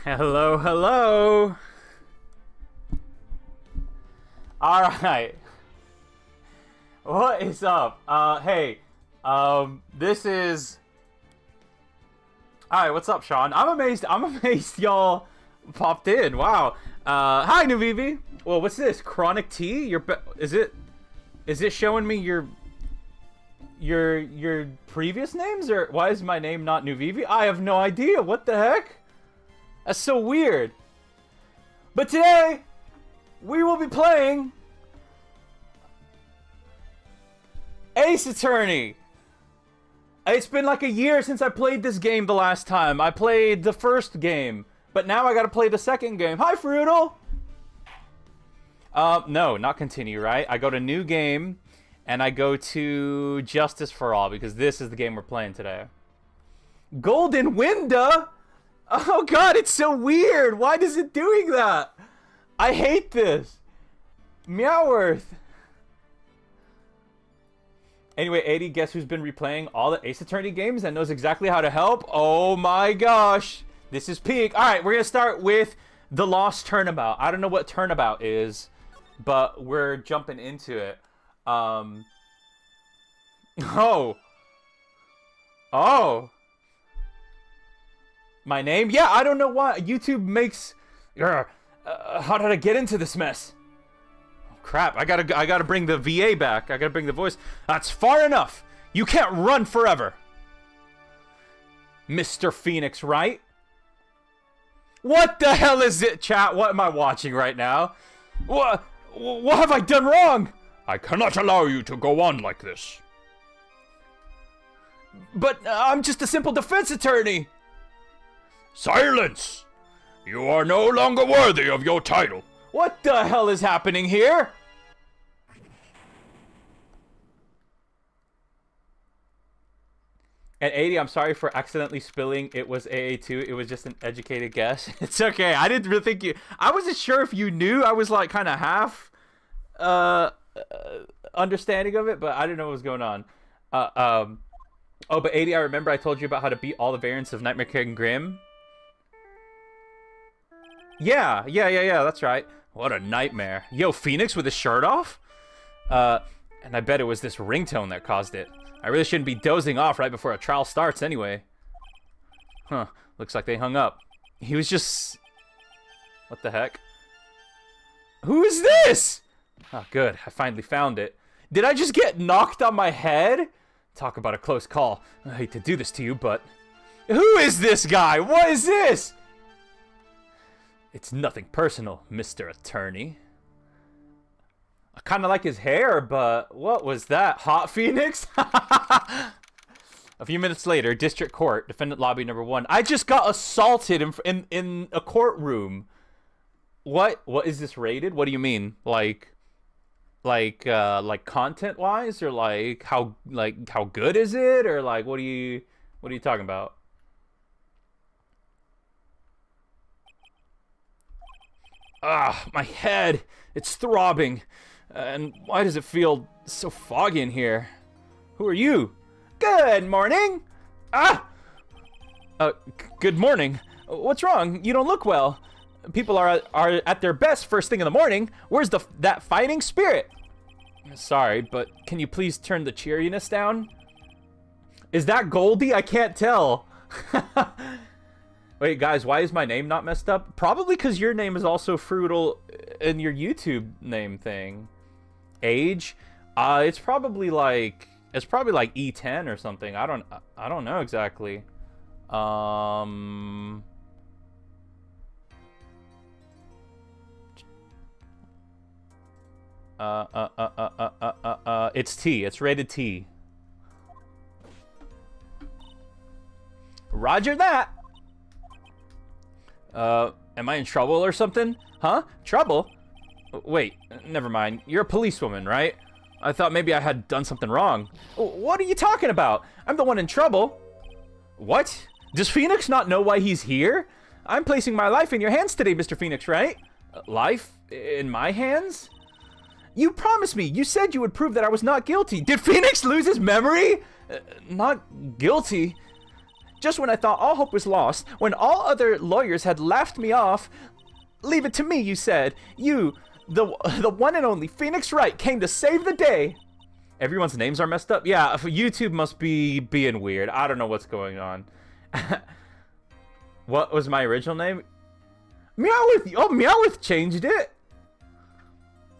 Hello, hello. All right. What is up? Hey. This is. All right. What's up, Sean? I'm amazed. Y'all popped in. Wow. Hi, New Vivi. Well, what's this? Chronic T? Is it showing me your previous names, or why is my name not New Vivi? I have no idea. What the heck? That's so weird. But today, we will be playing Ace Attorney. It's been like a year since I played this game the last time. I played the first game, but now I gotta play the second game. Hi, Fruital! No, not continue, right? I go to new game, and I go to Justice for All, because this is the game we're playing today. Golden Window? Oh god, it's so weird! Why is it doing that? I hate this! Meowworth! Anyway, A-Dee, guess who's been replaying all the Ace Attorney games and knows exactly how to help? Oh my gosh! This is peak! Alright, we're gonna start with the Lost Turnabout. I don't know what Turnabout is, but we're jumping into it. Oh! My name? Yeah, I don't know why. YouTube makes... how did I get into this mess? Oh, crap, I gotta bring the VA back. I gotta bring the voice. That's far enough. You can't run forever. Mr. Phoenix, right? What the hell is it, chat? What am I watching right now? What have I done wrong? I cannot allow you to go on like this. But I'm just a simple defense attorney. Silence! You are no longer worthy of your title. What the hell is happening here? And A-Dee, I'm sorry for accidentally spilling it was AA2. It was just an educated guess. It's okay. I didn't really think you... I wasn't sure if you knew. I was like kind of half understanding of it, but I didn't know what was going on. Oh, but A-Dee, I remember I told you about how to beat all the variants of Nightmare King Grimm. Yeah, that's right. What a nightmare. Yo, Phoenix with his shirt off? And I bet it was this ringtone that caused it. I really shouldn't be dozing off right before a trial starts anyway. Huh, looks like they hung up. He was just... What the heck? Who is this? Oh, good, I finally found it. Did I just get knocked on my head? Talk about a close call. I hate to do this to you, but... Who is this guy? What is this? It's nothing personal, Mr. Attorney. I kind of like his hair, but what was that? Hot Phoenix? A few minutes later, District Court, Defendant Lobby number 1. I just got assaulted in a courtroom. What is this rated? What do you mean? Like content-wise, or like how good is it, or like what are you talking about? Ah, my head. It's throbbing. And why does it feel so foggy in here? Who are you? Good morning. Good morning. What's wrong? You don't look well. People are at their best first thing in the morning. Where's that fighting spirit? Sorry, but can you please turn the cheeriness down? Is that Goldie? I can't tell. Wait, guys, why is my name not messed up? Probably because your name is also Fruital in your YouTube name thing. Age? It's probably like E10 or something. I don't know exactly. It's T. It's rated T. Roger that. Am I in trouble or something? Huh? Trouble? Wait, never mind. You're a policewoman, right? I thought maybe I had done something wrong. What are you talking about? I'm the one in trouble. What? Does Phoenix not know why he's here? I'm placing my life in your hands today, Mr. Phoenix, right? Life? In my hands? You promised me. You said you would prove that I was not guilty. Did Phoenix lose his memory? Not guilty. Just when I thought all hope was lost, when all other lawyers had laughed me off, leave it to me, you said. You, the one and only Phoenix Wright, came to save the day. Everyone's names are messed up? Yeah, YouTube must be being weird. I don't know what's going on. What was my original name? Meowth! Oh, Meowth changed it.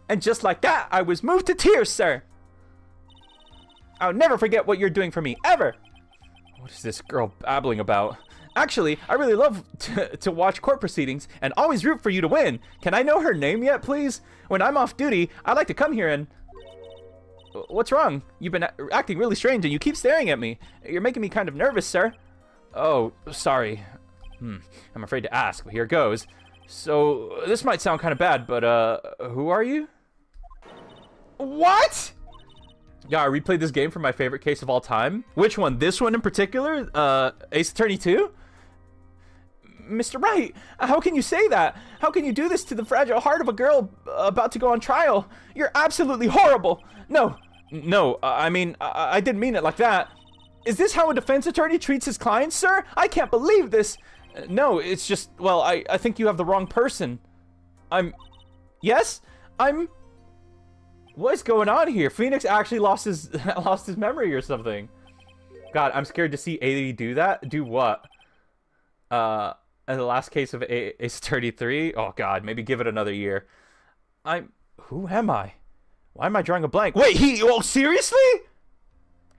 And just like that, I was moved to tears, sir. I'll never forget what you're doing for me, ever. What is this girl babbling about? Actually, I really love to watch court proceedings and always root for you to win. Can I know her name yet, please? When I'm off duty, I like to come here and... What's wrong? You've been acting really strange and you keep staring at me. You're making me kind of nervous, sir. Oh, sorry. I'm afraid to ask, but here goes. So, this might sound kind of bad, but, who are you? What? Yeah, I replayed this game for my favorite case of all time. Which one? This one in particular? Ace Attorney 2? Mr. Wright, how can you say that? How can you do this to the fragile heart of a girl about to go on trial? You're absolutely horrible. No, I mean, I didn't mean it like that. Is this how a defense attorney treats his clients, sir? I can't believe this. No, it's just, well, I think you have the wrong person. Yes? What's going on here? Phoenix actually lost his memory or something. God, I'm scared to see A-Dee do that. Do what? In the last case of Ace 33? Oh God, maybe give it another year. Who am I? Why am I drawing a blank? Wait, seriously?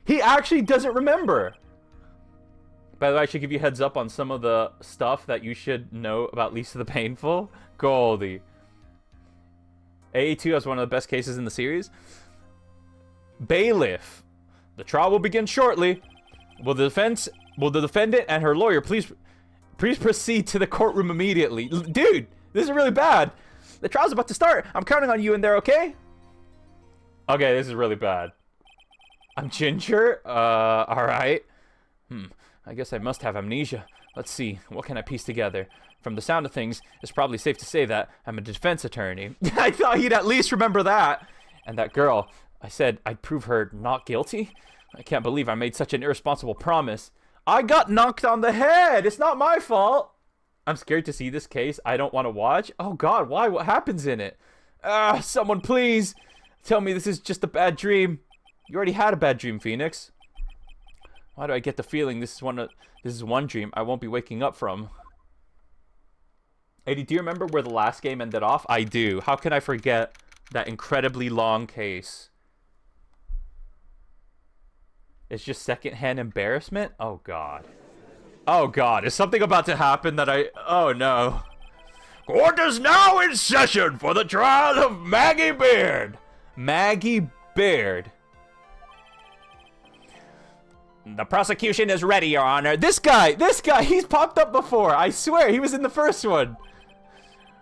He actually doesn't remember. By the way, I should give you a heads up on some of the stuff that you should know about Lisa the Painful. Goldie. AA2 has one of the best cases in the series. Bailiff. The trial will begin shortly. Will the defendant and her lawyer please proceed to the courtroom immediately? Dude, this is really bad. The trial's about to start. I'm counting on you in there, okay? Okay, this is really bad. I'm Ginger. Alright. I guess I must have amnesia. Let's see. What can I piece together? From the sound of things, it's probably safe to say that I'm a defense attorney. I thought he'd at least remember that. And that girl, I said I'd prove her not guilty. I can't believe I made such an irresponsible promise. I got knocked on the head. It's not my fault. I'm scared to see this case. I don't want to watch. Oh God, why? What happens in it? Someone please tell me this is just a bad dream. You already had a bad dream, Phoenix. Why do I get the feeling this is one dream I won't be waking up from? A-Dee, do you remember where the last game ended off? I do. How can I forget that incredibly long case? It's just secondhand embarrassment? Oh God. Oh God, is something about to happen that oh no. Court is now in session for the trial of Maggie Beard. Maggie Beard. The prosecution is ready, Your Honor. This guy, he's popped up before. I swear, he was in the first one.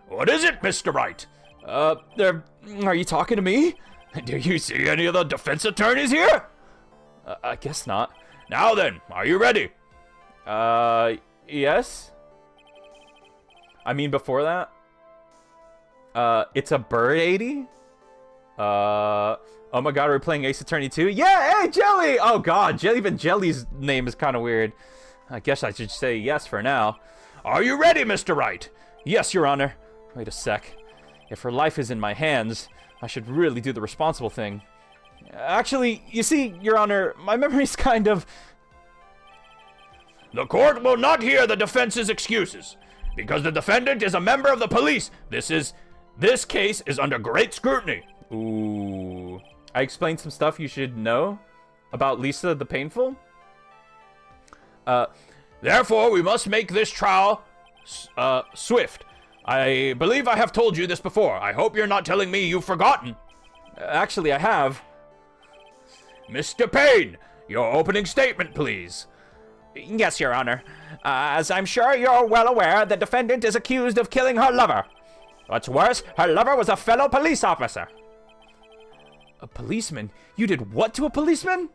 What is it, Mr. Wright? Are you talking to me? Do you see any of the defense attorneys here? I guess not. Now then, are you ready? Yes. I mean, before that, it's a bird, A-Dee? Oh my God, are we playing Ace Attorney 2? Yeah, hey, Jelly! Oh God, even Jelly's name is kind of weird. I guess I should say yes for now. Are you ready, Mr. Wright? Yes, Your Honor. Wait a sec. If her life is in my hands, I should really do the responsible thing. Actually, you see, Your Honor, my memory's kind of... The court will not hear the defense's excuses. Because the defendant is a member of the police, this case is under great scrutiny. Ooh. I explained some stuff you should know about Lisa the Painful. Therefore, we must make this trial swift. I believe I have told you this before. I hope you're not telling me you've forgotten. Actually, I have. Mr. Payne, your opening statement, please. Yes, Your Honor. As I'm sure you're well aware, the defendant is accused of killing her lover. What's worse, her lover was a fellow police officer. A policeman? You did what to a policeman?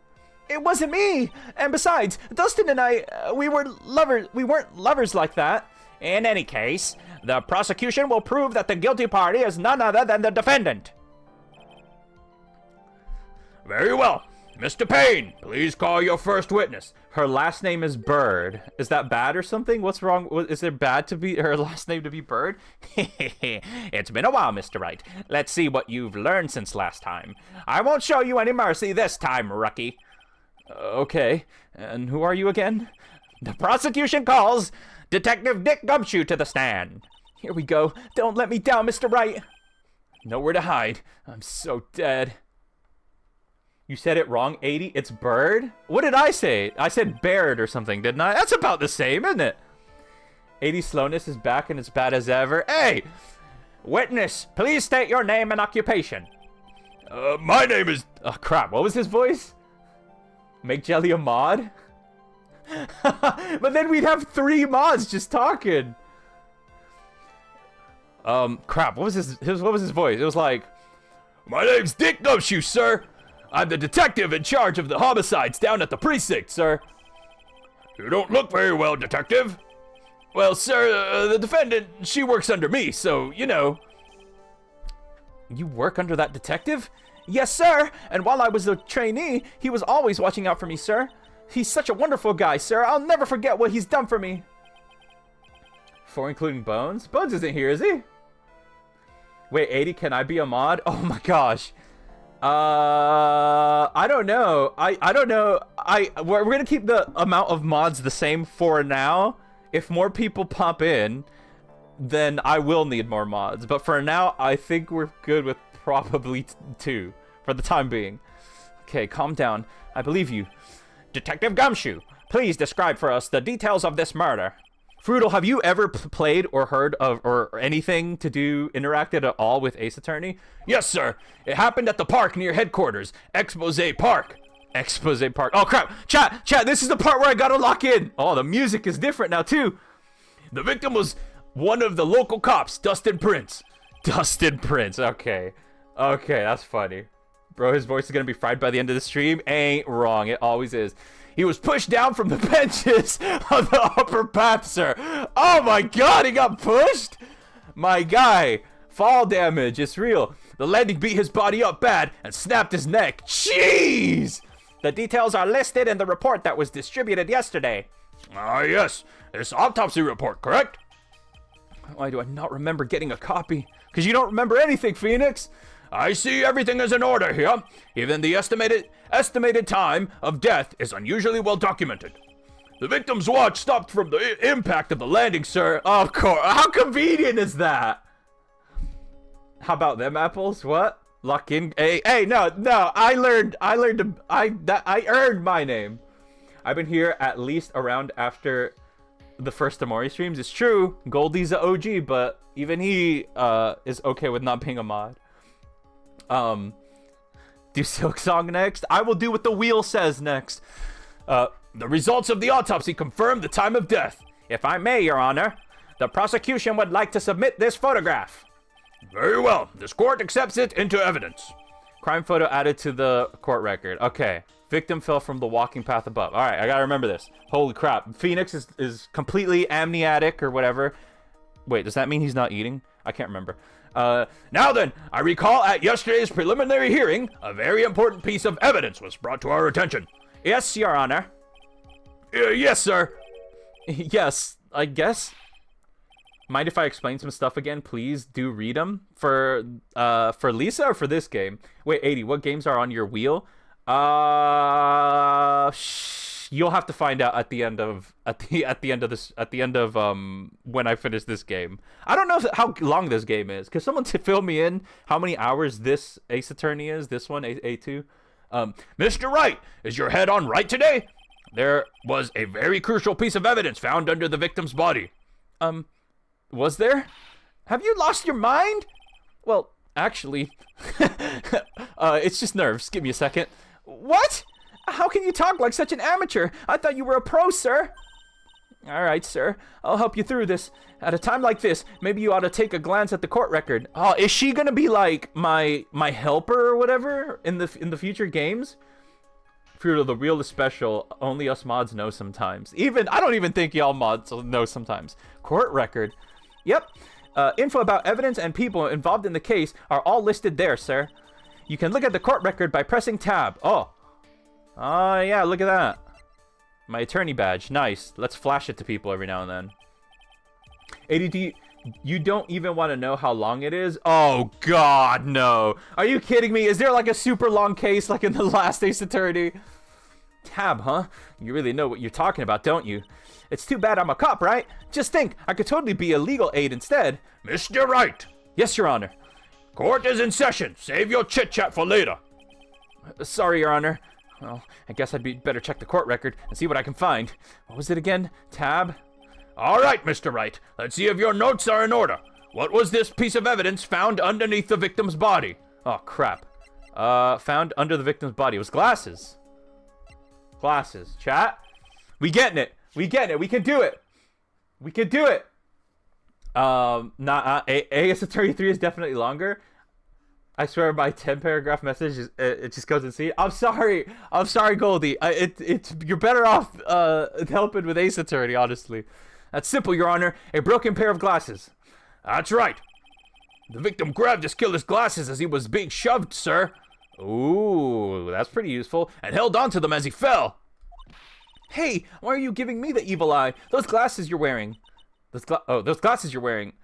It wasn't me. And besides, Dustin and I, we weren't lovers like that. In any case, the prosecution will prove that the guilty party is none other than the defendant. Very well. Mr. Payne, please call your first witness. Her last name is Bird. Is that bad or something? What's wrong? Is it bad to be her last name to be Bird? It's been a while, Mr. Wright. Let's see what you've learned since last time. I won't show you any mercy this time, rookie. Okay. And who are you again? The prosecution calls Detective Dick Gumshoe to the stand. Here we go. Don't let me down, Mr. Wright. Nowhere to hide. I'm so dead. You said it wrong, A-Dee. It's Bird? What did I say? I said Baird or something, didn't I? That's about the same, isn't it? A-Dee's slowness is back and it's bad as ever. Hey! Witness, please state your name and occupation. My name is... Oh, crap. What was his voice? Make Jelly a mod? But then we'd have 3 mods just talking. Crap. What was his voice? It was like... My name's Dick Gumshoe, sir. I'm the detective in charge of the homicides down at the precinct, sir. You don't look very well, detective. Well, sir, the defendant, she works under me, so, you know. You work under that detective? Yes, sir. And while I was a trainee, he was always watching out for me, sir. He's such a wonderful guy, sir. I'll never forget what he's done for me. For including Bones? Bones isn't here, is he? Wait, A-Dee, can I be a mod? Oh my gosh. I don't know. I don't know. We're gonna keep the amount of mods the same for now. If more people pop in, then I will need more mods. But for now, I think we're good with probably 2 for the time being. Okay, calm down. I believe you. Detective Gumshoe, please describe for us the details of this murder. Frutal, have you ever played or heard of or anything to do interacted at all with Ace Attorney? Yes, sir. It happened at the park near headquarters. Expose Park. Expose Park. Oh, crap. Chat, this is the part where I gotta lock in. Oh, the music is different now, too. The victim was one of the local cops, Dustin Prince. Dustin Prince. Okay, that's funny. Bro, his voice is gonna be fried by the end of the stream. Ain't wrong. It always is. He was pushed down from the benches of the upper path, sir. Oh my god, he got pushed? My guy. Fall damage. It's real. The landing beat his body up bad and snapped his neck. Jeez! The details are listed in the report that was distributed yesterday. Yes. This autopsy report, correct? Why do I not remember getting a copy? Because you don't remember anything, Phoenix. I see everything is in order here. Even the estimated time of death is unusually well documented. The victim's watch stopped from the impact of the landing, sir. Of course. How convenient is that? How about them apples? What? Lock in. Hey, no. I earned my name. I've been here at least around after the first Amori streams. It's true. Goldie's the OG, but even he is okay with not being a mod. Do Silk Song next? I will do what the wheel says next. The results of the autopsy confirm the time of death. If I may, Your Honor, the prosecution would like to submit this photograph. Very well. This court accepts it into evidence. Crime photo added to the court record. Okay. Victim fell from the walking path above. All right, I gotta remember this. Holy crap. Phoenix is completely amniotic or whatever. Wait, does that mean he's not eating? I can't remember. Now then, I recall at yesterday's preliminary hearing, a very important piece of evidence was brought to our attention. Yes, Your Honor. Yes, sir. Yes, I guess. Mind if I explain some stuff again? Please do read them for Lisa or for this game. Wait, A-Dee, what games are on your wheel? You'll have to find out at the end of when I finish this game. I don't know how long this game is. Could someone fill me in how many hours this Ace Attorney is? This one, A2. Mr. Wright, is your head on right today? There was a very crucial piece of evidence found under the victim's body. Was there? Have you lost your mind? Well, actually, it's just nerves. Give me a second. What? How can you talk like such an amateur? I thought you were a pro, sir. All right, sir. I'll help you through this. At a time like this, maybe you ought to take a glance at the court record. Oh, is she gonna be like my helper or whatever in the future games? Frutal, the real is special. Only us mods know sometimes. I don't even think y'all mods know sometimes. Court record. Yep. Info about evidence and people involved in the case are all listed there, sir. You can look at the court record by pressing tab. Oh. Oh, yeah, look at that. My attorney badge. Nice. Let's flash it to people every now and then. A-Dee, you don't even want to know how long it is? Oh, God, no. Are you kidding me? Is there like a super long case like in the last Ace Attorney? Tab, huh? You really know what you're talking about, don't you? It's too bad I'm a cop, right? Just think, I could totally be a legal aid instead. Mr. Wright! Yes, Your Honor. Court is in session. Save your chit-chat for later. Sorry, Your Honor. Well, I guess I'd better check the court record and see what I can find. What was it again? Tab? All right, Mr. Wright. Let's see if your notes are in order. What was this piece of evidence found underneath the victim's body? Oh, crap. Found under the victim's body. It was glasses. Glasses. Chat? We getting it. We getting it. We can do it. We can do it. Ace Attorney 3 is definitely longer. I swear my 10-paragraph message it just goes and see. I'm sorry, Goldie. You're better off helping with Ace Attorney, honestly. That's simple, Your Honor. A broken pair of glasses. That's right. The victim grabbed his killer's glasses as he was being shoved, sir. Ooh, that's pretty useful. And held onto them as he fell. Hey, why are you giving me the evil eye? Those glasses you're wearing. Those glasses you're wearing.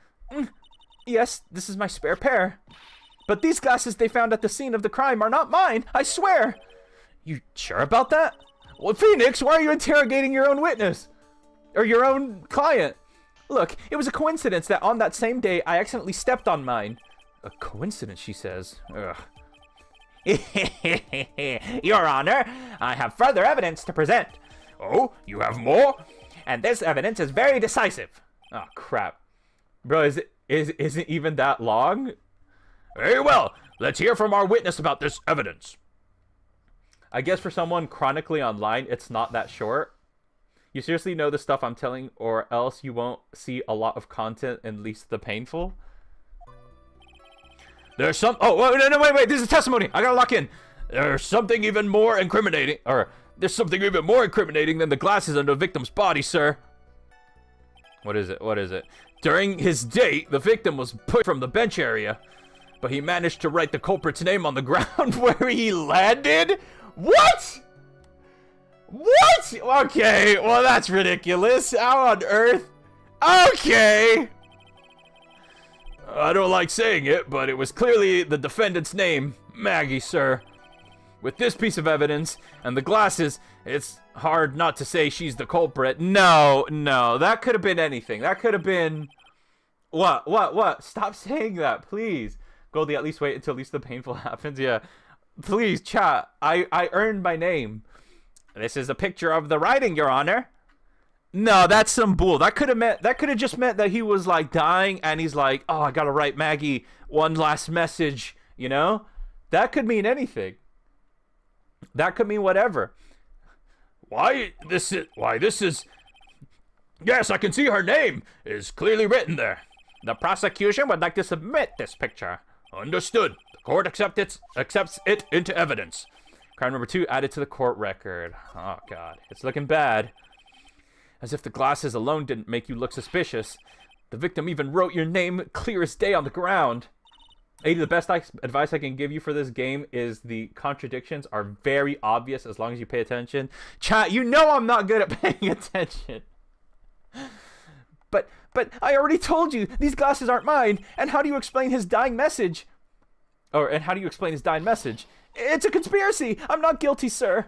Yes, this is my spare pair. But these glasses they found at the scene of the crime are not mine, I swear. You sure about that? Well, Phoenix, why are you interrogating your own witness? Or your own client? Look, it was a coincidence that on that same day I accidentally stepped on mine. A coincidence, she says. Ugh. Your Honor, I have further evidence to present. Oh, you have more? And this evidence is very decisive. Oh, crap. Bro, isn't even that long? Very well. Let's hear from our witness about this evidence. I guess for someone chronically online, it's not that short. You seriously know the stuff I'm telling, or else you won't see a lot of content, at least the painful? There's some... Oh, no, wait. This is testimony. I gotta lock in. There's something even more incriminating... There's something even more incriminating than the glasses under the victim's body, sir. What is it? During his date, the victim was pushed from the bench area, but he managed to write the culprit's name on the ground where he landed? What? Okay, well, that's ridiculous. How on earth? Okay. I don't like saying it, but it was clearly the defendant's name, Maggie, sir. With this piece of evidence and the glasses, it's hard not to say she's the culprit. No, that could have been anything. That could have been... What? Stop saying that, please. Goldie, at least wait until at least the painful happens. Yeah. Please, chat. I earned my name. This is a picture of the writing, Your Honor. No, that's some bull. That could have just meant that he was like dying and he's like, oh, I gotta write Maggie one last message, you know? That could mean anything. That could mean whatever. This is... Yes, I can see her name is clearly written there. The prosecution would like to submit this picture. Understood. The court accepts it into evidence. Crime number 2 added to the court record. Oh, God. It's looking bad. As if the glasses alone didn't make you look suspicious. The victim even wrote your name clear as day on the ground. A-Dee, the best advice I can give you for this game is the contradictions are very obvious as long as you pay attention. Chat, you know I'm not good at paying attention. But I already told you, these glasses aren't mine. And how do you explain his dying message? And how do you explain his dying message? It's a conspiracy. I'm not guilty, sir.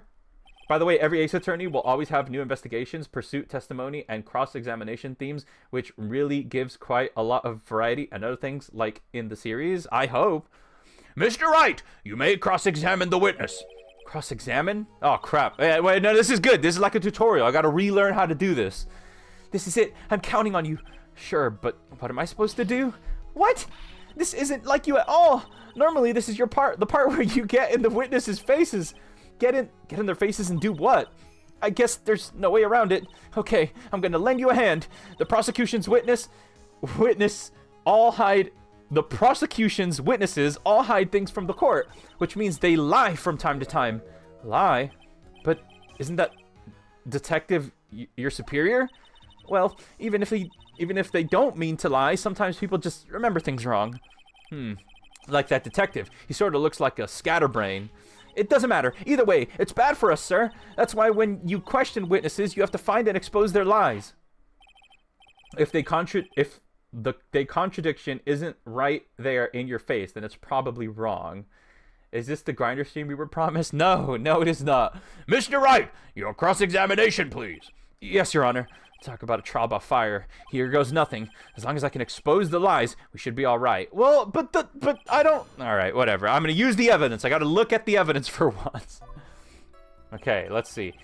By the way, every Ace Attorney will always have new investigations, pursuit, testimony, and cross-examination themes, which really gives quite a lot of variety and other things like in the series, I hope. Mr. Wright, you may cross-examine the witness. Cross-examine? Oh, crap. Wait, no, this is good. This is like a tutorial. I gotta relearn how to do this. This is it. I'm counting on you. Sure, but what am I supposed to do? What? This isn't like you at all. Normally, this is your part, the part where you get in the witnesses' faces. Get in their faces and do what? I guess there's no way around it. Okay, I'm gonna lend you a hand. The prosecution's witnesses all hide things from the court, which means they lie from time to time. Lie? But isn't that detective your superior? Well, even if they don't mean to lie, sometimes people just remember things wrong. Like that detective. He sort of looks like a scatterbrain. It doesn't matter. Either way, it's bad for us, sir. That's why when you question witnesses, you have to find and expose their lies. If the contradiction isn't right there in your face, then it's probably wrong. Is this the grinder stream we were promised? No, it is not. Mr. Wright, your cross-examination, please. Yes, Your Honor. Talk about a trial by fire. Here goes nothing. As long as I can expose the lies, we should be all right. Well, but I don't... All right, whatever. I'm going to use the evidence. I got to look at the evidence for once. Okay, let's see.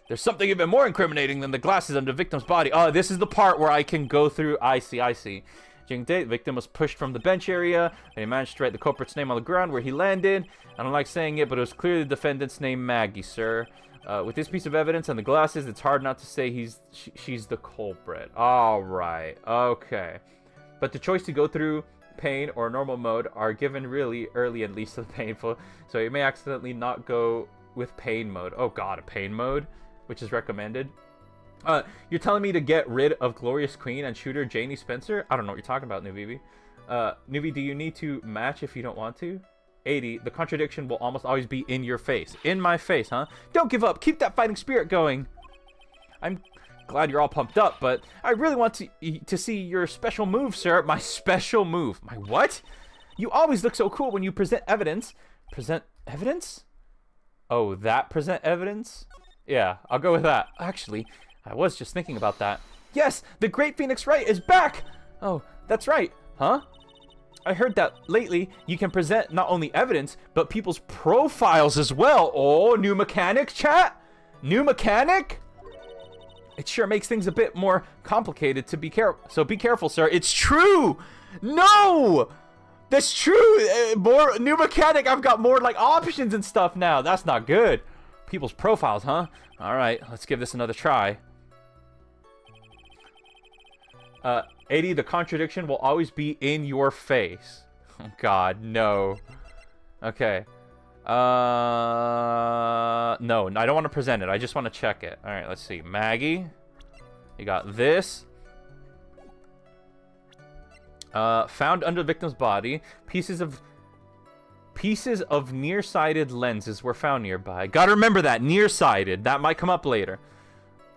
There's something even more incriminating than the glasses under the victim's body. Oh, this is the part where I can go through... I see. During the day, the victim was pushed from the bench area, and he managed to write the culprit's name on the ground where he landed. I don't like saying it, but it was clearly the defendant's name, Maggie, sir. With this piece of evidence and the glasses, it's hard not to say she's the culprit. All right. Okay. But the choice to go through pain or normal mode are given really early and least of the painful, so you may accidentally not go with pain mode. Oh god, a pain mode, which is recommended. You're telling me to get rid of Glorious Queen and shooter Janie Spencer? I don't know what you're talking about, Nuvivi. Nuvi, do you need to match if you don't want to? A-Dee, the contradiction will almost always be in your face. In my face, huh? Don't give up. Keep that fighting spirit going. I'm glad you're all pumped up, but I really want to see your special move, sir. My special move. My what? You always look so cool when you present evidence. Present evidence? Oh, that present evidence? Yeah, I'll go with that. Actually, I was just thinking about that. Yes, the great Phoenix Wright is back! Oh, that's right. Huh? I heard that lately you can present not only evidence, but people's profiles as well. Oh, new mechanic, chat? New mechanic? It sure makes things a bit more complicated to be careful. So be careful, sir. It's true! No! That's true! More new mechanic, I've got more like options and stuff now. That's not good. People's profiles, huh? Alright, let's give this another try. A-Dee, the contradiction will always be in your face. Oh, God, no. Okay. No, I don't want to present it. I just want to check it. All right, let's see. Maggie. You got this. Found under the victim's body. Pieces of nearsighted lenses were found nearby. Gotta remember that. Nearsighted. That might come up later.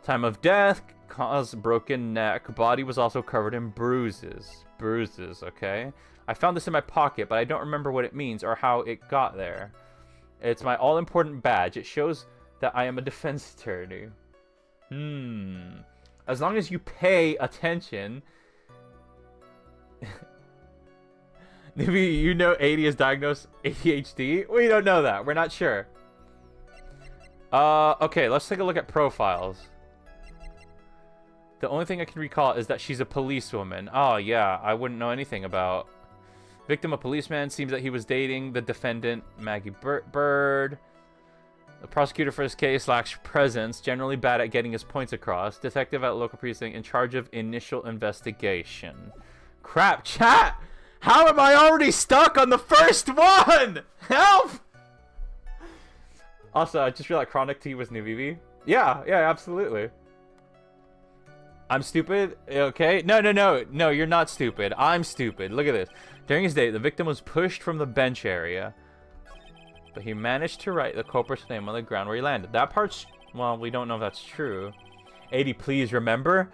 Time of death. Cause broken neck. Body was also covered in bruises. Bruises, okay? I found this in my pocket, but I don't remember what it means or how it got there. It's my all-important badge. It shows that I am a defense attorney. As long as you pay attention. Maybe you know A-Dee is diagnosed ADHD? We don't know that. We're not sure. Okay, let's take a look at profiles. The only thing I can recall is that she's a policewoman. Oh, yeah. I wouldn't know anything about. Victim, a policeman. Seems that he was dating the defendant, Maggie Bird. The prosecutor for this case lacks presence. Generally bad at getting his points across. Detective at local precinct in charge of initial investigation. Crap, chat! How am I already stuck on the first one? Help! Also, I just realized Chronic T was Nuvivi. Yeah, absolutely. I'm stupid? Okay. No, you're not stupid. I'm stupid. Look at this. During his day, the victim was pushed from the bench area, but he managed to write the culprit's name on the ground where he landed. That part's... well, we don't know if that's true. A-Dee, please remember?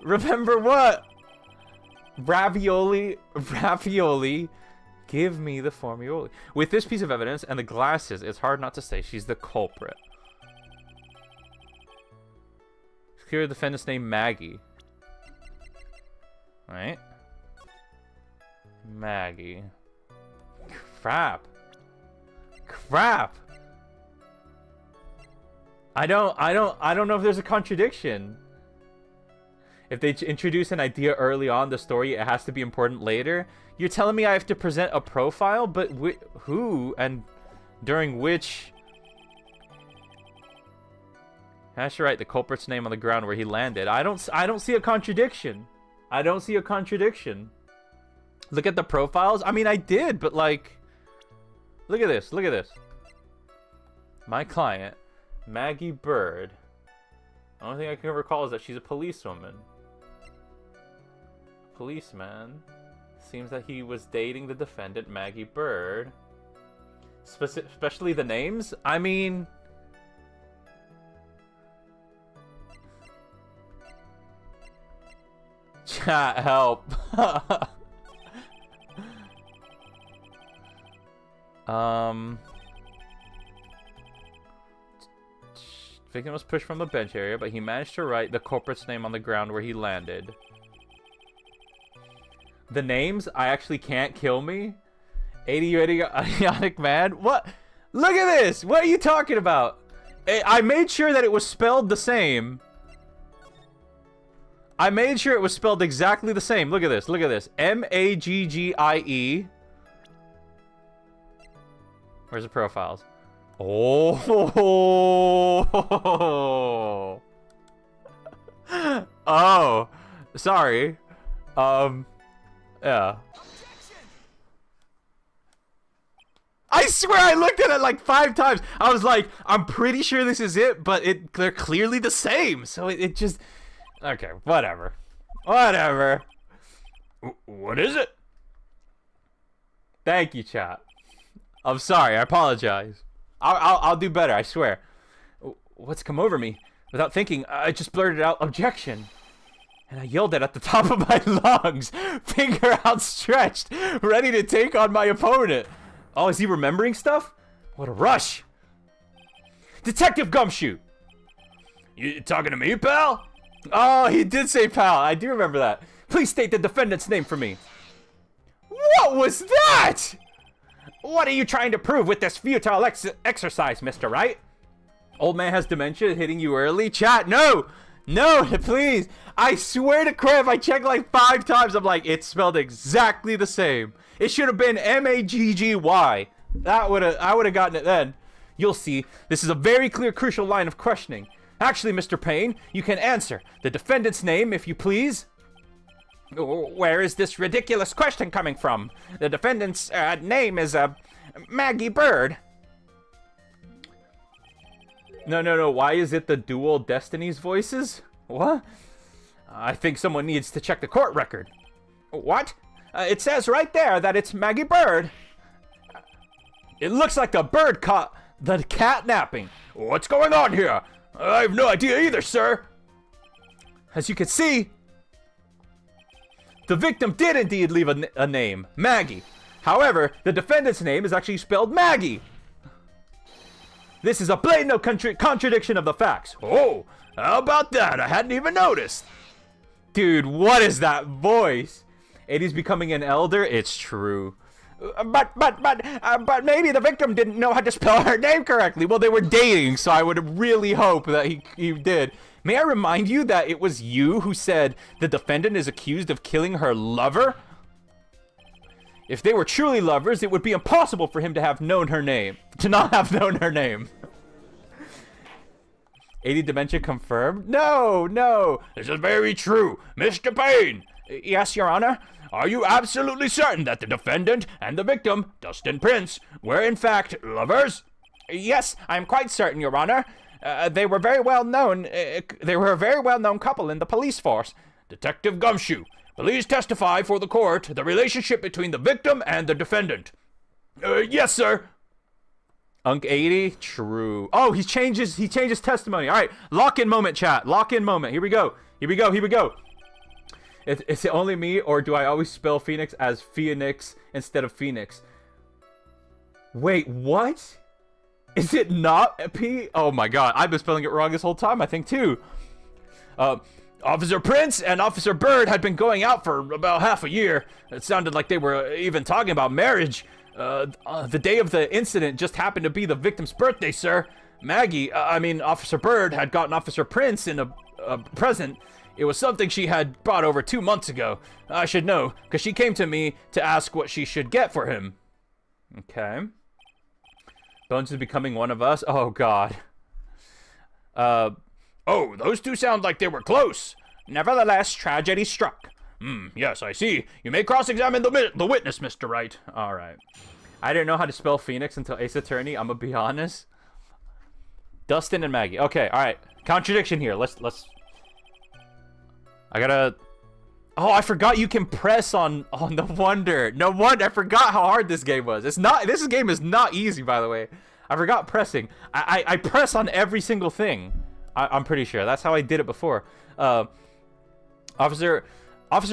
Remember what? Ravioli. Give me the formioli. With this piece of evidence and the glasses, it's hard not to say she's the culprit. Here, the defendant's name, Maggie. Right? Maggie. Crap. I don't know if there's a contradiction. If they introduce an idea early on in the story, it has to be important later. You're telling me I have to present a profile, but who and during which... I should write the culprit's name on the ground where he landed. I don't see a contradiction. I don't see a contradiction. Look at the profiles. I mean, I did, but like, look at this. Look at this. My client, Maggie Bird. The only thing I can recall is that she's a policewoman. Policeman. Seems that he was dating the defendant, Maggie Bird. Especially the names? I mean... Chat, help. Victim was pushed from the bench area, but he managed to write the culprit's name on the ground where he landed. The names? I actually can't kill me? A-Dee, you idiotic man? What? Look at this! What are you talking about? I made sure that it was spelled the same. I made sure it was spelled exactly the same. Look at this. Look at this. M-A-G-G-I-E. Where's the profiles? Oh. Oh. Sorry. Yeah. I swear I looked at it like 5 times. I was like, I'm pretty sure this is it, but they're clearly the same. So it just... Okay, whatever. Whatever. What is it? Thank you, chat. I'm sorry. I apologize. I'll do better, I swear. What's come over me? Without thinking, I just blurted out objection. And I yelled it at the top of my lungs, finger outstretched, ready to take on my opponent. Oh, is he remembering stuff? What a rush. Detective Gumshoe! You talking to me, pal? Oh, he did say pal. I do remember that. Please state the defendant's name for me. What was that? What are you trying to prove with this futile exercise, Mr. Wright? Old man has dementia hitting you early? Chat, no! No, please! I swear to crap, I checked like 5 times. I'm like, it's spelled exactly the same. It should have been M-A-G-G-Y. I would have gotten it then. You'll see, this is a very clear, crucial line of questioning. Actually, Mr. Payne, you can answer. The defendant's name, if you please. Where is this ridiculous question coming from? The defendant's name is Maggie Bird. No. Why is it the dual Destinies voices? What? I think someone needs to check the court record. What? It says right there that it's Maggie Bird. It looks like the bird caught the cat napping. What's going on here? I have no idea either, sir. As you can see, the victim did indeed leave a name, Maggie. However, the defendant's name is actually spelled Maggie. This is a blatant contradiction of the facts. Oh, how about that? I hadn't even noticed. Dude, what is that voice? A-Dee's becoming an elder? It's true. But maybe the victim didn't know how to spell her name correctly. Well, they were dating, so I would really hope that he did. May I remind you that it was you who said the defendant is accused of killing her lover? If they were truly lovers, it would be impossible for him to have known her name. To not have known her name. A-Dee dementia confirmed? No. This is very true. Mr. Payne. Yes, Your Honor? Are you absolutely certain that the defendant and the victim, Dustin Prince, were in fact lovers? Yes, I am quite certain, Your Honor. They were very well known. They were a very well-known couple in the police force. Detective Gumshoe, please testify for the court the relationship between the victim and the defendant. Yes, sir. Unc 80? True. Oh, he changes testimony. All right, lock-in moment, chat. Lock-in moment. Here we go. Is it only me, or do I always spell Phoenix as Phoenix instead of Phoenix? Wait, what? Is it not a P? Oh my god, I've been spelling it wrong this whole time, I think, too. Officer Prince and Officer Bird had been going out for about half a year. It sounded like they were even talking about marriage. The day of the incident just happened to be the victim's birthday, sir. Officer Bird had gotten Officer Prince in a present. It was something she had bought over 2 months ago. I should know, because she came to me to ask what she should get for him. Okay. Bones is becoming one of us? Oh, God. Oh, those two sound like they were close. Nevertheless, tragedy struck. Yes, I see. You may cross-examine the witness, Mr. Wright. All right. I didn't know how to spell Phoenix until Ace Attorney, I'm gonna be honest. Dustin and Maggie. Okay, all right. Contradiction here. Let's... I gotta... Oh, I forgot you can press on the wonder. No wonder. I forgot how hard this game was. This game is not easy, by the way. I forgot pressing. I press on every single thing. I'm pretty sure. That's how I did it before. Officer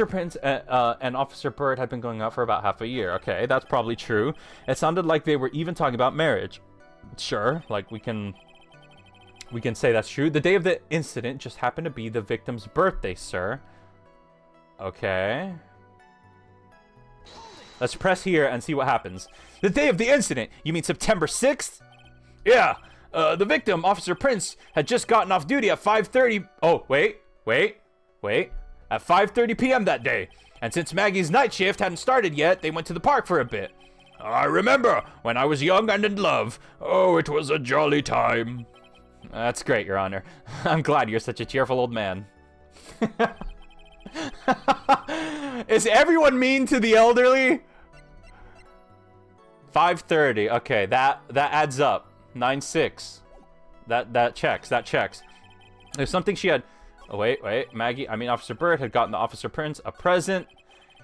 Prince and Officer Bird had been going out for about half a year. Okay, that's probably true. It sounded like they were even talking about marriage. Sure, like we can say that's true. The day of the incident just happened to be the victim's birthday, sir. Okay. Let's press here and see what happens. The day of the incident? You mean September 6th? Yeah. The victim, Officer Prince, had just gotten off duty at 5:30. Oh, wait. At 5:30 p.m. that day. And since Maggie's night shift hadn't started yet, they went to the park for a bit. I remember when I was young and in love. Oh, it was a jolly time. That's great, Your Honor. I'm glad you're such a cheerful old man. Is everyone mean to the elderly? 5:30. Okay, that adds up. 9/6. That checks. There's something she had. Oh, wait. Officer Bird had gotten the Officer Prince a present.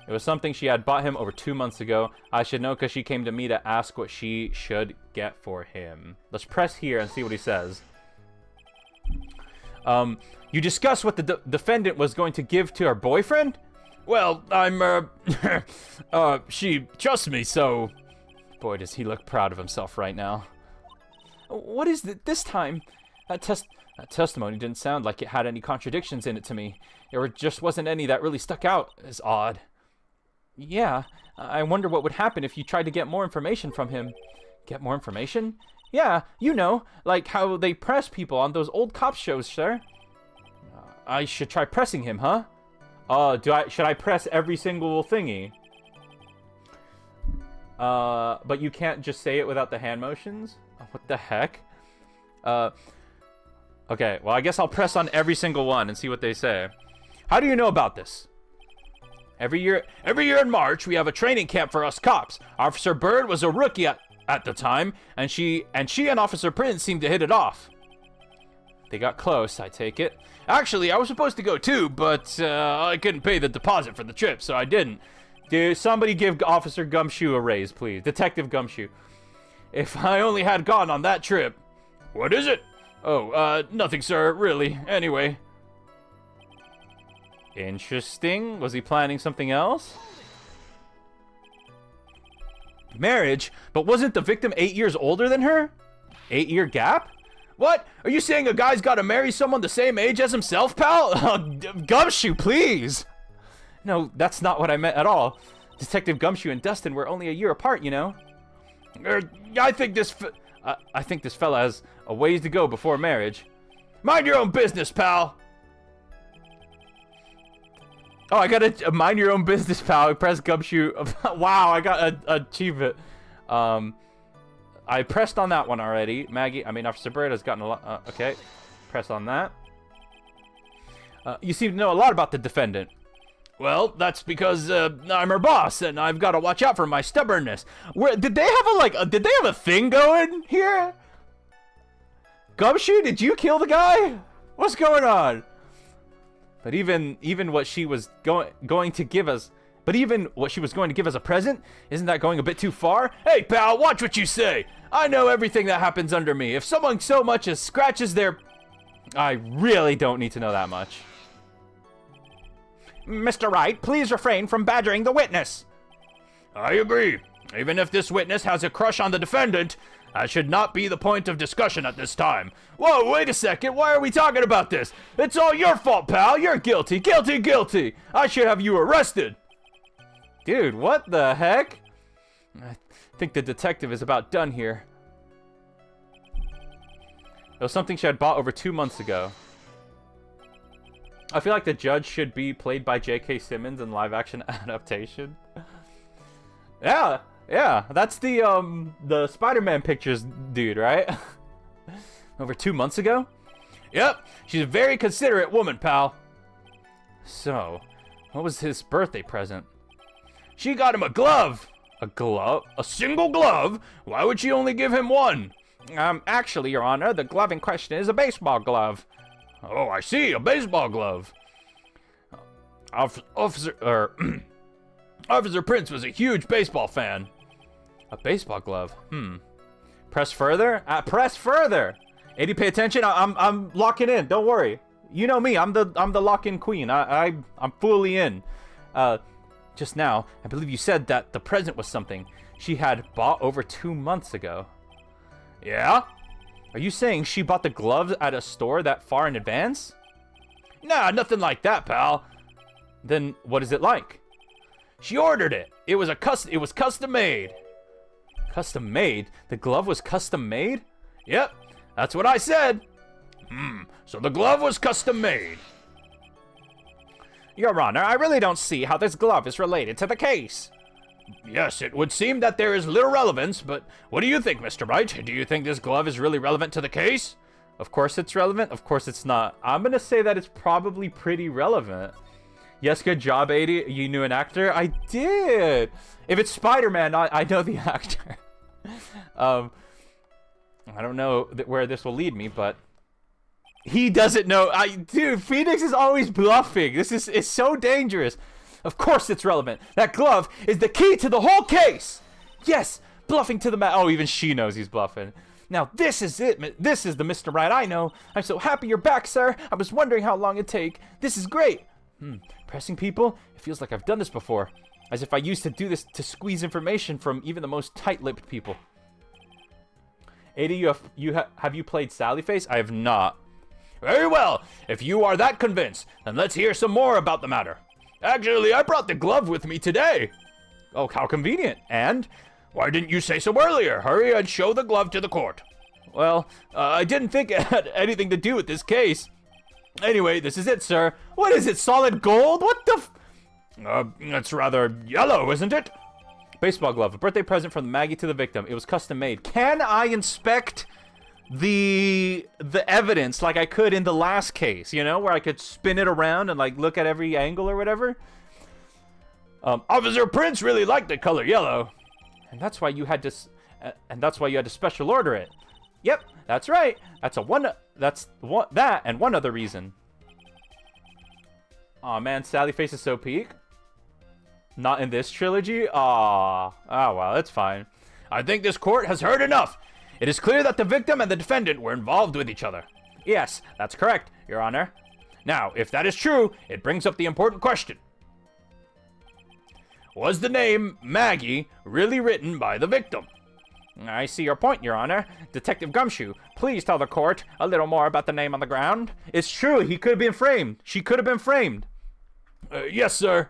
It was something she had bought him over 2 months ago. I should know because she came to me to ask what she should get for him. Let's press here and see what he says. You discussed what the defendant was going to give to her boyfriend? Well, she trusts me, so... Boy, does he look proud of himself right now. What is it this time? That testimony didn't sound like it had any contradictions in it to me. There just wasn't any that really stuck out as odd. Yeah, I wonder what would happen if you tried to get more information from him. Get more information? Yeah, you know, like how they press people on those old cop shows, sir. I should try pressing him, huh? Should I press every single thingy? But you can't just say it without the hand motions? What the heck? Okay, well, I guess I'll press on every single one and see what they say. How do you know about this? Every year in March, we have a training camp for us cops. Officer Bird was a rookie at the time, and she and Officer Prince seemed to hit it off. They got close, I take it. Actually, I was supposed to go too, but I couldn't pay the deposit for the trip, so I didn't. Dude, somebody give Officer Gumshoe a raise, please. Detective Gumshoe. If I only had gone on that trip. What is it? Oh, nothing, sir, really. Anyway. Interesting. Was he planning something else? Marriage? But wasn't the victim 8 years older than her? 8-year gap? What? Are you saying a guy's gotta marry someone the same age as himself, pal? Gumshoe, please! No, that's not what I meant at all. Detective Gumshoe and Dustin were only a year apart, you know? I think this fella has a ways to go before marriage. Mind your own business, pal! Oh, I got a mind your own business, pal. Press Gumshoe. Wow, I got an achievement. I pressed on that one already. Officer Bird has gotten a lot. Okay, press on that. You seem to know a lot about the defendant. Well, that's because I'm her boss, and I've got to watch out for my stubbornness. Did they have a thing going here? Gumshoe, did you kill the guy? What's going on? But even what she was going to give us a present, isn't that going a bit too far? Hey, pal, watch what you say. I know everything that happens under me. If someone so much as scratches their... I really don't need to know that much. Mr. Wright, please refrain from badgering the witness. I agree. Even if this witness has a crush on the defendant, that should not be the point of discussion at this time. Whoa, wait a second. Why are we talking about this? It's all your fault, pal. You're guilty. Guilty, guilty. I should have you arrested. Dude, what the heck? I think the detective is about done here. It was something she had bought over 2 months ago. I feel like the judge should be played by J.K. Simmons in live-action adaptation. Yeah, that's the Spider-Man Pictures dude, right? Over 2 months ago? Yep, she's a very considerate woman, pal. So, what was his birthday present? She got him a glove. A glove? A single glove? Why would she only give him one? Actually, Your Honor, the glove in question is a baseball glove. Oh, I see, a baseball glove. Officer Prince was a huge baseball fan. A baseball glove. Press further? Press further! A-Dee, pay attention. I'm locking in. Don't worry. You know me. I'm the lock-in queen. I'm fully in. Just now, I believe you said that the present was something she had bought over 2 months ago. Yeah? Are you saying she bought the gloves at a store that far in advance? Nah, nothing like that, pal. Then what is it like? She ordered it. It was custom made. Custom made? The glove was custom made? Yep, that's what I said. So the glove was custom made. Your Honor, I really don't see how this glove is related to the case. Yes, it would seem that there is little relevance, but what do you think, Mr. Wright? Do you think this glove is really relevant to the case? Of course it's relevant. Of course it's not. I'm going to say that it's probably pretty relevant. Yes, good job, A-Dee. You knew an actor? I did. If it's Spider-Man, I know the actor. I don't know where this will lead me, but he doesn't know. Dude, Phoenix is always bluffing. It's so dangerous. Of course it's relevant. That glove is the key to the whole case. Yes, bluffing to the Oh, even she knows he's bluffing. Now, this is it. This is the Mr. Right I know. I'm so happy you're back, sir. I was wondering how long it'd take. This is great. Pressing people? It feels like I've done this before. As if I used to do this to squeeze information from even the most tight-lipped people. A-Dee, have you played Sally Face? I have not. Very well. If you are that convinced, then let's hear some more about the matter. Actually, I brought the glove with me today. Oh, how convenient. And? Why didn't you say so earlier? Hurry and show the glove to the court. Well, I didn't think it had anything to do with this case. Anyway, this is it, sir. What is it, solid gold? What the It's rather yellow, isn't it? Baseball glove, a birthday present from Maggie to the victim. It was custom made. Can I inspect the evidence like I could in the last case, you know, where I could spin it around and like look at every angle or whatever? Officer Prince really liked the color yellow. And that's why you had to special order it. Yep, that's right. That and one other reason. Aw, man, Sally Face is so peak. Not in this trilogy? Aw. Oh, well, that's fine. I think this court has heard enough. It is clear that the victim and the defendant were involved with each other. Yes, that's correct, Your Honor. Now, if that is true, it brings up the important question. Was the name Maggie really written by the victim? I see your point, Your Honor. Detective Gumshoe, please tell the court a little more about the name on the ground. It's true. He could have been framed. She could have been framed. Yes, sir.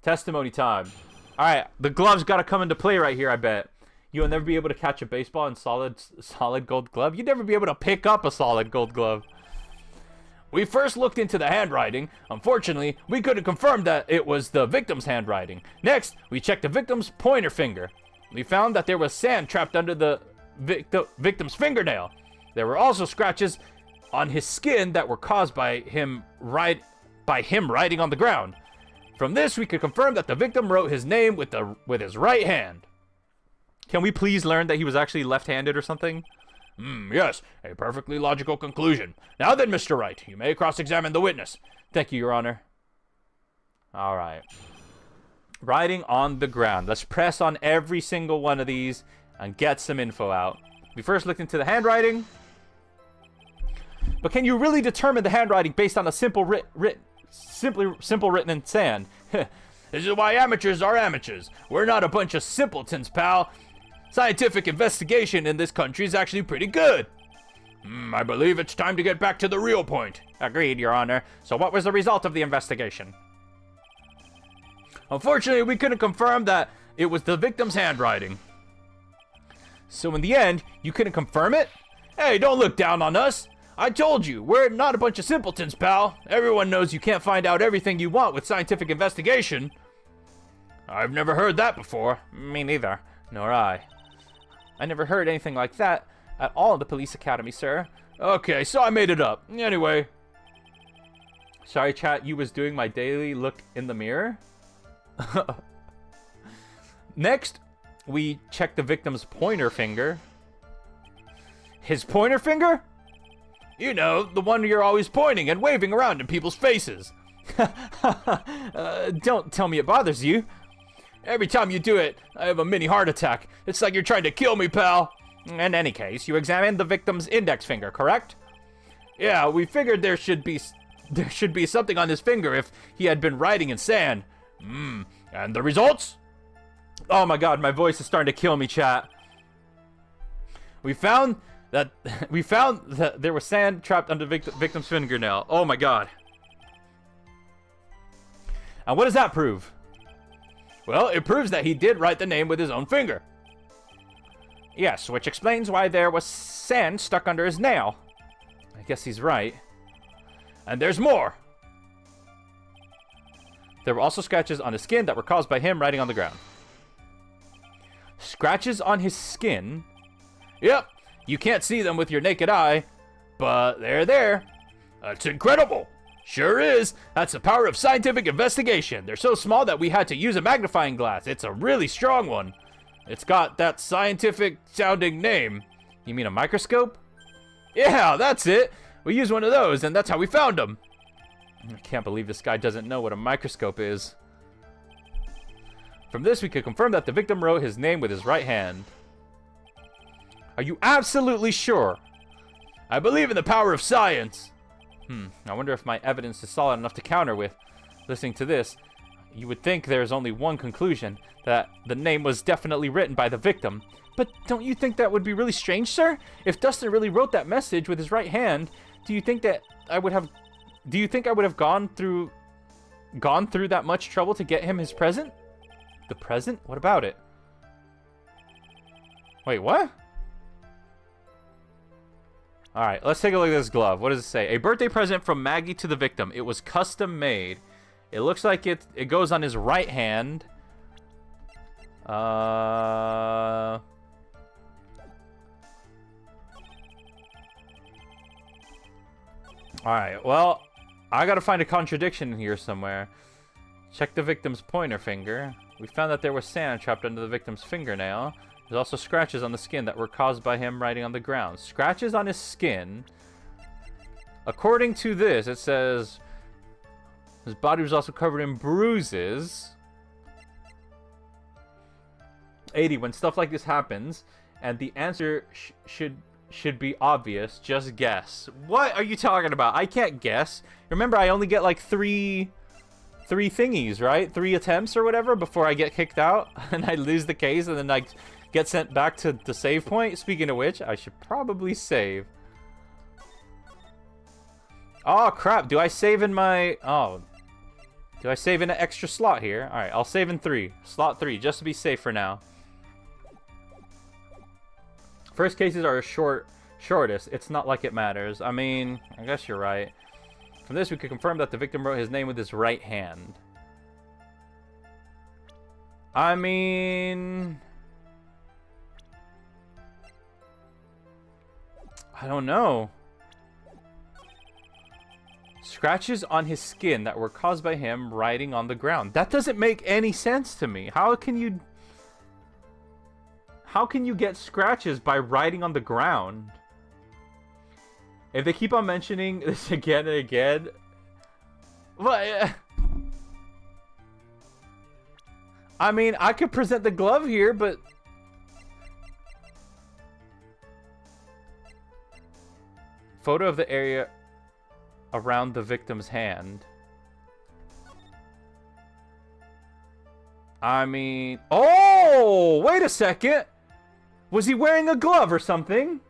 Testimony time. All right, the glove's got to come into play right here, I bet. You'll never be able to catch a baseball in solid gold glove. You'd never be able to pick up a solid gold glove. We first looked into the handwriting. Unfortunately, we couldn't confirm that it was the victim's handwriting. Next, we checked the victim's pointer finger. We found that there was sand trapped under the victim's fingernail. There were also scratches on his skin that were caused by him writing on the ground. From this, we could confirm that the victim wrote his name with his right hand. Can we please learn that he was actually left-handed or something? Yes, a perfectly logical conclusion. Now then, Mr. Wright, you may cross-examine the witness. Thank you, Your Honor. All right. Writing on the ground. Let's press on every single one of these and get some info out. We first looked into the handwriting. But can you really determine the handwriting based on a simple written in sand? This is why amateurs are amateurs. We're not a bunch of simpletons, pal. Scientific investigation in this country is actually pretty good. I believe it's time to get back to the real point. Agreed, Your Honor. So what was the result of the investigation? Unfortunately, we couldn't confirm that it was the victim's handwriting. So in the end, you couldn't confirm it? Hey, don't look down on us. I told you, we're not a bunch of simpletons, pal. Everyone knows you can't find out everything you want with scientific investigation. I've never heard that before. Me neither. Nor I. I never heard anything like that at all in the police academy, sir. Okay, so I made it up. Anyway. Sorry, chat, you was doing my daily look in the mirror? Next, we check the victim's pointer finger. His pointer finger? You know, the one you're always pointing and waving around in people's faces. Don't tell me it bothers you. Every time you do it, I have a mini heart attack. It's like you're trying to kill me, pal. In any case, you examined the victim's index finger, correct? Yeah, we figured there should be something on his finger if he had been writing in sand. And the results? Oh my god, my voice is starting to kill me, chat. We found that there was sand trapped under the victim's fingernail. Oh my god. And what does that prove? Well, it proves that he did write the name with his own finger. Yes, which explains why there was sand stuck under his nail. I guess he's right. And there's more. There were also scratches on his skin that were caused by him writing on the ground. Scratches on his skin? Yep, you can't see them with your naked eye, but they're there. That's incredible. Sure is. That's the power of scientific investigation. They're so small that we had to use a magnifying glass. It's a really strong one. It's got that scientific sounding name. You mean a microscope? Yeah, that's it. We used one of those, and that's how we found them. I can't believe this guy doesn't know what a microscope is. From this, we could confirm that the victim wrote his name with his right hand. Are you absolutely sure? I believe in the power of science. I wonder if my evidence is solid enough to counter with. Listening to this, you would think there's only one conclusion, that the name was definitely written by the victim. But don't you think that would be really strange, sir? If Dustin really wrote that message with his right hand, do you think I would have gone through that much trouble to get him his present? The present? What about it? Wait, what? Alright, let's take a look at this glove. What does it say? A birthday present from Maggie to the victim. It was custom made. It looks like it goes on his right hand. Alright, well, I gotta find a contradiction in here somewhere. Check the victim's pointer finger. We found that there was sand trapped under the victim's fingernail. There's also scratches on the skin that were caused by him writing on the ground. Scratches on his skin. According to this, it says his body was also covered in bruises. A-Dee, when stuff like this happens, and the answer should be obvious, just guess. What are you talking about? I can't guess. Remember, I only get like three thingies, right? 3 attempts or whatever before I get kicked out, and I lose the case, and then I get sent back to the save point. Speaking of which, I should probably save. Oh, crap. Do I save in my... Oh. Do I save in an extra slot here? Alright, I'll save in 3. Slot 3, just to be safe for now. First cases are shortest. It's not like it matters. I mean, I guess you're right. From this, we could confirm that the victim wrote his name with his right hand. I mean... I don't know. Scratches on his skin that were caused by him writing on the ground. That doesn't make any sense to me. How can you get scratches by writing on the ground? If they keep on mentioning this again and again... What? I mean, I could present the glove here, but... Photo of the area around the victim's hand. I mean... Oh! Wait a second! Was he wearing a glove or something?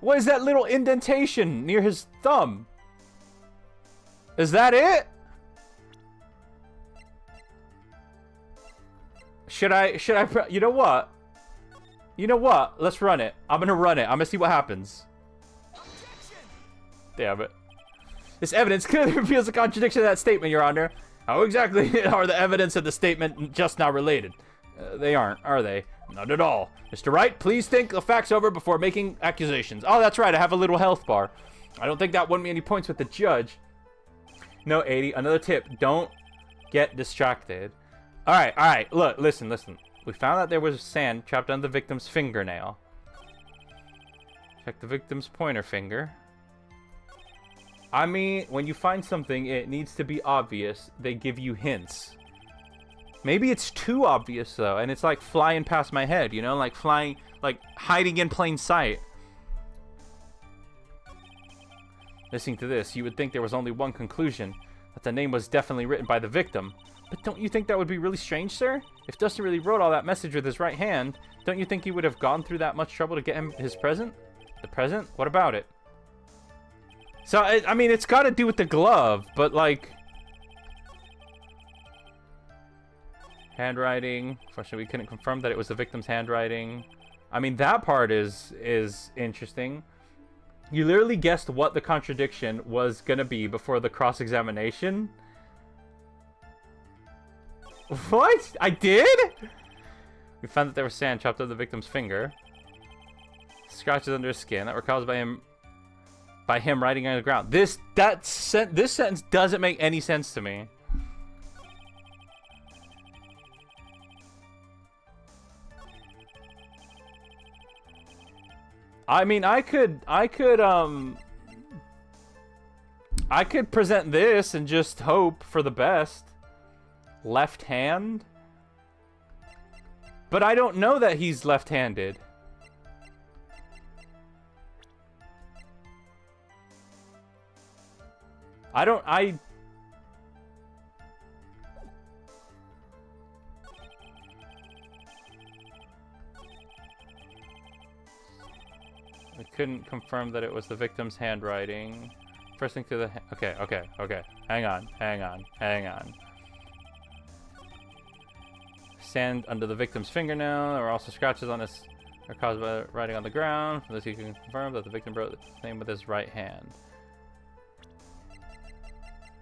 What is that little indentation near his thumb? Is that it? Should I you know what? You know what? Let's run it. I'm gonna run it. I'm gonna see what happens. Damn it. This evidence clearly reveals a contradiction to that statement, Your Honor. How exactly are the evidence and the statement just now related? They aren't, are they? Not at all. Mr. Wright, please think the facts over before making accusations. Oh, that's right. I have a little health bar. I don't think that won me any points with the judge. No, A-Dee, another tip. Don't get distracted. All right. Look, listen. We found that there was sand trapped on the victim's fingernail. Check the victim's pointer finger. I mean, when you find something, it needs to be obvious. They give you hints. Maybe it's too obvious, though, and it's like flying past my head, you know? Like flying, like hiding in plain sight. Listening to this, you would think there was only one conclusion, that the name was definitely written by the victim. But don't you think that would be really strange, sir? If Dustin really wrote all that message with his right hand, don't you think he would have gone through that much trouble to get him his present? The present? What about it? So, I mean, it's got to do with the glove, but, like... Handwriting. Fortunately, we couldn't confirm that it was the victim's handwriting. I mean, that part is interesting. You literally guessed what the contradiction was going to be before the cross-examination. What? I did? We found that there was sand chopped off the victim's finger. Scratches under his skin that were caused by him writing on the ground. This sentence doesn't make any sense to me. I mean, I could present this and just hope for the best. Left hand? But I don't know that he's left-handed. I couldn't confirm that it was the victim's handwriting. First thing to the... Okay. Hang on. Sand under the victim's fingernail. There were also scratches on his... are caused by writing on the ground. From this you can confirm that the victim wrote his name with his right hand.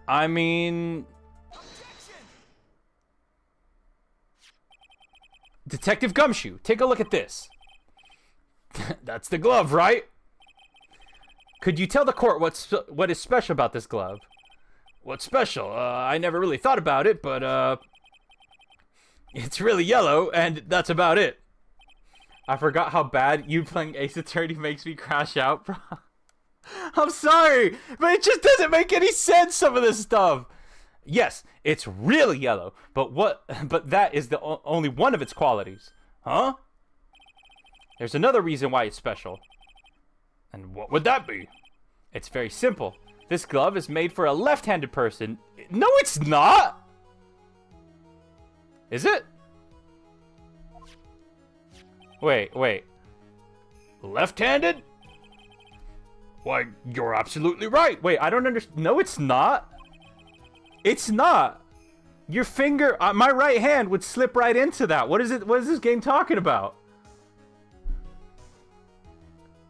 I mean... Detective Gumshoe, take a look at this. That's the glove, right? Could you tell the court what is special about this glove? What's special? I never really thought about it, but it's really yellow, and that's about it. I forgot how bad you playing Ace Attorney makes me crash out, bro. I'm sorry, but it just doesn't make any sense, some of this stuff. Yes, it's really yellow, but that is the only one of its qualities. Huh? There's another reason why it's special. And what would that be? It's very simple. This glove is made for a left-handed person. No, it's not! Is it? Wait. Left-handed? Why, you're absolutely right. Wait, I don't understand. No, it's not. It's not. Your finger, my right hand would slip right into that. What is it? What is this game talking about?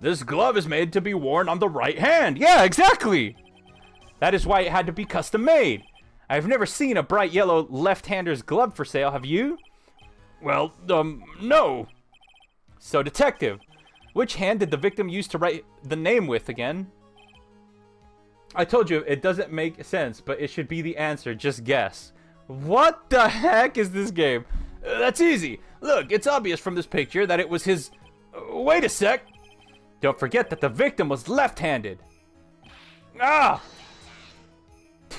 This glove is made to be worn on the right hand. Yeah, exactly. That is why it had to be custom made. I've never seen a bright yellow left-hander's glove for sale, have you? Well, no. So, detective, which hand did the victim use to write the name with again? I told you, it doesn't make sense, but it should be the answer. Just guess. What the heck is this game? That's easy. Look, it's obvious from this picture that it was his... wait a sec. Don't forget that the victim was left-handed. Ah!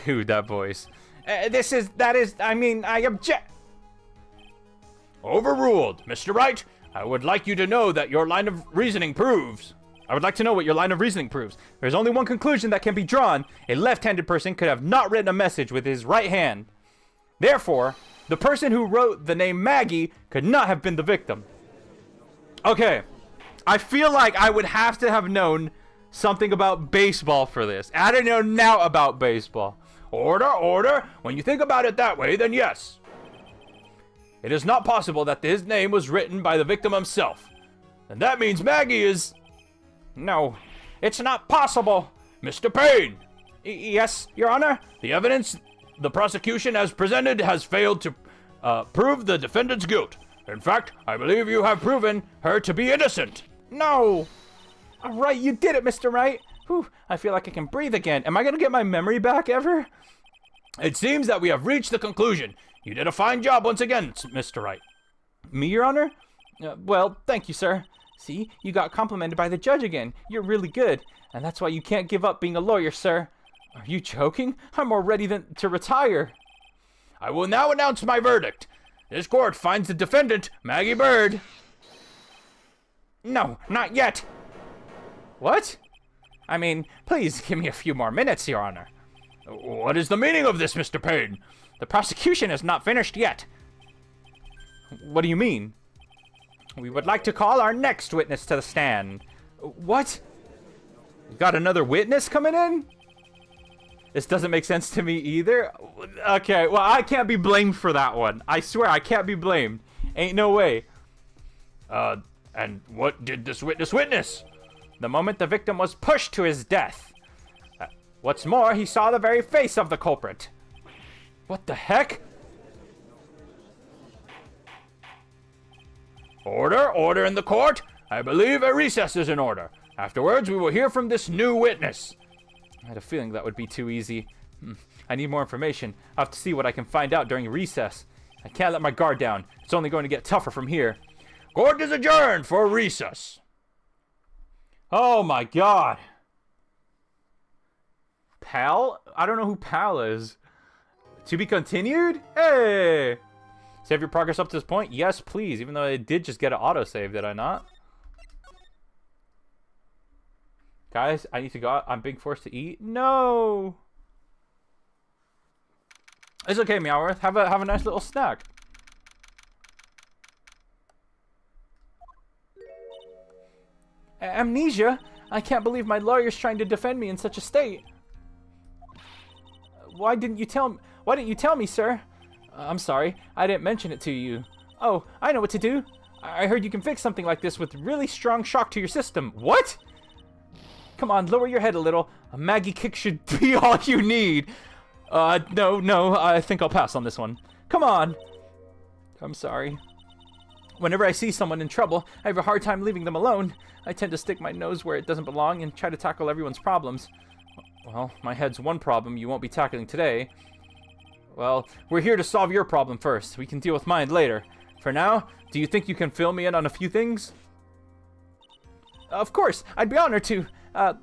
Dude, that voice. I object. Overruled. Mr. Wright, I would like you to know that your line of reasoning proves... I would like to know what your line of reasoning proves. There's only one conclusion that can be drawn. A left-handed person could have not written a message with his right hand. Therefore, the person who wrote the name Maggie could not have been the victim. Okay. I feel like I would have to have known something about baseball for this. I don't know now about baseball. Order. When you think about it that way, then yes. It is not possible that his name was written by the victim himself. And that means Maggie is... No, it's not possible. Mr. Payne! Yes, Your Honor? The evidence the prosecution has presented has failed to prove the defendant's guilt. In fact, I believe you have proven her to be innocent. No. All right, you did it, Mr. Wright. Whew, I feel like I can breathe again. Am I going to get my memory back ever? It seems that we have reached the conclusion. You did a fine job once again, Mr. Wright. Me, Your Honor? Well, thank you, sir. See, you got complimented by the judge again. You're really good. And that's why you can't give up being a lawyer, sir. Are you joking? I'm more ready than to retire. I will now announce my verdict. This court finds the defendant, Maggie Bird. No, not yet. What? I mean, please give me a few more minutes, Your Honor. What is the meaning of this, Mr. Payne? The prosecution is not finished yet. What do you mean? We would like to call our next witness to the stand. What? You got another witness coming in? This doesn't make sense to me either. Okay, well, I can't be blamed for that one. I swear, I can't be blamed. Ain't no way. And what did this witness? The moment the victim was pushed to his death. What's more, he saw the very face of the culprit. What the heck? Order in the court. I believe a recess is in order. Afterwards, we will hear from this new witness. I had a feeling that would be too easy. I need more information. I'll have to see what I can find out during recess. I can't let my guard down. It's only going to get tougher from here. Court is adjourned for recess. Oh my god. Pal? I don't know who Pal is. To be continued? Hey! Save your progress up to this point? Yes, please. Even though I did just get an autosave, did I not? Guys, I need to go out. I'm being forced to eat. No! It's okay, Meowworth. Have a nice little snack. Amnesia? I can't believe my lawyer's trying to defend me in such a state. Why didn't you tell me, sir? I'm sorry. I didn't mention it to you. Oh, I know what to do. I heard you can fix something like this with really strong shock to your system. What? Come on, lower your head a little. A Maggie kick should be all you need. No, I think I'll pass on this one. Come on. I'm sorry. Whenever I see someone in trouble, I have a hard time leaving them alone. I tend to stick my nose where it doesn't belong and try to tackle everyone's problems. Well, my head's one problem you won't be tackling today. Well, we're here to solve your problem first. We can deal with mine later. For now, do you think you can fill me in on a few things? Of course, I'd be honored to.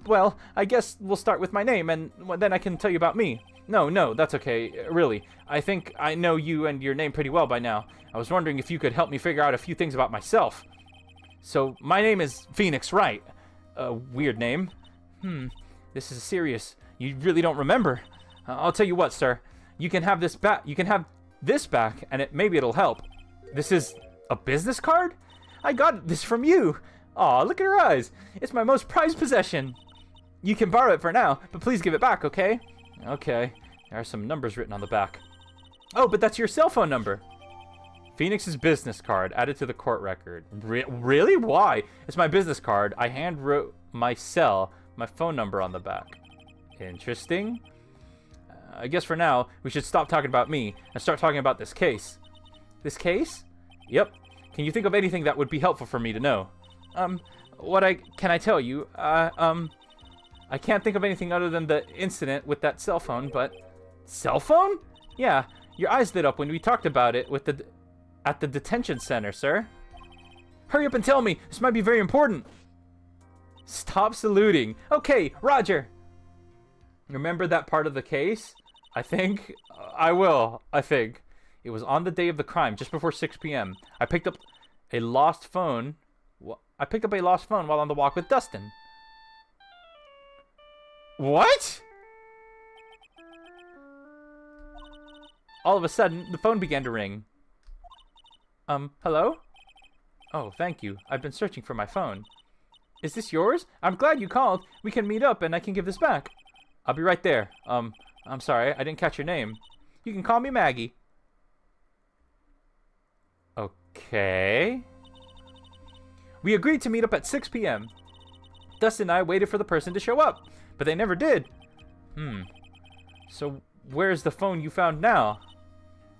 Well, I guess we'll start with my name, and then I can tell you about me. No, that's okay. Really, I think I know you and your name pretty well by now. I was wondering if you could help me figure out a few things about myself. So, my name is Phoenix Wright. A weird name. This is serious. You really don't remember. I'll tell you what, sir. You can have this back. You can have this back, and maybe it'll help. This is a business card? I got this from you. Aw, look at her eyes. It's my most prized possession. You can borrow it for now, but please give it back, okay? Okay. There are some numbers written on the back. Oh, but that's your cell phone number. Phoenix's business card added to the court record. Really? Why? It's my business card. I hand wrote my phone number on the back. Interesting. I guess for now, we should stop talking about me and start talking about this case. This case? Yep. Can you think of anything that would be helpful for me to know? Can I tell you? I can't think of anything other than the incident with that cell phone, but... Cell phone? Yeah, your eyes lit up when we talked about it at the detention center, sir. Hurry up and tell me. This might be very important. Stop saluting. Okay, Roger. Remember that part of the case? I think I will. It was on the day of the crime, just before 6 p.m. I picked up a lost phone while on the walk with Dustin. What? All of a sudden, the phone began to ring. Hello? Oh, thank you. I've been searching for my phone. Is this yours? I'm glad you called. We can meet up and I can give this back. I'll be right there. I'm sorry, I didn't catch your name. You can call me Maggie. Okay. We agreed to meet up at 6 p.m. Dustin and I waited for the person to show up, but they never did. So where's the phone you found now?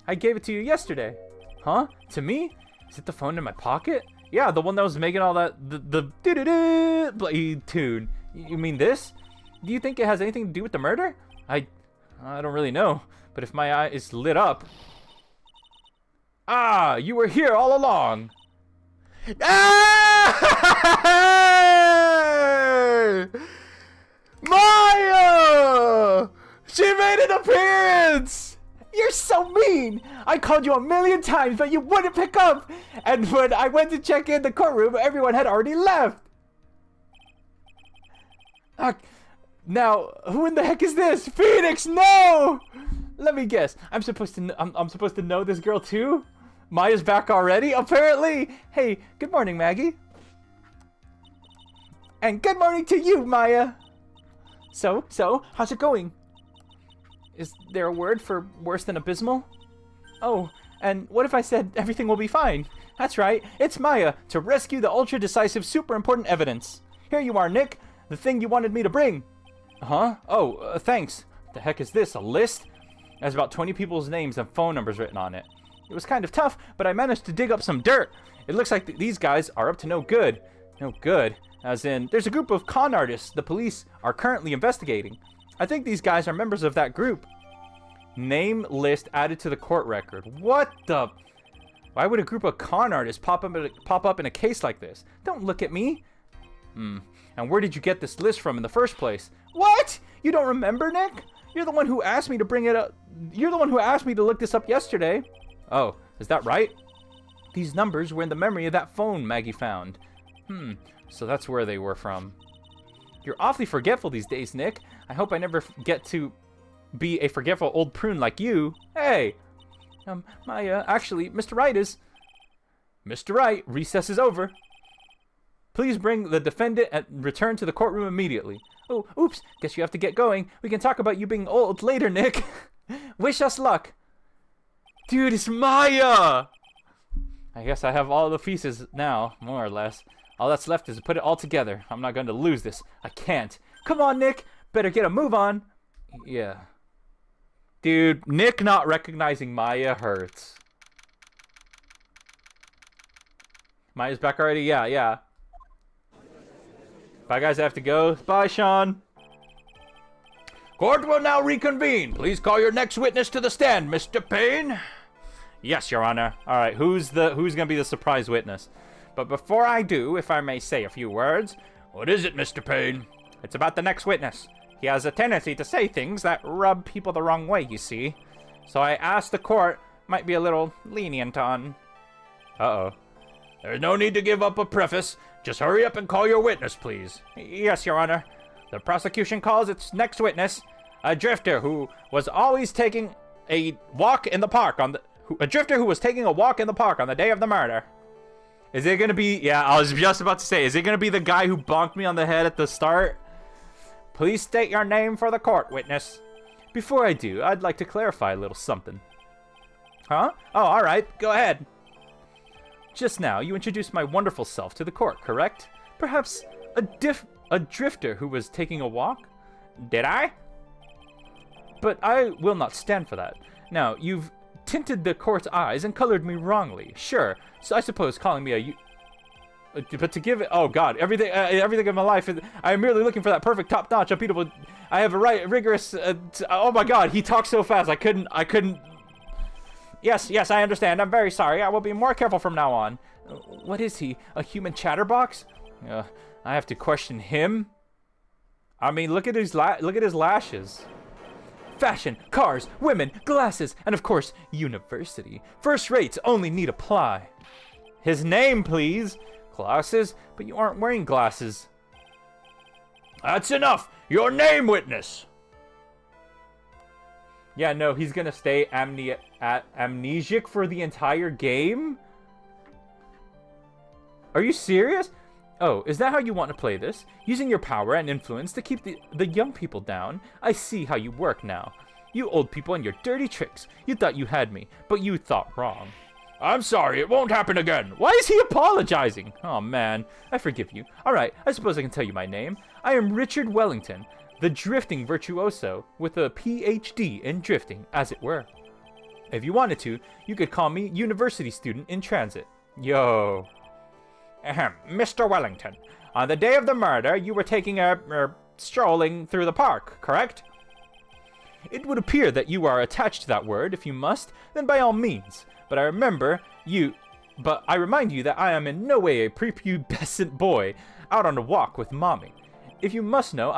I gave it to you yesterday. Huh? To me? Is it the phone in my pocket? Yeah, the one that was making all that the doo-doo-doo bloody tune. You mean this? Do you think it has anything to do with the murder? I don't really know, but if my eye is lit up... Ah, you were here all along. Ah! Maya! She made an appearance! You're so mean! I called you 1,000,000 times, but you wouldn't pick up! And when I went to check in the courtroom, everyone had already left! Now, who in the heck is this? Phoenix, no! Let me guess. I'm supposed to know this girl too? Maya's back already? Apparently! Hey, good morning, Maggie. And good morning to you, Maya! So, how's it going? Is there a word for worse than abysmal? Oh, and what if I said everything will be fine? That's right, it's Maya, to rescue the ultra-decisive, super-important evidence. Here you are, Nick, the thing you wanted me to bring. Huh? Oh, thanks. The heck is this, a list? It has about 20 people's names and phone numbers written on it. It was kind of tough, but I managed to dig up some dirt. It looks like these guys are up to no good. No good? As in, there's a group of con artists the police are currently investigating. I think these guys are members of that group. Name list added to the court record. What the... Why would a group of con artists pop up in a case like this? Don't look at me. And where did you get this list from in the first place? What? You don't remember, Nick? You're the one who asked me to bring it up. You're the one who asked me to look this up yesterday. Oh, is that right? These numbers were in the memory of that phone Maggie found. So that's where they were from. You're awfully forgetful these days, Nick. I hope I never get to be a forgetful old prune like you. Hey! Actually, Mr. Wright is... Mr. Wright, recess is over. Please bring the defendant and return to the courtroom immediately. Oh, oops, guess you have to get going. We can talk about you being old later, Nick. Wish us luck. Dude, it's Maya! I guess I have all the pieces now, more or less. All that's left is to put it all together. I'm not going to lose this. I can't. Come on, Nick. Better get a move on. Yeah. Dude, Nick not recognizing Maya hurts. Maya's back already? Yeah. Bye, guys. I have to go. Bye, Sean. Court will now reconvene. Please call your next witness to the stand, Mr. Payne. Yes, Your Honor. All right, who's gonna be the surprise witness? But before I do, if I may say a few words. What is it, Mr. Payne? It's about the next witness. He has a tendency to say things that rub people the wrong way, you see. So I asked the court might be a little lenient on... Uh-oh. There's no need to give up a preface. Just hurry up and call your witness, please. Yes, Your Honor. The prosecution calls its next witness a drifter who was always taking a walk in the park on the... A drifter who was taking a walk in the park on the day of the murder. Is it gonna be... Yeah, I was just about to say, is it gonna be the guy who bonked me on the head at the start? Please state your name for the court, witness. Before I do, I'd like to clarify a little something. Huh? Oh, alright, go ahead. Just now, you introduced my wonderful self to the court, correct? Perhaps a drifter who was taking a walk? Did I? But I will not stand for that. Now, you've tinted the court's eyes and colored me wrongly. Sure, so I suppose calling me a... But to give it... Oh, God. Everything in my life... I am merely looking for that perfect top-notch, unbeatable... I have a rigorous... oh, my God. He talks so fast. I couldn't... Yes, I understand. I'm very sorry. I will be more careful from now on. What is he? A human chatterbox? I have to question him? I mean, look at his lashes. Fashion, cars, women, glasses, and of course, university. First rates only need apply. His name, please. Glasses? But you aren't wearing glasses. That's enough. Your name, witness. Yeah, no, he's gonna stay amnesic for the entire game? Are you serious? Oh, is that how you want to play this? Using your power and influence to keep the young people down? I see how you work now. You old people and your dirty tricks. You thought you had me, but you thought wrong. I'm sorry, it won't happen again. Why is he apologizing? Oh, man, I forgive you. All right, I suppose I can tell you my name. I am Richard Wellington, the drifting virtuoso, with a PhD in drifting, as it were. If you wanted to, you could call me university student in transit. Yo. Ahem, Mr. Wellington, on the day of the murder, you were taking strolling through the park, correct? It would appear that you are attached to that word. If you must, then by all means. But I remind you that I am in no way a prepubescent boy out on a walk with mommy. If you must know,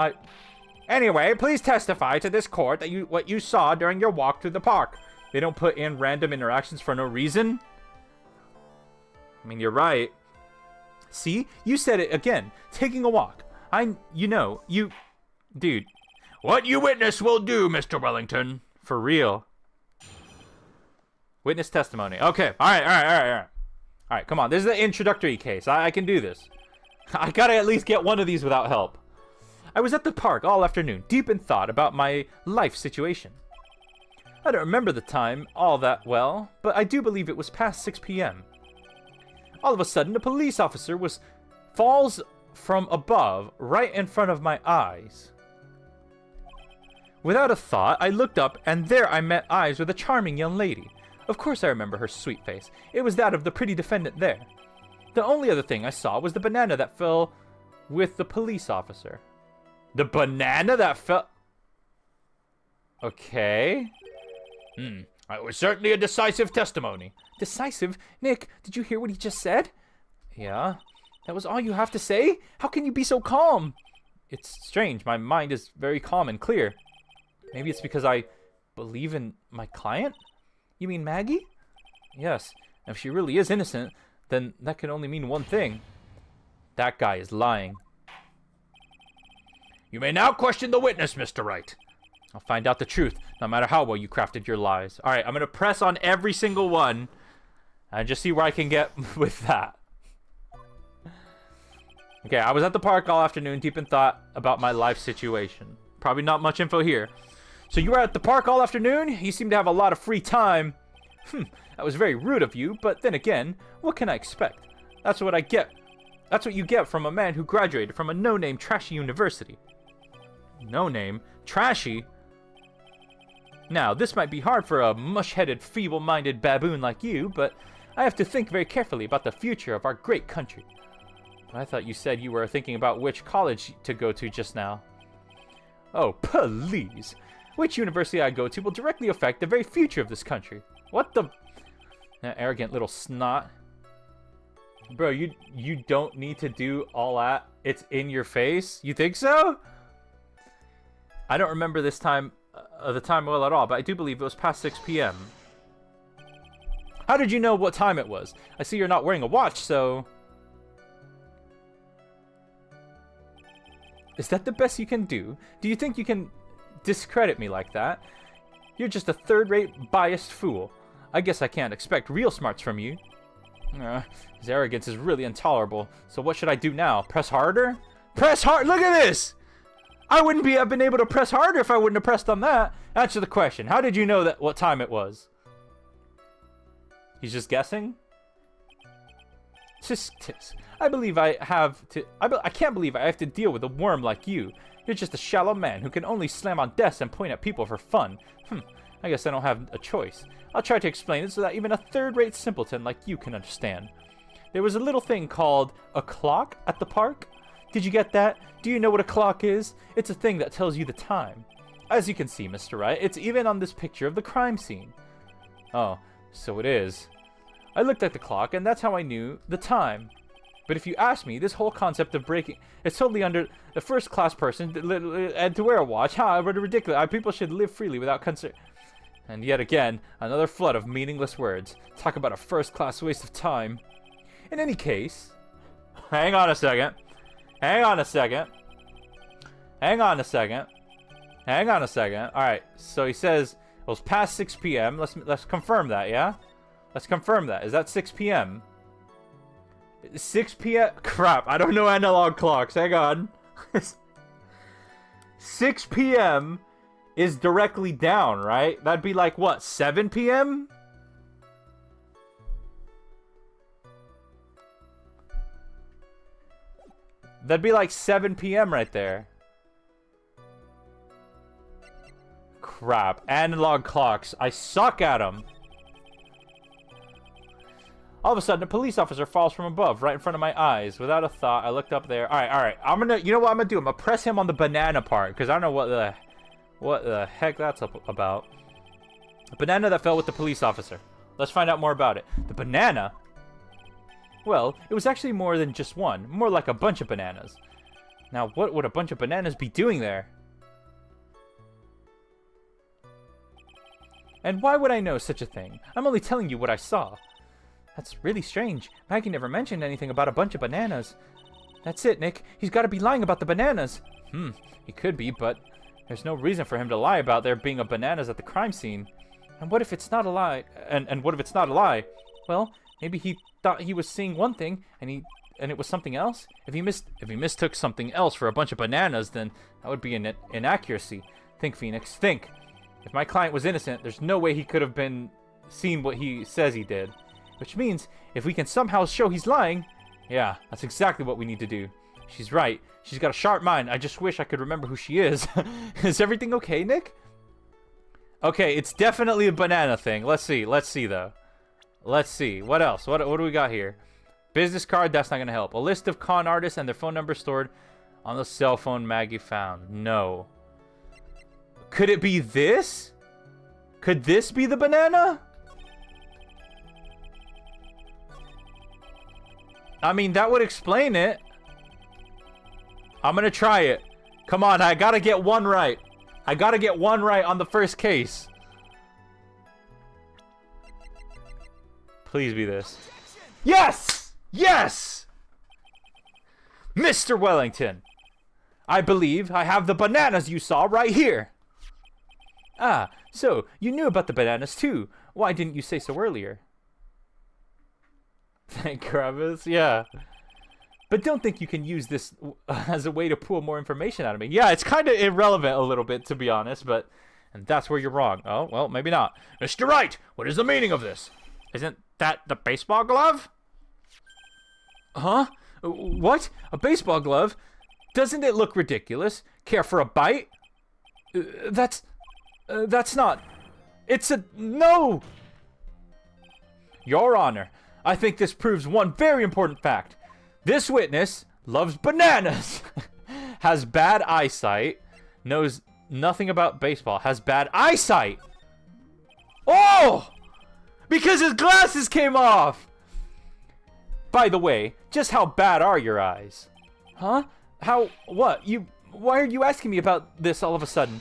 Anyway, please testify to this court that what you saw during your walk through the park. They don't put in random interactions for no reason. I mean, you're right. See? You said it again. Taking a walk. Dude. What you witness will do, Mr. Wellington. For real. Witness testimony. Okay. All right. All right, come on. This is the introductory case. I can do this. I gotta at least get one of these without help. I was at the park all afternoon, deep in thought about my life situation. I don't remember the time all that well, but I do believe it was past 6 p.m. All of a sudden, a police officer falls from above right in front of my eyes. Without a thought, I looked up, and there I met eyes with a charming young lady. Of course I remember her sweet face. It was that of the pretty defendant there. The only other thing I saw was the banana that fell with the police officer. The banana that fell... Okay. That was certainly a decisive testimony. Decisive? Nick, did you hear what he just said? Yeah. That was all you have to say? How can you be so calm? It's strange. My mind is very calm and clear. Maybe it's because I believe in my client? You mean Maggie? Yes. If she really is innocent, then that can only mean one thing. That guy is lying. You may now question the witness, Mr. Wright. I'll find out the truth, no matter how well you crafted your lies. All right, I'm going to press on every single one and just see where I can get with that. Okay, I was at the park all afternoon, deep in thought about my life situation. Probably not much info here. So you were at the park all afternoon? You seem to have a lot of free time. That was very rude of you, but then again, what can I expect? That's what I get. That's what you get from a man who graduated from a no-name trashy university. No-name? Trashy? Now, this might be hard for a mush-headed, feeble-minded baboon like you, but I have to think very carefully about the future of our great country. But I thought you said you were thinking about which college to go to just now. Oh, please. Which university I go to will directly affect the very future of this country. What the... That arrogant little snot. Bro, you don't need to do all that. It's in your face. You think so? I don't remember this time, the time well at all, but I do believe it was past 6 p.m. How did you know what time it was? I see you're not wearing a watch, so... Is that the best you can do? Do you think you can discredit me like that? You're just a third-rate, biased fool. I guess I can't expect real smarts from you. His arrogance is really intolerable. So what should I do now? Press harder? Press hard! Look at this! I wouldn't have been able to press harder if I wouldn't have pressed on that. Answer the question. How did you know that what time it was? He's just guessing? I believe I have to... I can't believe I have to deal with a worm like you. You're just a shallow man who can only slam on desks and point at people for fun. I guess I don't have a choice. I'll try to explain it so that even a third-rate simpleton like you can understand. There was a little thing called a clock at the park. Did you get that? Do you know what a clock is? It's a thing that tells you the time. As you can see, Mr. Wright, it's even on this picture of the crime scene. Oh, so it is. I looked at the clock, and that's how I knew the time. But if you ask me, this whole concept of breaking... It's totally under the first-class person to wear a watch. But ridiculous. People should live freely without concern... And yet again, another flood of meaningless words. Talk about a first-class waste of time. In any case... Hang on a second. Hang on a second. Hang on a second. Hang on a second. Alright, so he says it was past 6 p.m. Let's confirm that, yeah? Let's confirm that. Is that 6 p.m.? 6 p.m.? Crap, I don't know analog clocks. Hang on. 6 p.m. is directly down, right? That'd be like, what, 7 p.m.? That'd be like 7 p.m. right there. Crap. Analog clocks. I suck at them. All of a sudden, a police officer falls from above, right in front of my eyes. Without a thought, I looked up there. All right. You know what I'm gonna do? I'm gonna press him on the banana part, because I don't know what the heck that's about. A banana that fell with the police officer. Let's find out more about it. The banana? Well, it was actually more than just one. More like a bunch of bananas. Now, what would a bunch of bananas be doing there? And why would I know such a thing? I'm only telling you what I saw. That's really strange. Maggie never mentioned anything about a bunch of bananas. That's it, Nick. He's got to be lying about the bananas. He could be, but there's no reason for him to lie about there being a bananas at the crime scene. And what if it's not a lie? And what if it's not a lie? Well, maybe he thought he was seeing one thing, and it was something else. If he mistook something else for a bunch of bananas, then that would be an inaccuracy. Think, Phoenix. Think. If my client was innocent, there's no way he could have been seen what he says he did. Which means, if we can somehow show he's lying, yeah, that's exactly what we need to do. She's right. She's got a sharp mind. I just wish I could remember who she is. Is everything okay, Nick? Okay, it's definitely a banana thing. Let's see, though. Let's see. What else? What do we got here? Business card, that's not going to help. A list of con artists and their phone numbers stored on the cell phone Maggie found. No. Could it be this? Could this be the banana? I mean, that would explain it. I'm gonna try it. Come on, I gotta get one right. I gotta get one right on the first case. Please be this. Yes! Yes! Mr. Wellington, I believe I have the bananas you saw right here. Ah, so you knew about the bananas too. Why didn't you say so earlier? Thank Kravis, yeah. But don't think you can use this as a way to pull more information out of me. Yeah, it's kind of irrelevant a little bit, to be honest, and that's where you're wrong. Oh, well, maybe not. Mr. Wright, what is the meaning of this? Isn't that the baseball glove? Huh? What? A baseball glove? Doesn't it look ridiculous? Care for a bite? That's not... It's a... No! Your Honor, I think this proves one very important fact. This witness loves bananas, has bad eyesight, knows nothing about baseball, has bad eyesight. Oh! Because his glasses came off! By the way, just how bad are your eyes? Huh? How? What? Why are you asking me about this all of a sudden?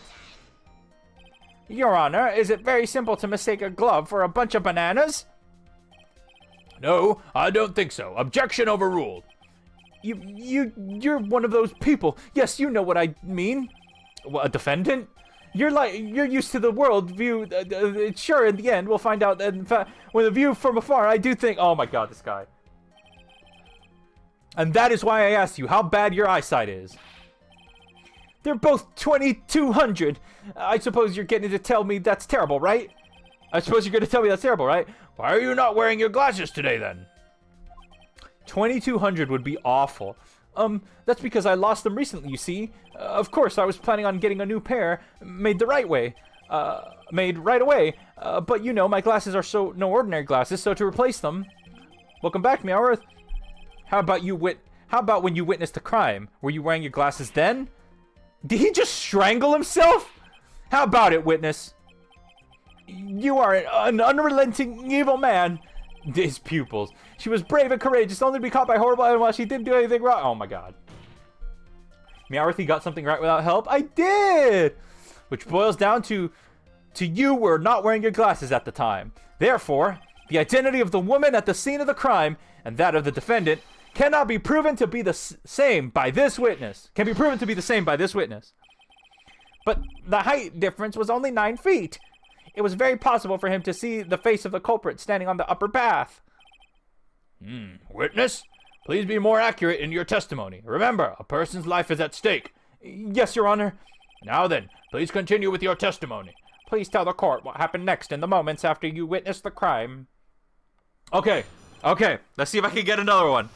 Your Honor, is it very simple to mistake a glove for a bunch of bananas? No, I don't think so. Objection overruled. You're one of those people. Yes, you know what I mean. What, a defendant? You're used to the world view. Sure, in the end, we'll find out. In fact, with a view from afar, I do think. Oh my God, this guy. And that is why I asked you how bad your eyesight is. They're both 2200. I suppose you're getting to tell me that's terrible, right? I suppose you're going to tell me that's terrible, right? Why are you not wearing your glasses today, then? 2200 would be awful. That's because I lost them recently, you see. Of course, I was planning on getting a new pair made the right way. Made right away. But you know, my glasses are no ordinary glasses, so to replace them... Welcome back, Meowworth. How about when you witnessed a crime? Were you wearing your glasses then? Did he just strangle himself? How about it, witness? You are an unrelenting evil man. His pupils. She was brave and courageous, only to be caught by horrible animals. She didn't do anything wrong. Oh my God. Meowworthy got something right without help. I did! Which boils down to you were not wearing your glasses at the time. Therefore, the identity of the woman at the scene of the crime and that of the defendant cannot be proven to be the same by this witness. Can be proven to be the same by this witness. But the height difference was only 9 feet. It was very possible for him to see the face of the culprit standing on the upper path. Witness, please be more accurate in your testimony. Remember, a person's life is at stake. Yes, Your Honor. Now then, please continue with your testimony. Please tell the court what happened next in the moments after you witnessed the crime. Okay. Let's see if I can get another one.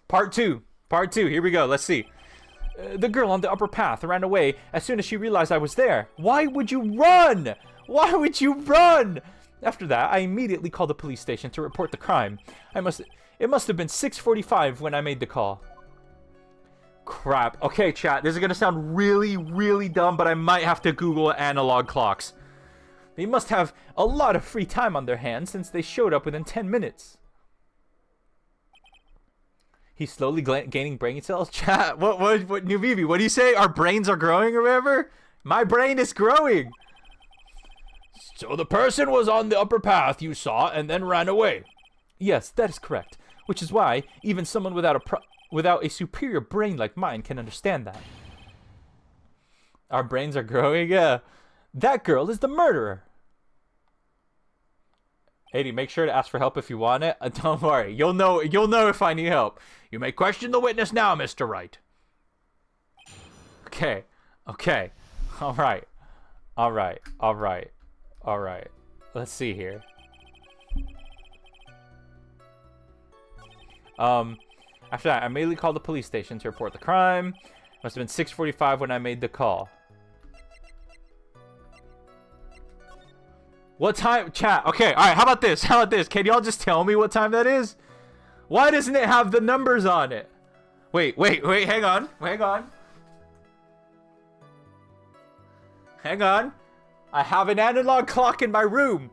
Part 2. Here we go. Let's see. The girl on the upper path ran away as soon as she realized I was there. Why would you run? Why would you run? After that, I immediately called the police station to report the crime. It must have been 6:45 when I made the call. Crap. Okay, chat. This is going to sound really, really dumb, but I might have to Google analog clocks. They must have a lot of free time on their hands since they showed up within 10 minutes. He's slowly gaining brain cells. Chat. What, New Vivi? What do you say? Our brains are growing or whatever? My brain is growing. So the person was on the upper path you saw and then ran away. Yes, that is correct. Which is why even someone without a superior brain like mine can understand that. Our brains are growing. Yeah. That girl is the murderer. A-Dee, make sure to ask for help if you want it. Don't worry. You'll know if I need help. You may question the witness now, Mr. Wright. Okay. Okay. All right. All right. All right. All right. Let's see here. After that, I immediately called the police station to report the crime. Must have been 6:45 when I made the call. What time? Chat. Okay. All right. How about this? How about this? Can y'all just tell me what time that is? Why doesn't it have the numbers on it? Wait. Hang on. Hang on. Hang on. I have an analog clock in my room.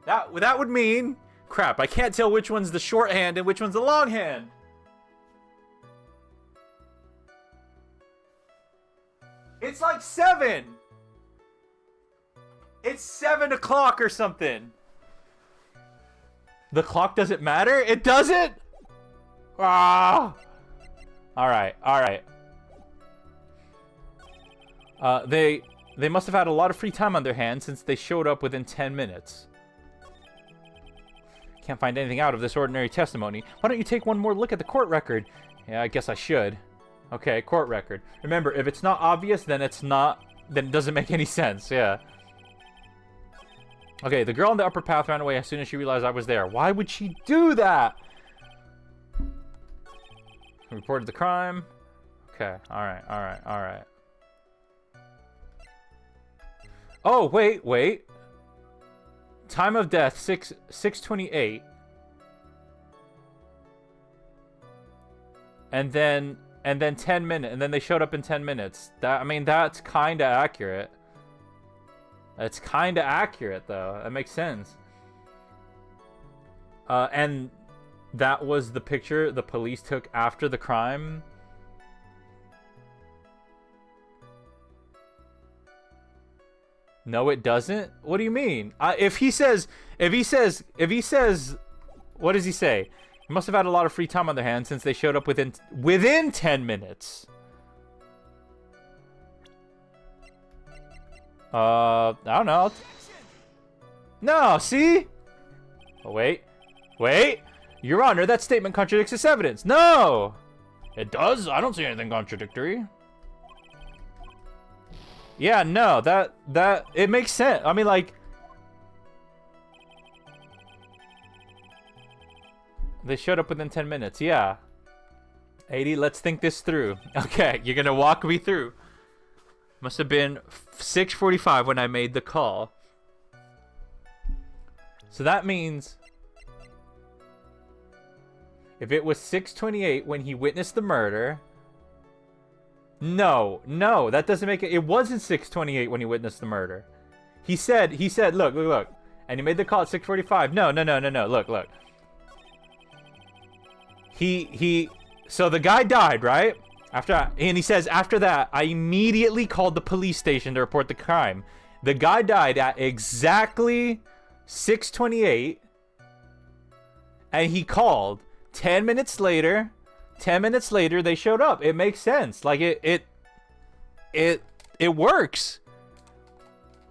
That would mean... Crap, I can't tell which one's the shorthand and which one's the longhand. It's like 7. It's 7 o'clock or something. The clock doesn't matter? It doesn't? Ah. All right. They must have had a lot of free time on their hands since they showed up within 10 minutes. Can't find anything out of this ordinary testimony. Why don't you take one more look at the court record? Yeah, I guess I should. Okay, court record. Remember, if it's not obvious, then it doesn't make any sense. Yeah. Okay, the girl on the upper path ran away as soon as she realized I was there. Why would she do that? Reported the crime. Okay, alright. Oh, wait. Time of death, 6:28. And then 10 minutes. And then they showed up in 10 minutes. That's kind of accurate. That's kind of accurate, though. That makes sense. And that was the picture the police took after the crime. No, it doesn't. What do you mean? If he says, what does he say? He must have had a lot of free time on their hands since they showed up within 10 minutes. I don't know. No, see? Oh, wait. Your Honor, that statement contradicts this evidence. No! It does? I don't see anything contradictory. Yeah, no, that it makes sense. I mean, like, they showed up within 10 minutes. Yeah. A-Dee, let's think this through. Okay, you're gonna walk me through. Must have been 6:45 when I made the call. So that means if it was 6:28 when he witnessed the murder. No, that doesn't make it. It wasn't 6:28 when he witnessed the murder. He said, look. And he made the call at 6:45. No. Look. So the guy died, right? And he says, after that, I immediately called the police station to report the crime. The guy died at exactly 6:28. And he called. 10 minutes later, they showed up. It makes sense. Like, it works.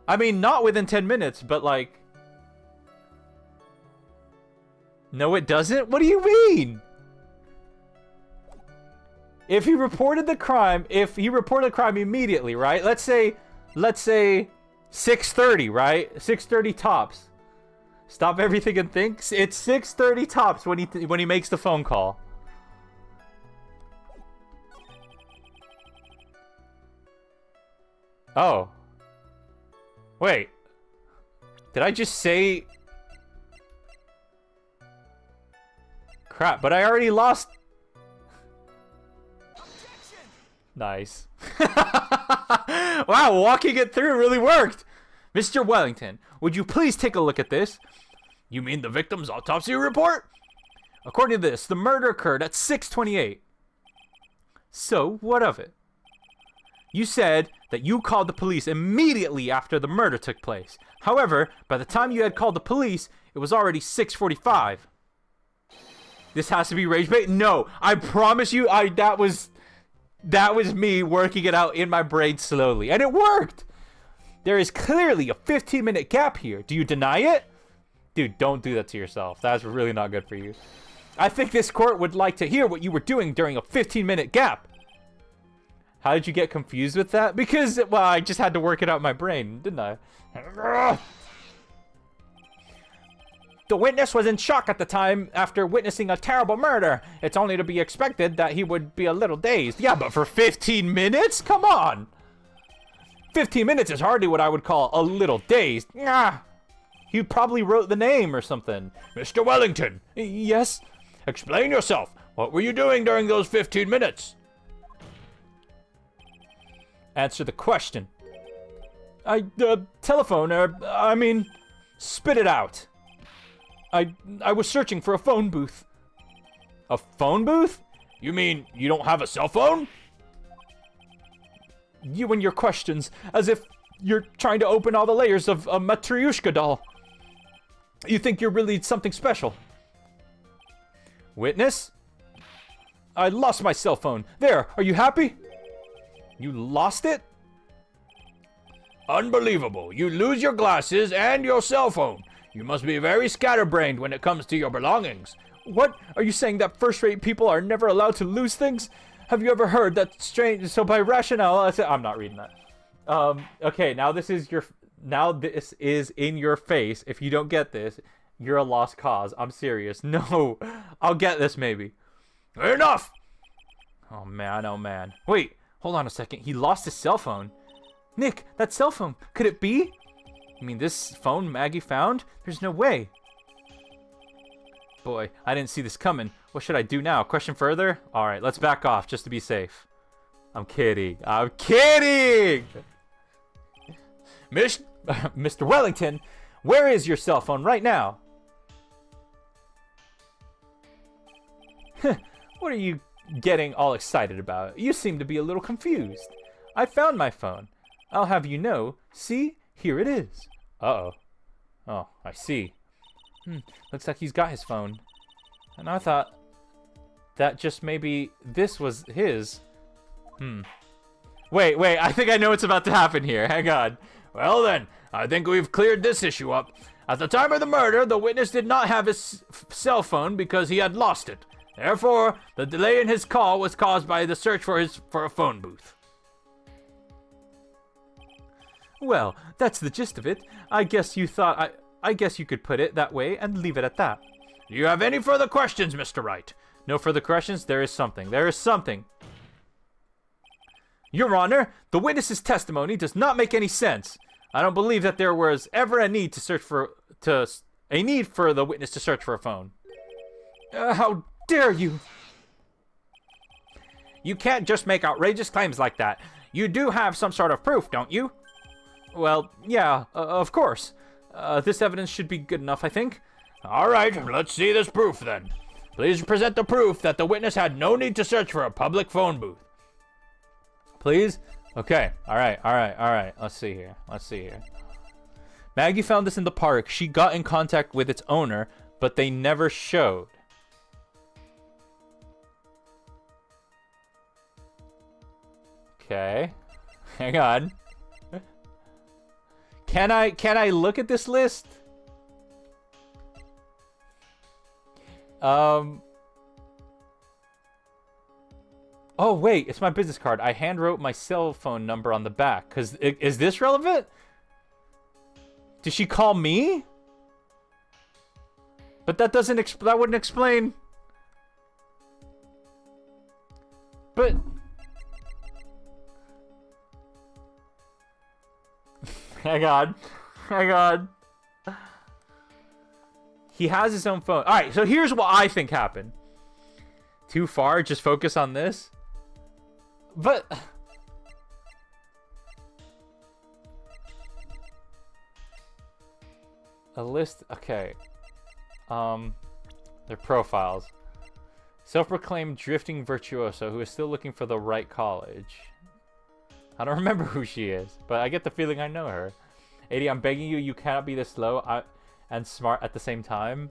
I mean, not within 10 minutes, but like... No, it doesn't? What do you mean? If he reported the crime immediately, right? Let's say 6:30, right? 6:30 tops. Stop everything and think. It's 6:30 tops when he makes the phone call. Oh. Wait. Did I just say... Crap, but I already lost... Nice. Wow, walking it through really worked. Mr. Wellington, would you please take a look at this? You mean the victim's autopsy report? According to this, the murder occurred at 6:28. So, what of it? You said that you called the police immediately after the murder took place. However, by the time you had called the police, it was already 6:45. This has to be rage bait? No, I promise you, that was me working it out in my brain slowly, and it worked. There is clearly a 15-minute gap here. Do you deny it? Dude, don't do that to yourself. That's really not good for you. I think this court would like to hear what you were doing during a 15-minute gap. How did you get confused with that? Because, well, I just had to work it out in my brain, didn't I? The witness was in shock at the time after witnessing a terrible murder. It's only to be expected that he would be a little dazed. Yeah, but for 15 minutes? Come on. 15 minutes is hardly what I would call a little dazed. Yeah. He probably wrote the name or something. Mr. Wellington. Yes? Explain yourself. What were you doing during those 15 minutes? Answer the question. Telephone, spit it out. I was searching for a phone booth. A phone booth? You mean you don't have a cell phone? You and your questions, as if you're trying to open all the layers of a Matryoshka doll. You think you're really something special. Witness? I lost my cell phone. There, are you happy? You lost it? Unbelievable. You lose your glasses and your cell phone. You must be very scatterbrained when it comes to your belongings. What? Are you saying that first-rate people are never allowed to lose things? Have you ever heard that strange... So by rationale... I'm not reading that. Okay, now this is in your face. If you don't get this, you're a lost cause. I'm serious. No. I'll get this, maybe. Enough! Oh, man. Oh, man. Wait. Hold on a second. He lost his cell phone. Nick, that cell phone. Could it be? You mean this phone Maggie found? There's no way. Boy, I didn't see this coming. What should I do now? Question further? Alright, let's back off just to be safe. I'm kidding. I'm kidding! Mr. Wellington, where is your cell phone right now? What are you getting all excited about? You seem to be a little confused. I found my phone. I'll have you know. See? Here it is. Uh-oh. Oh, I see. Looks like he's got his phone. And I thought that just maybe this was his. Wait, I think I know what's about to happen here. Hang on. Well then, I think we've cleared this issue up. At the time of the murder, the witness did not have his cell phone because he had lost it. Therefore, the delay in his call was caused by the search for a phone booth. Well, that's the gist of it. I guess you thought I guess you could put it that way and leave it at that. Do you have any further questions, Mr. Wright? No further questions? There is something. There is something. Your Honor, the witness's testimony does not make any sense. I don't believe that there was ever a need for the witness to search for a phone. How dare you? You can't just make outrageous claims like that. You do have some sort of proof, don't you? Well, yeah, of course. This evidence should be good enough, I think. All right, let's see this proof then. Please present the proof that the witness had no need to search for a public phone booth. Please? Okay, all right. Let's see here. Maggie found this in the park. She got in contact with its owner, but they never showed. Okay. Hang on. Can I look at this list? Oh, wait, it's my business card. I hand wrote my cell phone number on the back. Is this relevant? Did she call me? But that wouldn't explain. But... Hang on. He has his own phone. All right, so here's what I think happened. Too far? Just focus on this? But... A list... Okay. Their profiles. Self-proclaimed drifting virtuoso who is still looking for the right college. I don't remember who she is, but I get the feeling I know her. A-Dee, I'm begging you, you cannot be this slow and smart at the same time.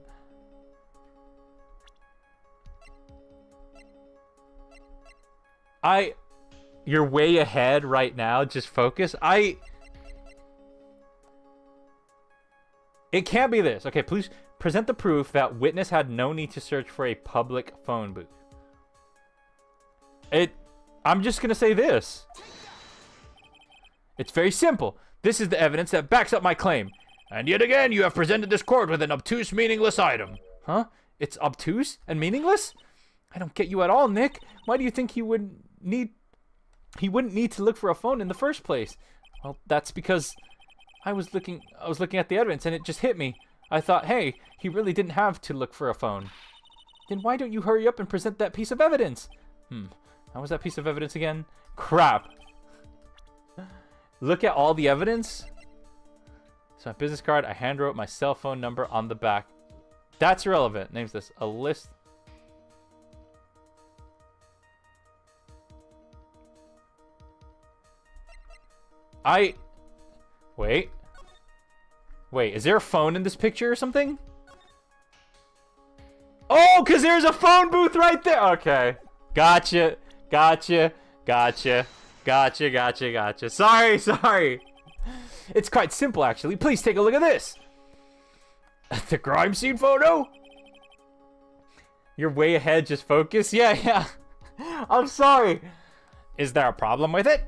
You're way ahead right now. Just focus. It can't be this. Okay, please present the proof that witness had no need to search for a public phone booth. I'm just gonna say this. It's very simple. This is the evidence that backs up my claim. And yet again, you have presented this court with an obtuse, meaningless item. Huh? It's obtuse and meaningless? I don't get you at all, Nick. Why do you think he wouldn't need to look for a phone in the first place? Well, that's because I was looking at the evidence and it just hit me. I thought, hey, he really didn't have to look for a phone. Then why don't you hurry up and present that piece of evidence? How was that piece of evidence again? Crap. Look at all the evidence. So my business card, I hand wrote my cell phone number on the back. That's irrelevant. Names this a list. Wait, is there a phone in this picture or something? Oh, because there's a phone booth right there. Okay. Gotcha. Sorry. It's quite simple, actually. Please take a look at this. The crime scene photo? You're way ahead. Just focus. Yeah. I'm sorry. Is there a problem with it?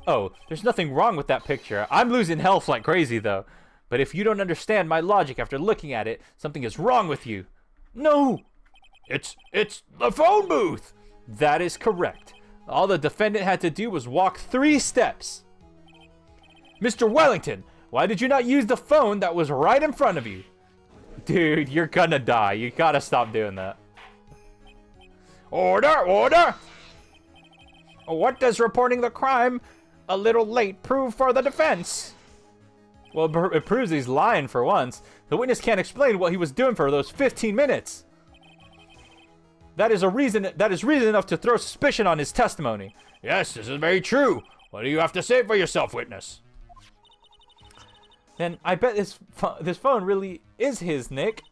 Oh, there's nothing wrong with that picture. I'm losing health like crazy, though. But if you don't understand my logic after looking at it, something is wrong with you. No! It's the phone booth! That is correct. All the defendant had to do was walk 3 steps. Mr. Wellington, why did you not use the phone that was right in front of you? Dude, you're gonna die. You gotta stop doing that. Order! What does reporting the crime a little late prove for the defense? Well, it proves he's lying for once. The witness can't explain what he was doing for those 15 minutes. That is reason enough to throw suspicion on his testimony. Yes, this is very true. What do you have to say for yourself, witness? Then I bet this phone really is his, Nick.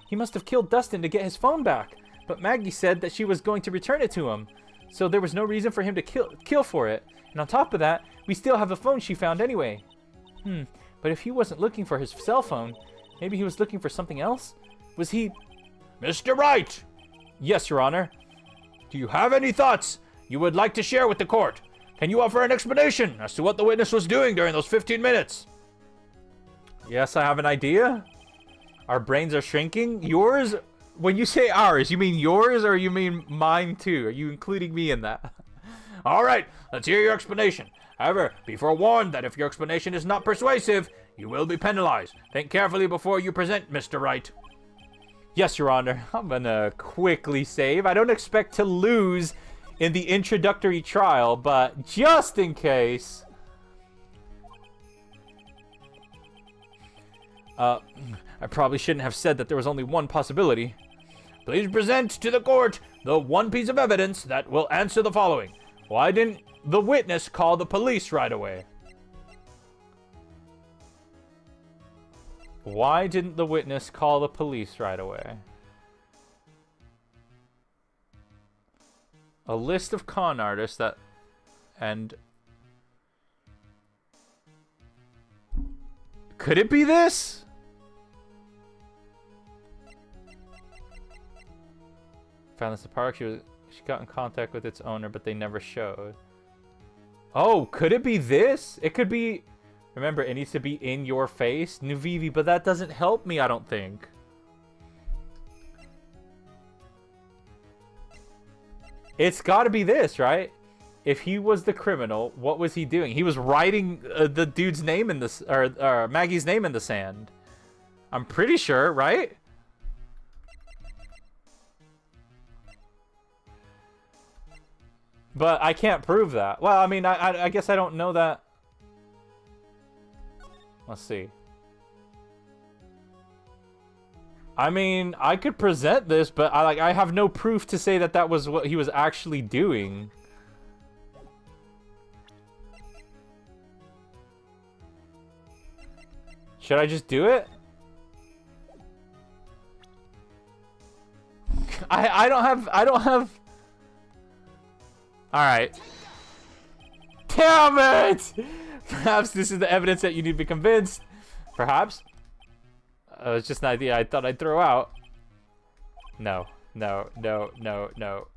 He must have killed Dustin to get his phone back. But Maggie said that she was going to return it to him. So there was no reason for him to kill for it. And on top of that, we still have the phone she found anyway. But if he wasn't looking for his cell phone, maybe he was looking for something else? Was he... Mr. Wright! Yes, Your Honor. Do you have any thoughts you would like to share with the court? Can you offer an explanation as to what the witness was doing during those 15 minutes? Yes, I have an idea. Our brains are shrinking. Yours? When you say ours, you mean yours or you mean mine too? Are you including me in that? All right, let's hear your explanation. However, be forewarned that if your explanation is not persuasive, you will be penalized. Think carefully before you present, Mr. Wright. Yes, Your Honor. I'm gonna quickly save. I don't expect to lose in the introductory trial, but just in case... I probably shouldn't have said that there was only one possibility. Please present to the court the one piece of evidence that will answer the following. Why didn't the witness call the police right away? Why didn't the witness call the police right away? A list of con artists that... And... Could it be this? Found this at the park. She got in contact with its owner, but they never showed. Oh, could it be this? It could be... Remember, it needs to be in your face. Nuvivi, but that doesn't help me, I don't think. It's got to be this, right? If he was the criminal, what was he doing? He was writing the dude's name in the... Or Maggie's name in the sand. I'm pretty sure, right? But I can't prove that. Well, I mean, I guess I don't know that. Let's see. I mean, I could present this, but I have no proof to say that that was what he was actually doing. Should I just do it? I don't have... Alright. Damn it! Perhaps this is the evidence that you need to be convinced. Perhaps. It's just an idea I thought I'd throw out. No. No. No. No. No.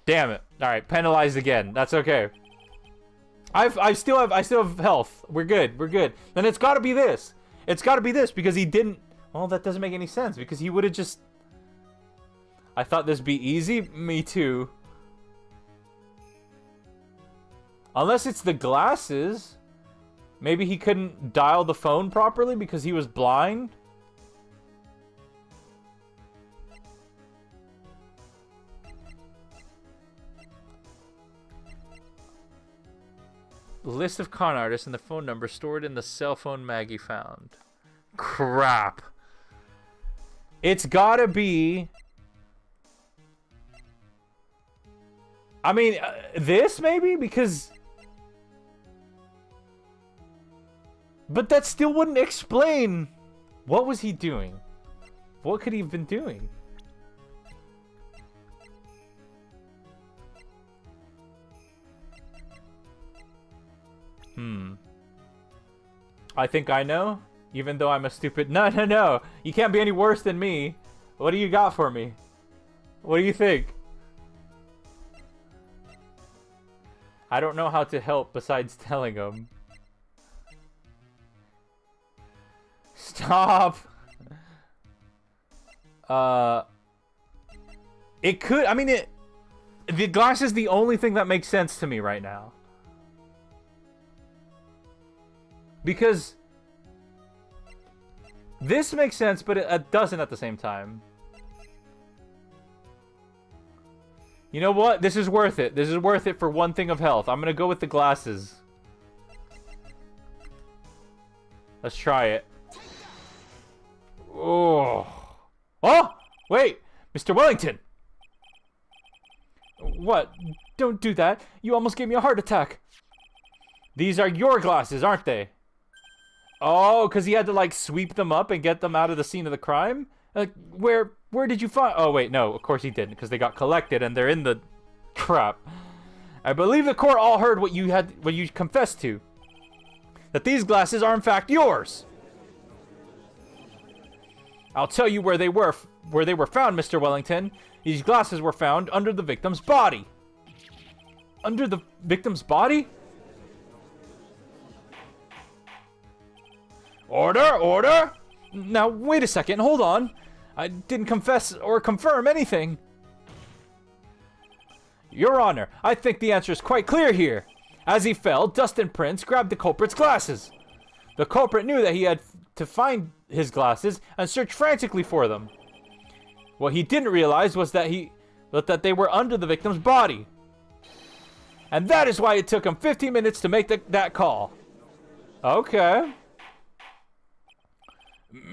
Damn it. Alright, penalized again. That's okay. I still have health. We're good. We're good. Then it's gotta be this. It's gotta be this because he didn't... Well, that doesn't make any sense because he would have just... I thought this would be easy. Me too. Unless it's the glasses. Maybe he couldn't dial the phone properly because he was blind. List of con artists and the phone number stored in the cell phone Maggie found. Crap. It's gotta be... I mean, this maybe? Because... But that still wouldn't explain... What was he doing? What could he have been doing? I think I know, even though I'm a stupid... No, no, no. You can't be any worse than me. What do you got for me? What do you think? I don't know how to help besides telling him. Stop. It could... I mean, the glass is the only thing that makes sense to me right now. Because this makes sense, but it doesn't at the same time. You know what? This is worth it. This is worth it for one thing of health. I'm going to go with the glasses. Let's try it. Oh. Oh! Wait! Mr. Wellington! What? Don't do that. You almost gave me a heart attack. These are your glasses, aren't they? Oh, because he had to, like, sweep them up and get them out of the scene of the crime? Like, where did you find... Oh, wait, no, of course he didn't, because they got collected and they're in the... Crap. I believe the court all heard what you confessed to. That these glasses are, in fact, yours. I'll tell you where they were found, Mr. Wellington. These glasses were found under the victim's body. Under the victim's body? Order! Order! Now, wait a second. Hold on. I didn't confess or confirm anything. Your Honor, I think the answer is quite clear here. As he fell, Dustin Prince grabbed the culprit's glasses. The culprit knew that he had to find his glasses and search frantically for them. What he didn't realize was that they were under the victim's body. And that is why it took him 15 minutes to make that call. Okay.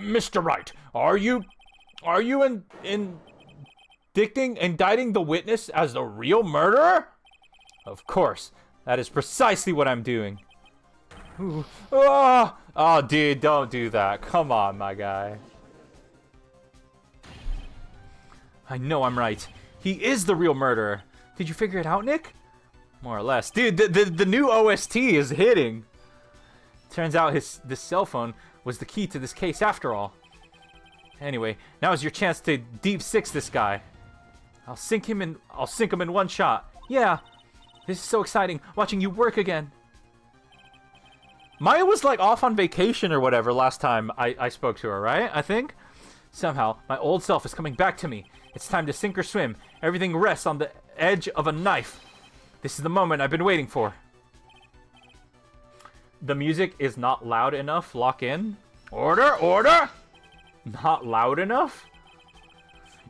Mr. Wright, are you indicting the witness as the real murderer? Of course. That is precisely what I'm doing. Ooh. Oh, dude, don't do that. Come on, my guy. I know I'm right. He is the real murderer. Did you figure it out, Nick? More or less. Dude, the new OST is hitting. Turns out this cell phone was the key to this case after all. Anyway, now is your chance to deep six this guy. I'll sink him in one shot. Yeah. This is so exciting, watching you work again. Maya was like off on vacation or whatever last time I spoke to her, right? I think. Somehow, my old self is coming back to me. It's time to sink or swim. Everything rests on the edge of a knife. This is the moment I've been waiting for. The music is not loud enough. Lock in. Order! Order! Not loud enough?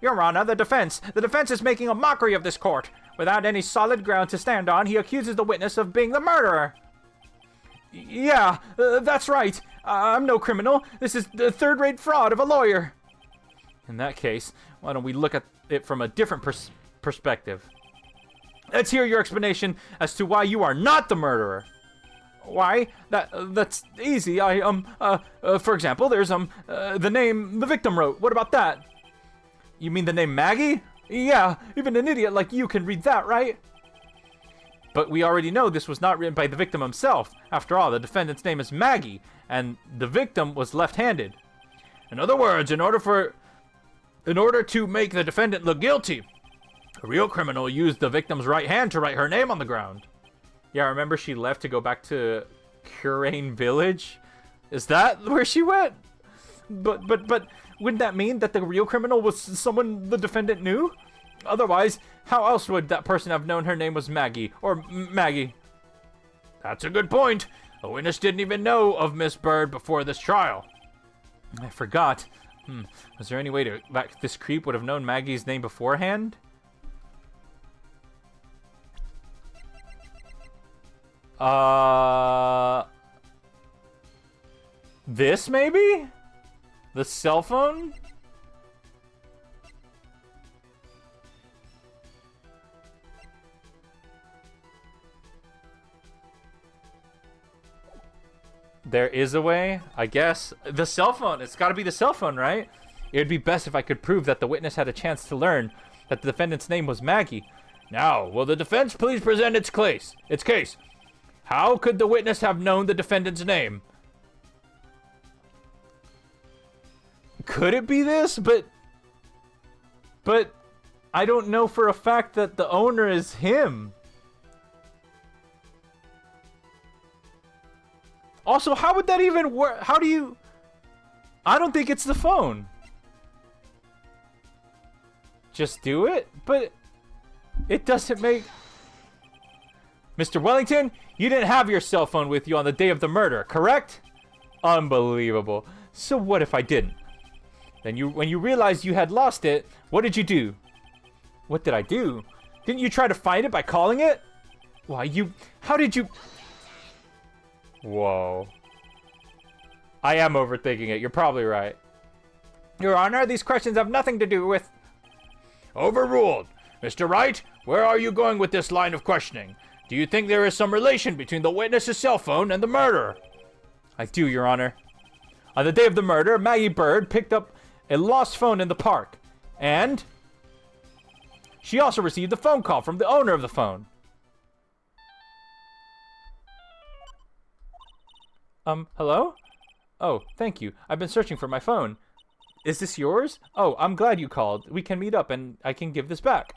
Your Honor, the defense is making a mockery of this court. Without any solid ground to stand on, he accuses the witness of being the murderer. Yeah, that's right. I'm no criminal. This is the third-rate fraud of a lawyer. In that case, why don't we look at it from a different perspective? Let's hear your explanation as to why you are not the murderer. Why? That's easy. For example, there's the name the victim wrote. What about that? You mean the name Maggie? Yeah, even an idiot like you can read that, right? But we already know this was not written by the victim himself. After all, the defendant's name is Maggie, and the victim was left-handed. In other words, in order to make the defendant look guilty, a real criminal used the victim's right hand to write her name on the ground. Yeah, remember she left to go back to Curane Village? Is that where she went? But wouldn't that mean that the real criminal was someone the defendant knew? Otherwise, how else would that person have known her name was Maggie, or Maggie? That's a good point. The witness didn't even know of Miss Bird before this trial. I forgot. Was there any way that this creep would have known Maggie's name beforehand? This maybe? The cell phone? There is a way, I guess. The cell phone. It's got to be the cell phone, right? It would be best if I could prove that the witness had a chance to learn that the defendant's name was Maggie. Now, will the defense please present its case? How could the witness have known the defendant's name? Could it be this? But I don't know for a fact that the owner is him. Also, how would that even work? How do you... I don't think it's the phone. Just do it? But it doesn't make... Mr. Wellington, you didn't have your cell phone with you on the day of the murder, correct? Unbelievable. So what if I didn't? Then when you realized you had lost it, what did you do? What did I do? Didn't you try to find it by calling it? Why, how did you... Whoa. I am overthinking it. You're probably right. Your Honor, these questions have nothing to do with... Overruled. Mr. Wright, where are you going with this line of questioning? Do you think there is some relation between the witness's cell phone and the murderer? I do, Your Honor. On the day of the murder, Maggie Bird picked up a lost phone in the park. And she also received a phone call from the owner of the phone. Hello? Oh, thank you. I've been searching for my phone. Is this yours? Oh, I'm glad you called. We can meet up and I can give this back.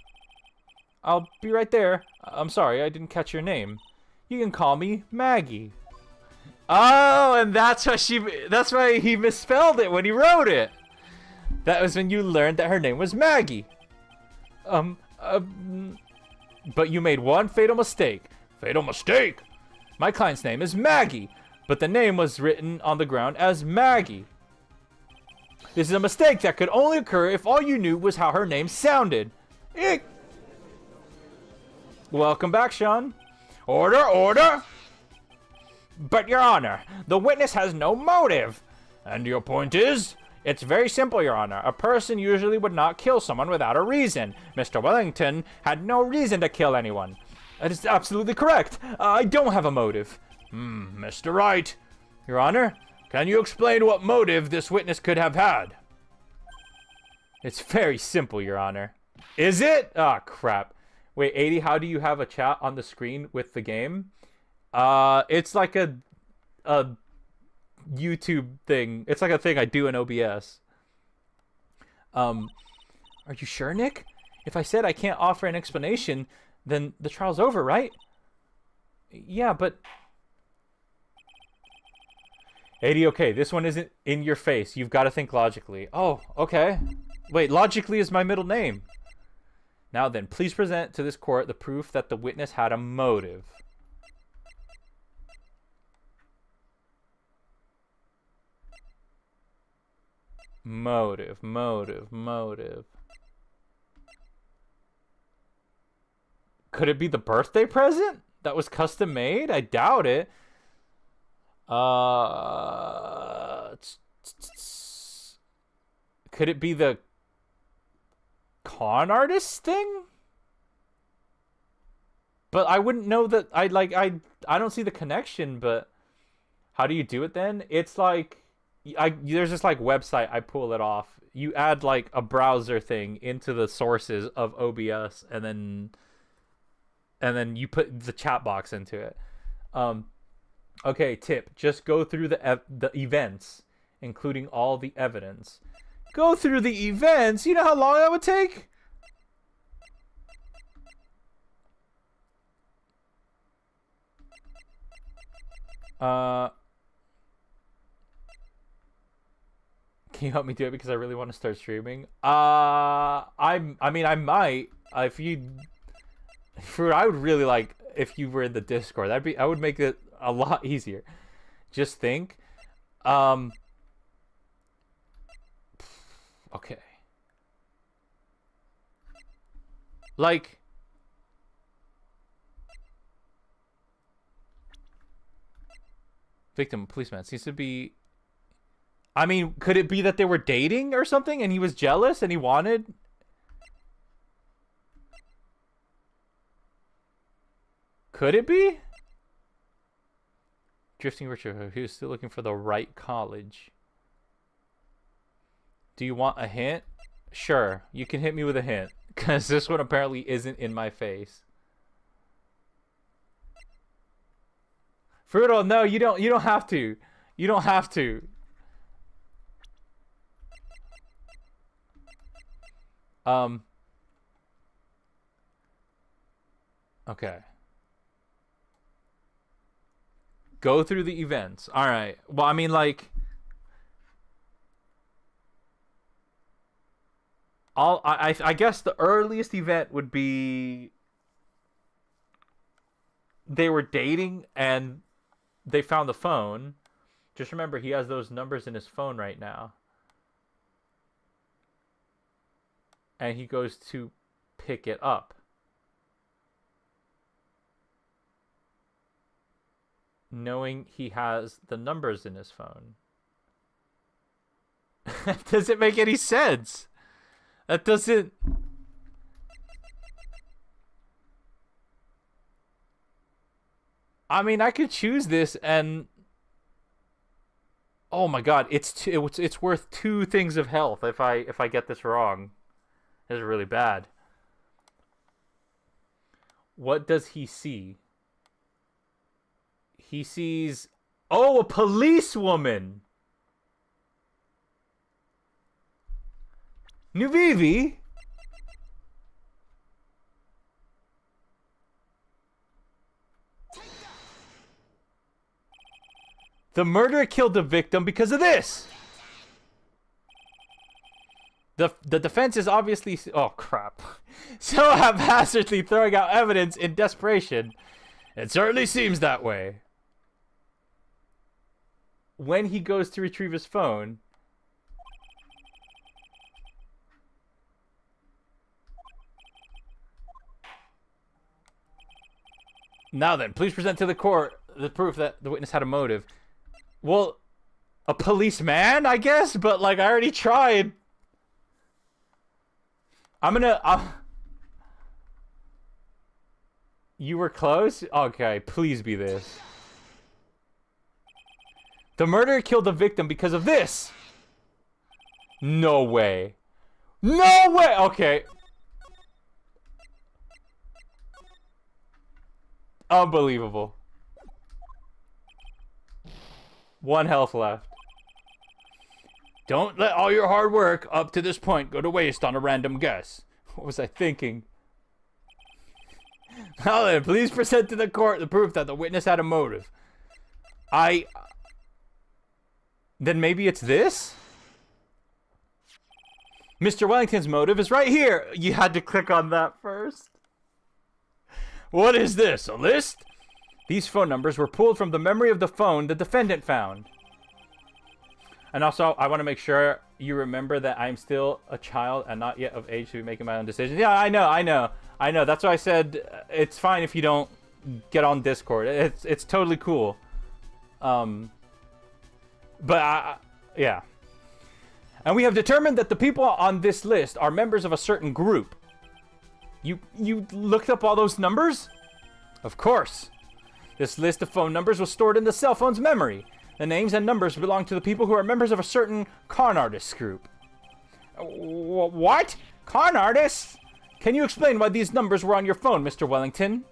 I'll be right there. I'm sorry, I didn't catch your name. You can call me Maggie. Oh, and that's why he misspelled it when he wrote it. That was when you learned that her name was Maggie. But you made one fatal mistake. Fatal mistake? My client's name is Maggie, but the name was written on the ground as Maggie. This is a mistake that could only occur if all you knew was how her name sounded. Welcome back, Sean. Order, order! But, Your Honor, the witness has no motive. And your point is? It's very simple, Your Honor. A person usually would not kill someone without a reason. Mr. Wellington had no reason to kill anyone. That is absolutely correct. I don't have a motive. Mr. Wright. Your Honor? Can you explain what motive this witness could have had? It's very simple, Your Honor. Is it? Ah, crap. Wait, A-Dee, how do you have a chat on the screen with the game? It's like a YouTube thing. It's like a thing I do in OBS. Are you sure, Nick? If I said I can't offer an explanation, then the trial's over, right? Yeah, but... A-Dee, okay, this one isn't in your face. You've got to think logically. Oh, okay. Wait, logically is my middle name. Now then, please present to this court the proof that the witness had a motive. Motive. Could it be the birthday present that was custom made? I doubt it. Could it be the con artist thing? But I wouldn't know that. I don't see the connection. But how do you do it then? It's like there's this like website. I pull it off. You add like a browser thing into the sources of OBS, and then you put the chat box into it. Okay, tip. Just go through the events, including all the evidence. Go through the events? You know how long that would take? Can you help me do it because I really want to start streaming? I mean, I might. If you... Fruit, I would really like if you were in the Discord. I would make it a lot easier. Just think. Okay. Like, victim, policeman seems to be. I mean, could it be that they were dating or something and he was jealous and he wanted? Could it be? Drifting Richard, he was still looking for the right college. Do you want a hint? Sure, you can hit me with a hint. Because this one apparently isn't in my face. Frutal, no, you don't have to. You don't have to. Okay. Go through the events. All right. Well, I mean, like, I guess the earliest event would be they were dating and they found the phone. Just remember, he has those numbers in his phone right now. And he goes to pick it up. Knowing he has the numbers in his phone. Does it make any sense? That doesn't... I mean, I could choose this and... Oh my god, it's worth 2 things of health if I get this wrong. This is really bad. What does he see? He sees... Oh, a policewoman! Nuvivi? The murderer killed the victim because of this! The defense is obviously... Oh, crap. So haphazardly throwing out evidence in desperation. It certainly seems that way. When he goes to retrieve his phone... Now then, please present to the court the proof that the witness had a motive. Well, a policeman, I guess? But, like, I already tried... You were close? Okay, please be this. The murderer killed the victim because of this! No way. No way! Okay. Unbelievable. 1 health left. Don't let all your hard work up to this point go to waste on a random guess. What was I thinking? Now then, please present to the court the proof that the witness had a motive. Then maybe it's this? Mr. Wellington's motive is right here. You had to click on that first. What is this, a list? These phone numbers were pulled from the memory of the phone the defendant found. And also, I want to make sure you remember that I'm still a child and not yet of age to be making my own decisions. Yeah, I know. That's why I said it's fine if you don't get on Discord. It's totally cool. Yeah. And we have determined that the people on this list are members of a certain group. You looked up all those numbers? Of course. This list of phone numbers was stored in the cell phone's memory. The names and numbers belong to the people who are members of a certain con artists group. What? Con artists? Can you explain why these numbers were on your phone, Mr. Wellington?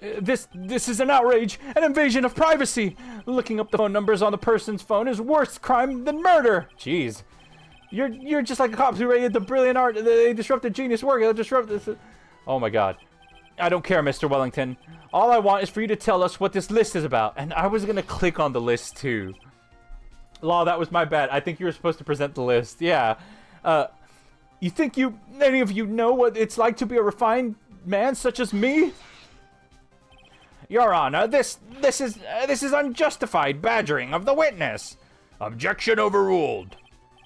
This is an outrage, an invasion of privacy. Looking up the phone numbers on the person's phone is worse crime than murder. Jeez. You're just like the cops who raided the brilliant art. They disrupted genius work. They'll disrupt this. Oh my god. I don't care, Mr. Wellington. All I want is for you to tell us what this list is about. And I was gonna click on the list too. Law, that was my bad. I think you were supposed to present the list. Yeah. You think any of you know what it's like to be a refined man such as me? Your Honor, this is unjustified badgering of the witness. Objection overruled.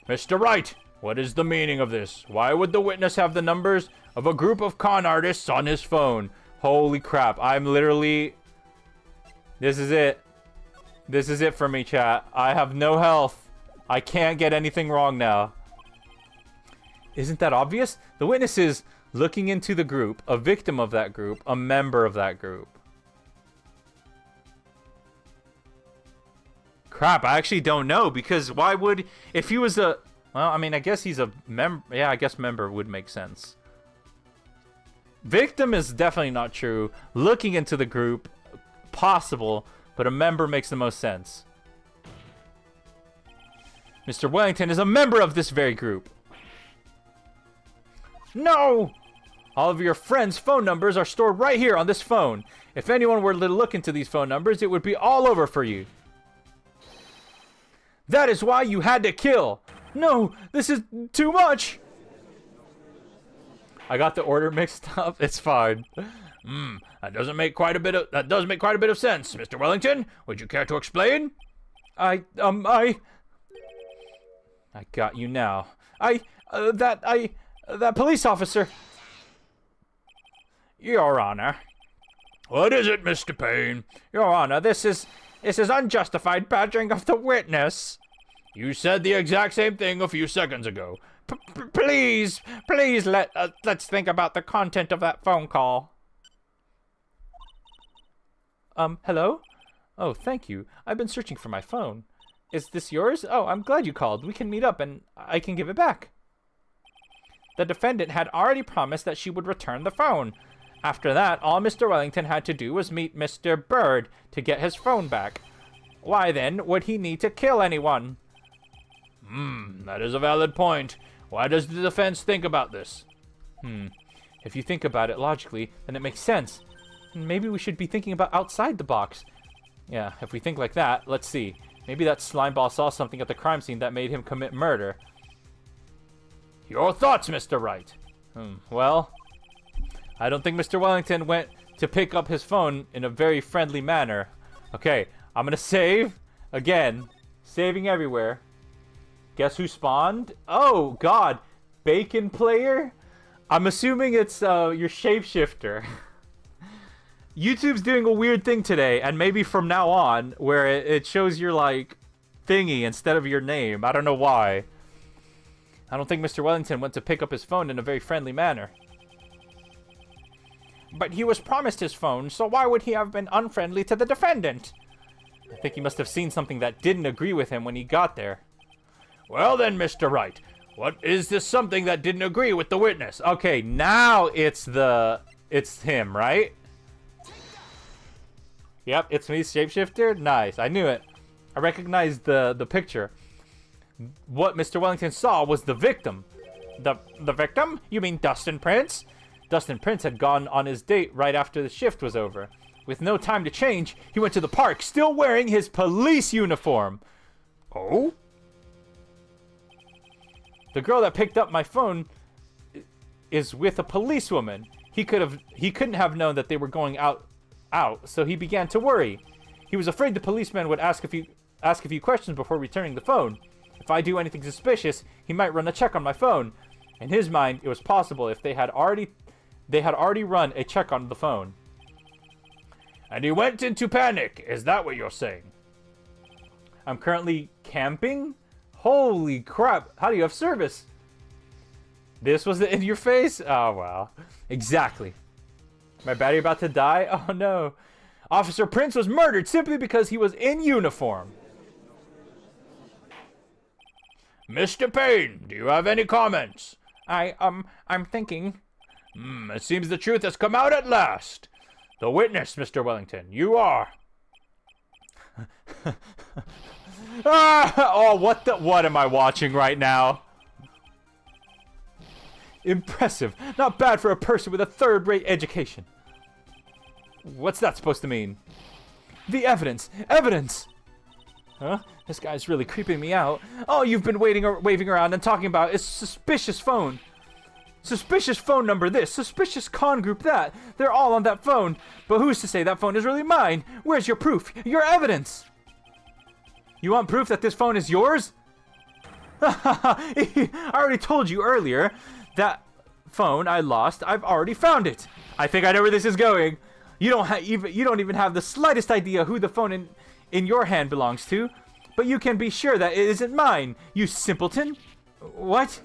Mr. Wright, what is the meaning of this? Why would the witness have the numbers of a group of con artists on his phone? Holy crap, I'm literally... This is it. This is it for me, chat. I have no health. I can't get anything wrong now. Isn't that obvious? The witness is looking into the group, a victim of that group, a member of that group. Crap, I actually don't know, because why would... If he was a... Well, I mean, I guess he's a member... Yeah, I guess member would make sense. Victim is definitely not true. Looking into the group, possible, but a member makes the most sense. Mr. Wellington is a member of this very group. No! All of your friends' phone numbers are stored right here on this phone. If anyone were to look into these phone numbers, it would be all over for you. That is why you had to kill. No, this is too much. I got the order mixed up. It's fine. That does make quite a bit of sense. Mr. Wellington, would you care to explain? I got you now. That police officer. Your Honor. What is it, Mr. Payne? Your Honor, this is unjustified badgering of the witness. You said the exact same thing a few seconds ago. Please, let's think about the content of that phone call. Hello? Oh, thank you. I've been searching for my phone. Is this yours? Oh, I'm glad you called. We can meet up and I can give it back. The defendant had already promised that she would return the phone. After that, all Mr. Wellington had to do was meet Mr. Bird to get his phone back. Why then would he need to kill anyone? That is a valid point. Why does the defense think about this? If you think about it logically, then it makes sense. Maybe we should be thinking about outside the box. Yeah, if we think like that, let's see. Maybe that slimeball saw something at the crime scene that made him commit murder. Your thoughts, Mr. Wright? Well, I don't think Mr. Wellington went to pick up his phone in a very friendly manner. Okay, I'm gonna save. Again, saving everywhere. Guess who spawned? Oh, God. Bacon player? I'm assuming it's your shapeshifter. YouTube's doing a weird thing today, and maybe from now on, where it shows your, like, thingy instead of your name. I don't know why. I don't think Mr. Wellington went to pick up his phone in a very friendly manner. But he was promised his phone, so why would he have been unfriendly to the defendant? I think he must have seen something that didn't agree with him when he got there. Well then, Mr. Wright, what is this something that didn't agree with the witness? Okay, now it's him, right? Yep, it's me, shapeshifter. Nice, I knew it. I recognized the picture. What Mr. Wellington saw was the victim. The victim? You mean Dustin Prince? Dustin Prince had gone on his date right after the shift was over. With no time to change, he went to the park, still wearing his police uniform. Oh? The girl that picked up my phone is with a policewoman. He couldn't have known that they were going out, so he began to worry. He was afraid the policeman would ask a few questions before returning the phone. If I do anything suspicious, he might run a check on my phone. In his mind, it was possible if they had already run a check on the phone. And he went into panic. Is that what you're saying? I'm currently camping? Holy crap. How do you have service? This was the in your face? Oh, wow. Exactly. My baddie about to die? Oh no. Officer Prince was murdered simply because he was in uniform. Mr. Payne, do you have any comments? I'm thinking. It seems the truth has come out at last. The witness, Mr. Wellington, you are. Oh, what am I watching right now? Impressive. Not bad for a person with a third-rate education. What's that supposed to mean? The evidence! Evidence! Huh? This guy's really creeping me out. All you've been waving around and talking about is suspicious phone. Suspicious phone number this, suspicious con group that. They're all on that phone. But who's to say that phone is really mine? Where's your proof? Your evidence? You want proof that this phone is yours? I already told you earlier that phone I lost. I've already found it. I think I know where this is going. You don't even have the slightest idea who the phone in your hand belongs to, but you can be sure that it isn't mine, you simpleton. What?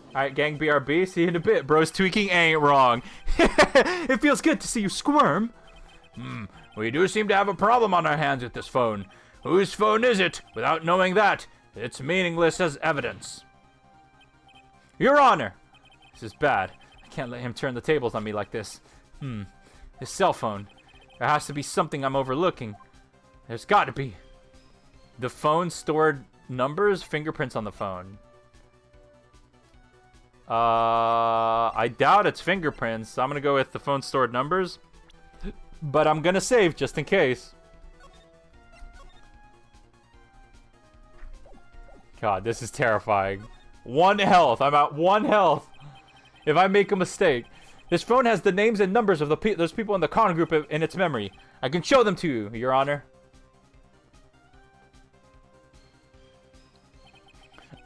Alright, gang, BRB, see you in a bit. Bro's tweaking ain't wrong. It feels good to see you squirm. We do seem to have a problem on our hands with this phone. Whose phone is it? Without knowing that, it's meaningless as evidence. Your Honor! This is bad. I can't let him turn the tables on me like this. His cell phone. There has to be something I'm overlooking. There's got to be. The phone stored numbers, fingerprints on the phone. I doubt it's fingerprints. So I'm gonna go with the phone stored numbers. But I'm gonna save just in case. God, this is terrifying. 1 health. I'm at 1 health. If I make a mistake. This phone has the names and numbers of those people in the con group in its memory. I can show them to you, Your Honor.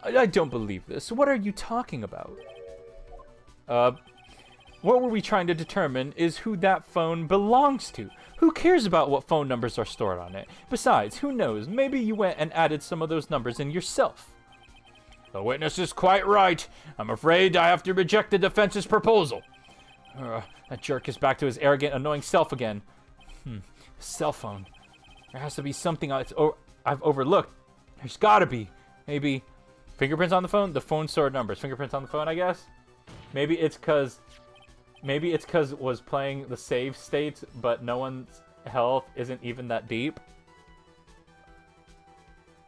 I don't believe this. What are you talking about? What were we trying to determine is who that phone belongs to. Who cares about what phone numbers are stored on it? Besides, who knows? Maybe you went and added some of those numbers in yourself. The witness is quite right. I'm afraid I have to reject the defense's proposal. That jerk is back to his arrogant, annoying self again. Cell phone. There has to be something I've overlooked. There's gotta be. Maybe fingerprints on the phone? The phone stored numbers. Fingerprints on the phone, I guess? Maybe it's because it was playing the save state, but no one's health isn't even that deep.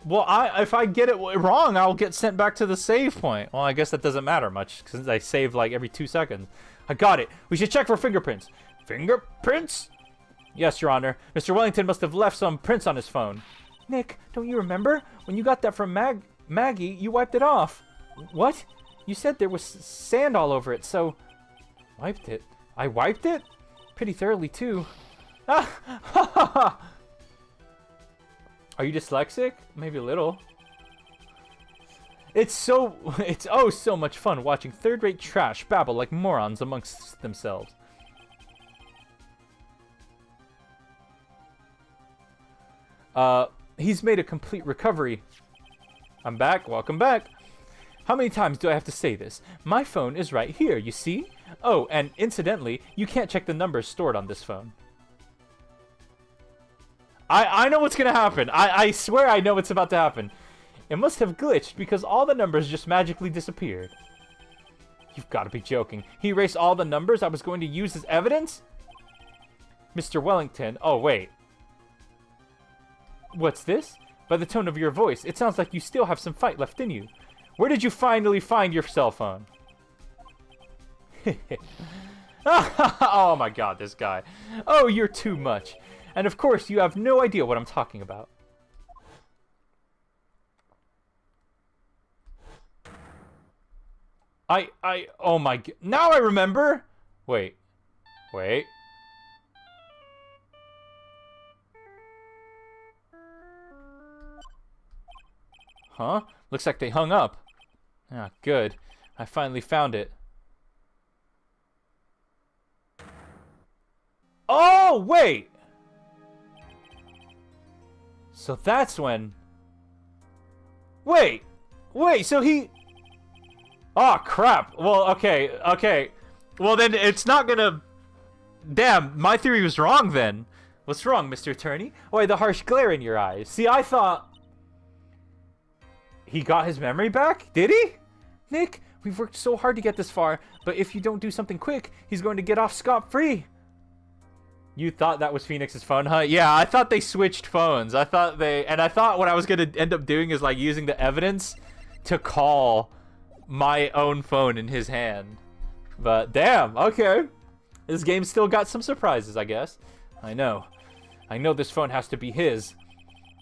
Well, if I get it wrong, I'll get sent back to the save point. Well, I guess that doesn't matter much, since I save like every 2 seconds. I got it. We should check for fingerprints. Fingerprints? Yes, Your Honor. Mr. Wellington must have left some prints on his phone. Nick, don't you remember? When you got that from Maggie, you wiped it off. What? You said there was sand all over it, so... Wiped it? I wiped it? Pretty thoroughly, too. Are you dyslexic? Maybe a little. It's oh so much fun watching third-rate trash babble like morons amongst themselves. He's made a complete recovery. I'm back. Welcome back. How many times do I have to say this? My phone is right here, you see? Oh, and incidentally, you can't check the numbers stored on this phone. I know what's gonna happen. I swear I know what's about to happen. It must have glitched because all the numbers just magically disappeared. You've got to be joking. He erased all the numbers I was going to use as evidence? Mr. Wellington. Oh, wait. What's this? By the tone of your voice, it sounds like you still have some fight left in you. Where did you finally find your cell phone? Oh my god, this guy. Oh, you're too much. And of course, you have no idea what I'm talking about. Oh my god. Now I remember. Wait. Huh? Looks like they hung up. Ah, good. I finally found it. Oh, wait! So that's when... Wait, so he... Oh, crap. Well, okay. Well, then it's not gonna... Damn, my theory was wrong then. What's wrong, Mr. Attorney? Why, the harsh glare in your eyes. See, I thought... He got his memory back? Did he? Nick, we've worked so hard to get this far, but if you don't do something quick, he's going to get off scot-free. You thought that was Phoenix's phone, huh? Yeah, I thought they switched phones. I thought what I was going to end up doing is, like, using the evidence to call my own phone in his hand. But, damn, okay. This game still got some surprises, I guess. I know this phone has to be his.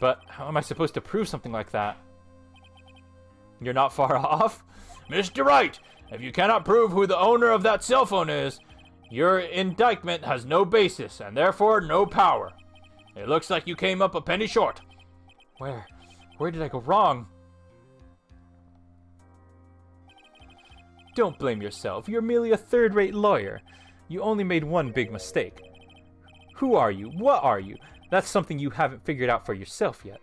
But how am I supposed to prove something like that? You're not far off? Mr. Wright, if you cannot prove who the owner of that cell phone is, your indictment has no basis and therefore no power. It looks like you came up a penny short. Where did I go wrong? Don't blame yourself. You're merely a third-rate lawyer. You only made one big mistake. Who are you? What are you? That's something you haven't figured out for yourself yet.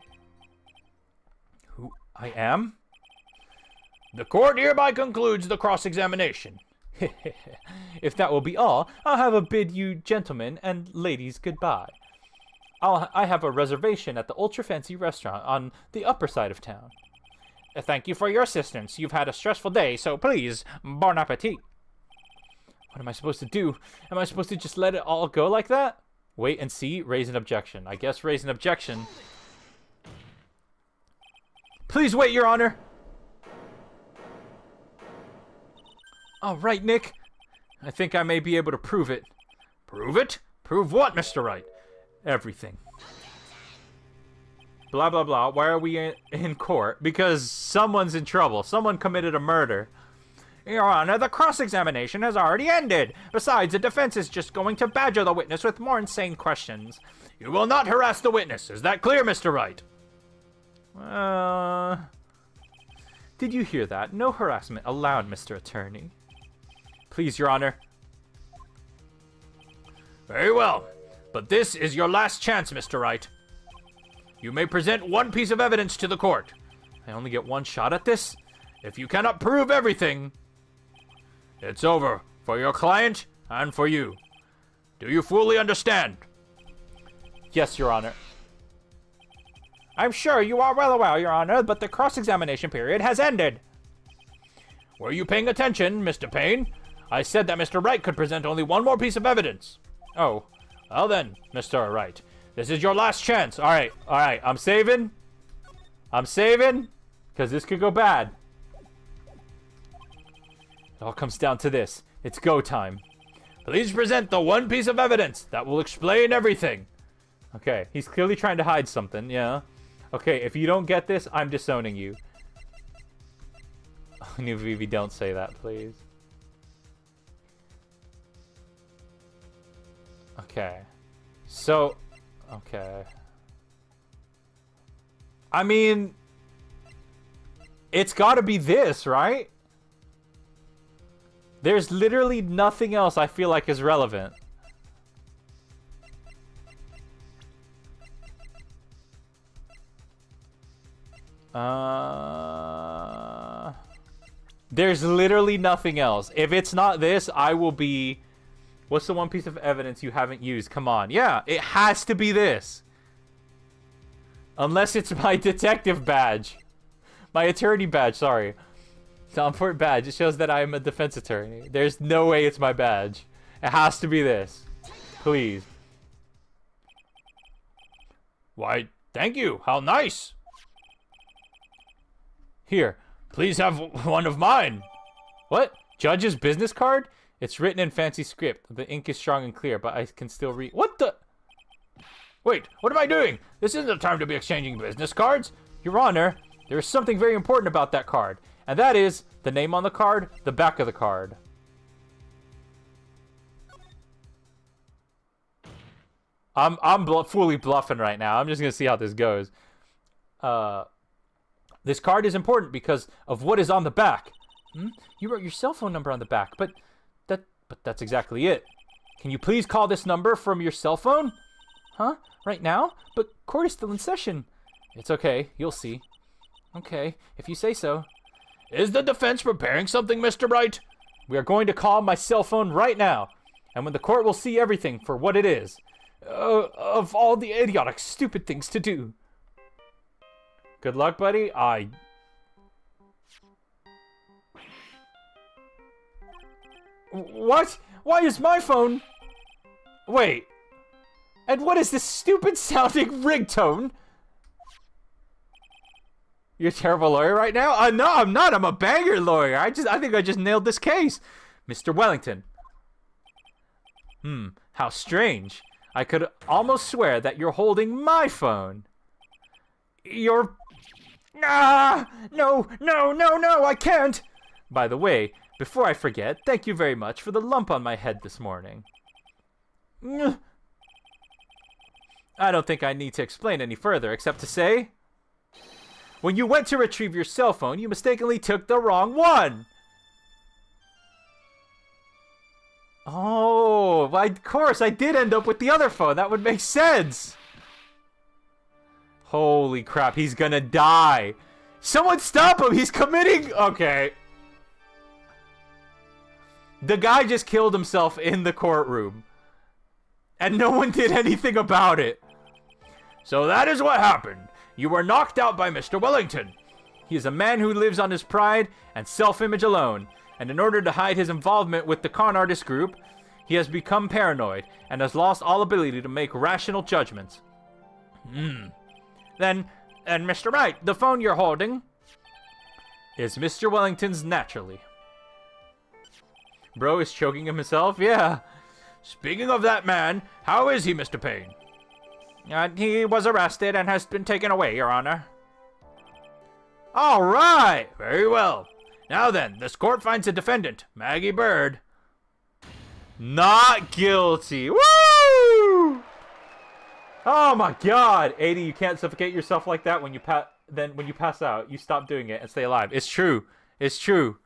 Who I am? The court hereby concludes the cross-examination. If that will be all, I'll have a bid you gentlemen and ladies goodbye. I have a reservation at the ultra-fancy restaurant on the upper side of town. Thank you for your assistance. You've had a stressful day, so please, bon appetit. What am I supposed to do? Am I supposed to just let it all go like that? Wait and see, raise an objection. I guess raise an objection. Please wait, Your Honor. All right, Nick. I think I may be able to prove it. Prove it? Prove what, Mr. Wright? Everything. Blah, blah, blah. Why are we in court? Because someone's in trouble. Someone committed a murder. Your Honor, the cross-examination has already ended. Besides, the defense is just going to badger the witness with more insane questions. You will not harass the witness. Is that clear, Mr. Wright? Did you hear that? No harassment allowed, Mr. Attorney. Please, Your Honor. Very well. But this is your last chance, Mr. Wright. You may present one piece of evidence to the court. I only get one shot at this? If you cannot prove everything, it's over for your client and for you. Do you fully understand? Yes, Your Honor. I'm sure you are well aware, Your Honor, but the cross-examination period has ended. Were you paying attention, Mr. Payne? I said that Mr. Wright could present only one more piece of evidence. Oh. Well then, Mr. Wright, this is your last chance. All right. I'm saving. Because this could go bad. It all comes down to this. It's go time. Please present the one piece of evidence that will explain everything. Okay, he's clearly trying to hide something, yeah. Okay, if you don't get this, I'm disowning you. New Vivi, don't say that, please. Okay. So, okay. I mean, it's gotta be this, right? There's literally nothing else I feel like is relevant. There's literally nothing else. If it's not this, I will be... What's the one piece of evidence you haven't used? Come on. Yeah, it has to be this. Unless it's my detective badge. My attorney badge, sorry. Tom Ford badge. It shows that I am a defense attorney. There's no way it's my badge. It has to be this. Please. Why, thank you. How nice. Here. Please have one of mine. What? Judge's business card? It's written in fancy script. The ink is strong and clear, but I can still read. What the? Wait, what am I doing? This isn't the time to be exchanging business cards. Your Honor, there is something very important about that card. And that is the name on the card, the back of the card. I'm fully bluffing right now. I'm just going to see how this goes. This card is important because of what is on the back. You wrote your cell phone number on the back, but that's exactly it. Can you please call this number from your cell phone? Huh? Right now? But court is still in session. It's okay. You'll see. Okay, if you say so. Is the defense preparing something, Mr. Wright? We are going to call my cell phone right now, and when the court will see everything for what it is. Of all the idiotic, stupid things to do. Good luck, buddy. What? Why is my phone... Wait. And what is this stupid sounding ringtone? You're a terrible lawyer right now? No, I'm not. I'm a banger lawyer. I think I just nailed this case. Mr. Wellington. How strange. I could almost swear that you're holding my phone. You're... Ah! No, I can't! By the way, before I forget, thank you very much for the lump on my head this morning. I don't think I need to explain any further, except to say... When you went to retrieve your cell phone, you mistakenly took the wrong one! Oh, of course, I did end up with the other phone. That would make sense. Holy crap, he's gonna die. Someone stop him, he's committing... Okay. The guy just killed himself in the courtroom. And no one did anything about it. So that is what happened. You were knocked out by Mr. Wellington. He is a man who lives on his pride and self-image alone. And in order to hide his involvement with the con artist group, he has become paranoid and has lost all ability to make rational judgments. Then, Mr. Wright, the phone you're holding is Mr. Wellington's naturally. Bro is choking himself? Yeah. Speaking of that man, how is he, Mr. Payne? He was arrested and has been taken away, Your Honor. All right. Very well. Now then, this court finds the defendant, Maggie Bird, not guilty. Woo! Oh my God, A-Dee, you can't suffocate yourself like that when you pass out. You stop doing it and stay alive. It's true. It's true.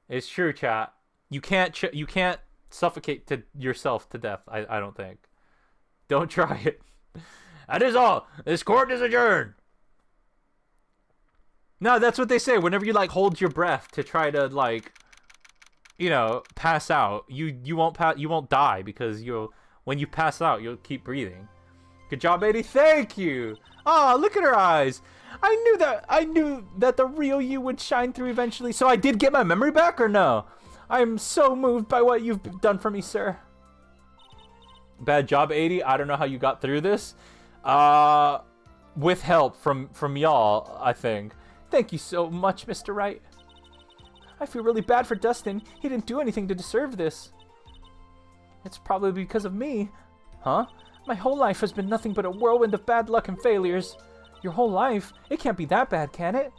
It's true, chat. You can't suffocate yourself to death. I don't think. Don't try it. That is all. This court is adjourned. No, that's what they say. Whenever you hold your breath to try to pass out, you won't die because when you pass out, you'll keep breathing. Good job, A-Dee. Thank you. Oh, look at her eyes. I knew that the real you would shine through eventually. So I did get my memory back or no? I'm so moved by what you've done for me, sir. Bad job, A-Dee. I don't know how you got through this. With help from y'all, I think. Thank you so much, Mr. Wright. I feel really bad for Dustin. He didn't do anything to deserve this. It's probably because of me. Huh? My whole life has been nothing but a whirlwind of bad luck and failures. Your whole life? It can't be that bad, can it?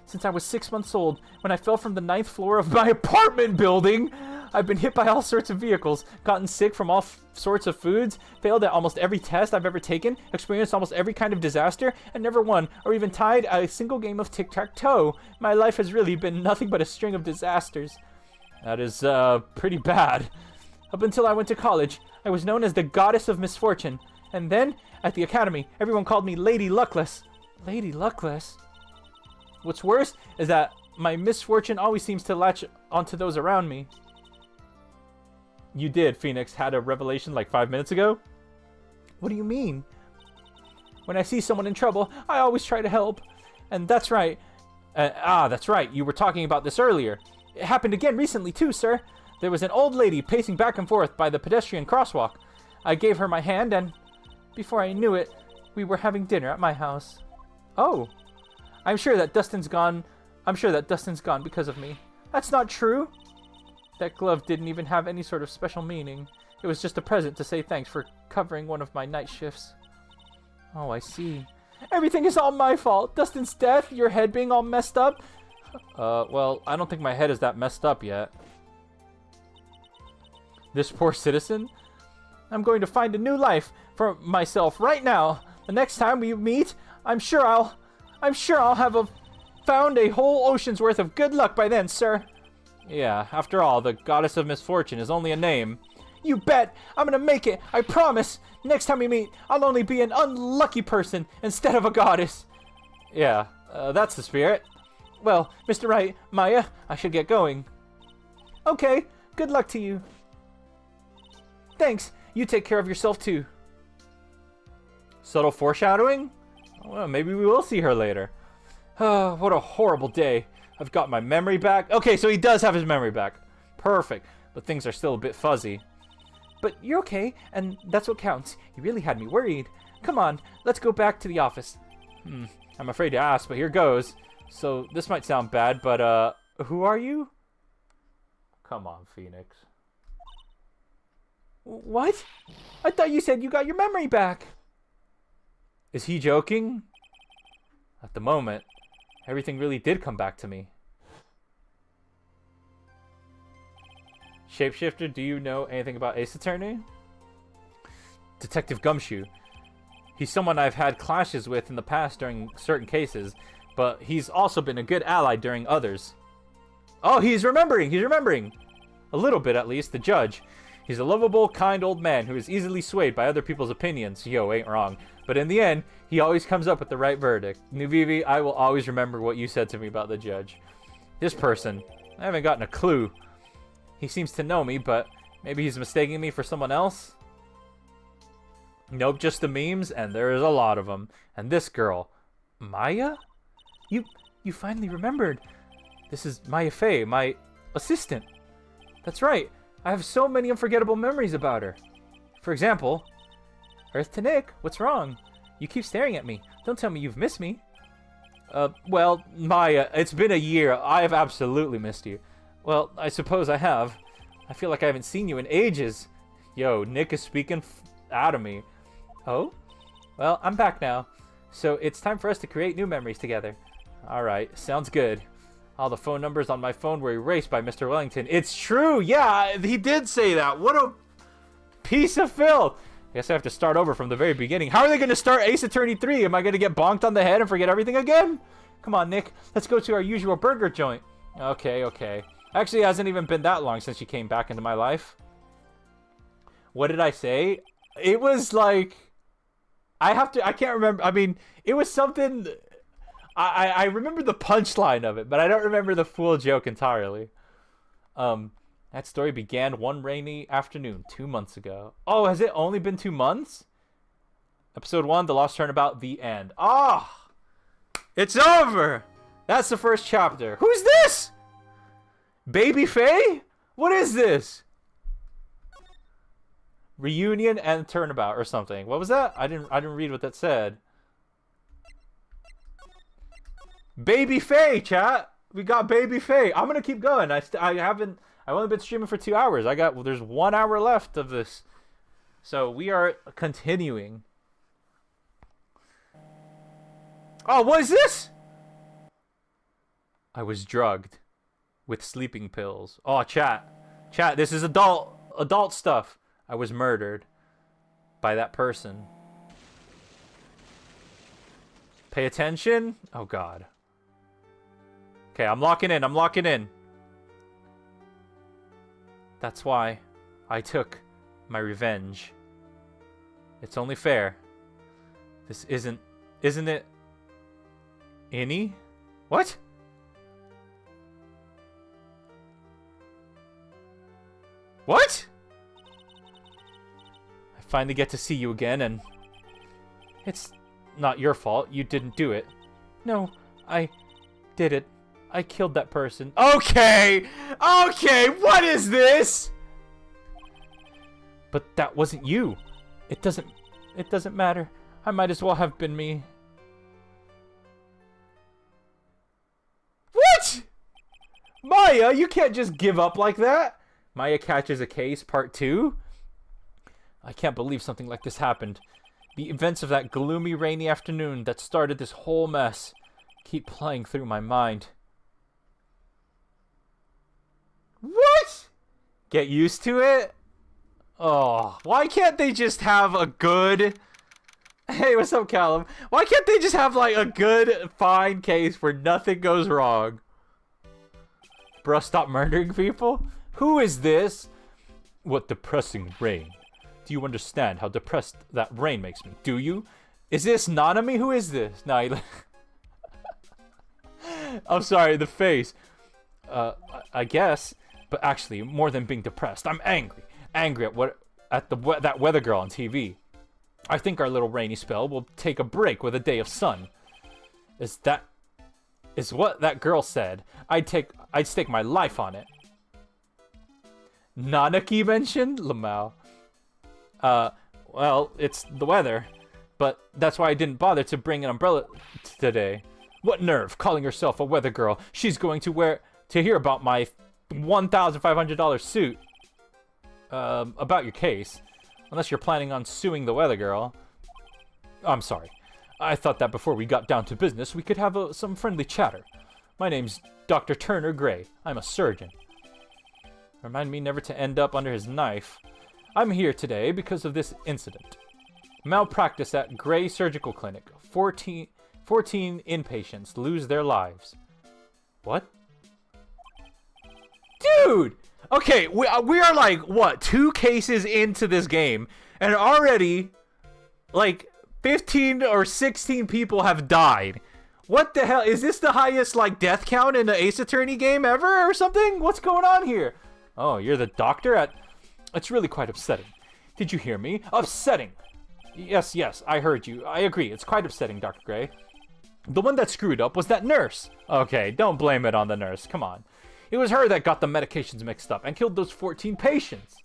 Since I was 6 months old, when I fell from the 9th floor of my apartment building, I've been hit by all sorts of vehicles, gotten sick from all sorts of foods, failed at almost every test I've ever taken, experienced almost every kind of disaster, and never won or even tied a single game of tic-tac-toe. My life has really been nothing but a string of disasters. That is, pretty bad. Up until I went to college, I was known as the Goddess of Misfortune. And then, at the academy, everyone called me Lady Luckless. Lady Luckless? What's worse is that my misfortune always seems to latch onto those around me. You did, Phoenix, had a revelation like 5 minutes ago? What do you mean? When I see someone in trouble, I always try to help. And that's right. That's right. You were talking about this earlier. It happened again recently too, sir. There was an old lady pacing back and forth by the pedestrian crosswalk. I gave her my hand and, before I knew it, we were having dinner at my house. Oh. I'm sure that Dustin's gone because of me. That's not true. That glove didn't even have any sort of special meaning. It was just a present to say thanks for covering one of my night shifts. Oh, I see. Everything is all my fault. Dustin's death, your head being all messed up. Well, I don't think my head is that messed up yet. This poor citizen? I'm going to find a new life for myself right now. The next time we meet, I'm sure I'll have found a whole ocean's worth of good luck by then, sir. Yeah, after all, the Goddess of Misfortune is only a name. You bet! I'm gonna make it! I promise! Next time we meet, I'll only be an unlucky person instead of a goddess. Yeah, that's the spirit. Well, Mr. Wright, Maya, I should get going. Okay, good luck to you. Thanks. You take care of yourself too. Subtle foreshadowing? Well, maybe we will see her later. Oh, what a horrible day. I've got my memory back. Okay, so he does have his memory back. Perfect. But things are still a bit fuzzy. But you're okay, and that's what counts. You really had me worried. Come on, let's go back to the office. I'm afraid to ask, but here goes. So, this might sound bad, but, who are you? Come on, Phoenix. What? I thought you said you got your memory back. Is he joking? At the moment, everything really did come back to me. Shapeshifter, do you know anything about Ace Attorney? Detective Gumshoe. He's someone I've had clashes with in the past during certain cases, but he's also been a good ally during others. Oh, he's remembering! He's remembering! A little bit, at least. The judge. He's a lovable, kind old man who is easily swayed by other people's opinions. Yo, ain't wrong. But in the end, he always comes up with the right verdict. Nuvivi, I will always remember what you said to me about the judge. This person, I haven't gotten a clue. He seems to know me, but maybe he's mistaking me for someone else? Nope, just the memes, and there is a lot of them. And this girl, Maya? You finally remembered. This is Maya Fey, my assistant. That's right. I have so many unforgettable memories about her. For example, Earth to Nick, what's wrong? You keep staring at me. Don't tell me you've missed me. Well, Maya, it's been a year. I have absolutely missed you. Well, I suppose I have. I feel like I haven't seen you in ages. Yo, Nick is speaking out of me. Oh? Well, I'm back now. So it's time for us to create new memories together. Alright, sounds good. All the phone numbers on my phone were erased by Mr. Wellington. It's true! Yeah, he did say that. What a piece of filth! I guess I have to start over from the very beginning. How are they going to start Ace Attorney 3? Am I going to get bonked on the head and forget everything again? Come on, Nick. Let's go to our usual burger joint. Okay. Actually, it hasn't even been that long since you came back into my life. What did I say? It was like... I can't remember. I mean, it was something... I remember the punchline of it, but I don't remember the full joke entirely. That story began one rainy afternoon 2 months ago. Oh, has it only been 2 months? Episode 1, The Lost Turnabout, the end. Ah! Oh, it's over! That's the first chapter. Who's this? Baby Faye? What is this? Reunion and Turnabout or something. What was that? I didn't read what that said. Baby Faye, chat. We got Baby Faye. I'm gonna keep going. I've only been streaming for 2 hours. There's 1 hour left of this. So we are continuing. Oh, what is this? I was drugged with sleeping pills. Oh, chat, this is adult stuff. I was murdered by that person. Pay attention. Oh God. Okay, I'm locking in. That's why I took my revenge. It's only fair. This isn't it? Innie? What? What? I finally get to see you again, and it's not your fault. You didn't do it. No, I did it. I killed that person. Okay, what is this? But that wasn't you. It doesn't matter. I might as well have been me. What? Maya, you can't just give up like that. Maya catches a case, part 2. I can't believe something like this happened. The events of that gloomy, rainy afternoon that started this whole mess keep playing through my mind. What? Get used to it? Oh, why can't they just have a good... Hey, what's up, Callum? Why can't they just have, like, a good, fine case where nothing goes wrong? Bruh, stop murdering people? Who is this? What depressing rain. Do you understand how depressed that rain makes me? Do you? Is this Nanami? Who is this? No, I'm sorry, the face. I guess. But actually, more than being depressed, I'm angry. Angry at that weather girl on TV. I think our little rainy spell will take a break with a day of sun. Is what that girl said. I'd stake my life on it. Nanaki mentioned? Lamau. Well, it's the weather. But that's why I didn't bother to bring an umbrella today. What nerve, calling herself a weather girl. She's going to hear about my $1,500 suit. About your case. Unless you're planning on suing the weather girl. I'm sorry. I thought that before we got down to business, we could have some friendly chatter. My name's Dr. Turner Gray. I'm a surgeon. Remind me never to end up under his knife. I'm here today because of this incident. Malpractice at Gray Surgical Clinic. 14 inpatients lose their lives. What? Dude! Okay, we are like, what, 2 cases into this game, and already, like, 15 or 16 people have died. What the hell? Is this the highest, like, death count in an Ace Attorney game ever or something? What's going on here? Oh, you're the doctor at... It's really quite upsetting. Did you hear me? Upsetting! Yes, I heard you. I agree. It's quite upsetting, Dr. Gray. The one that screwed up was that nurse. Okay, don't blame it on the nurse. Come on. It was her that got the medications mixed up and killed those 14 patients.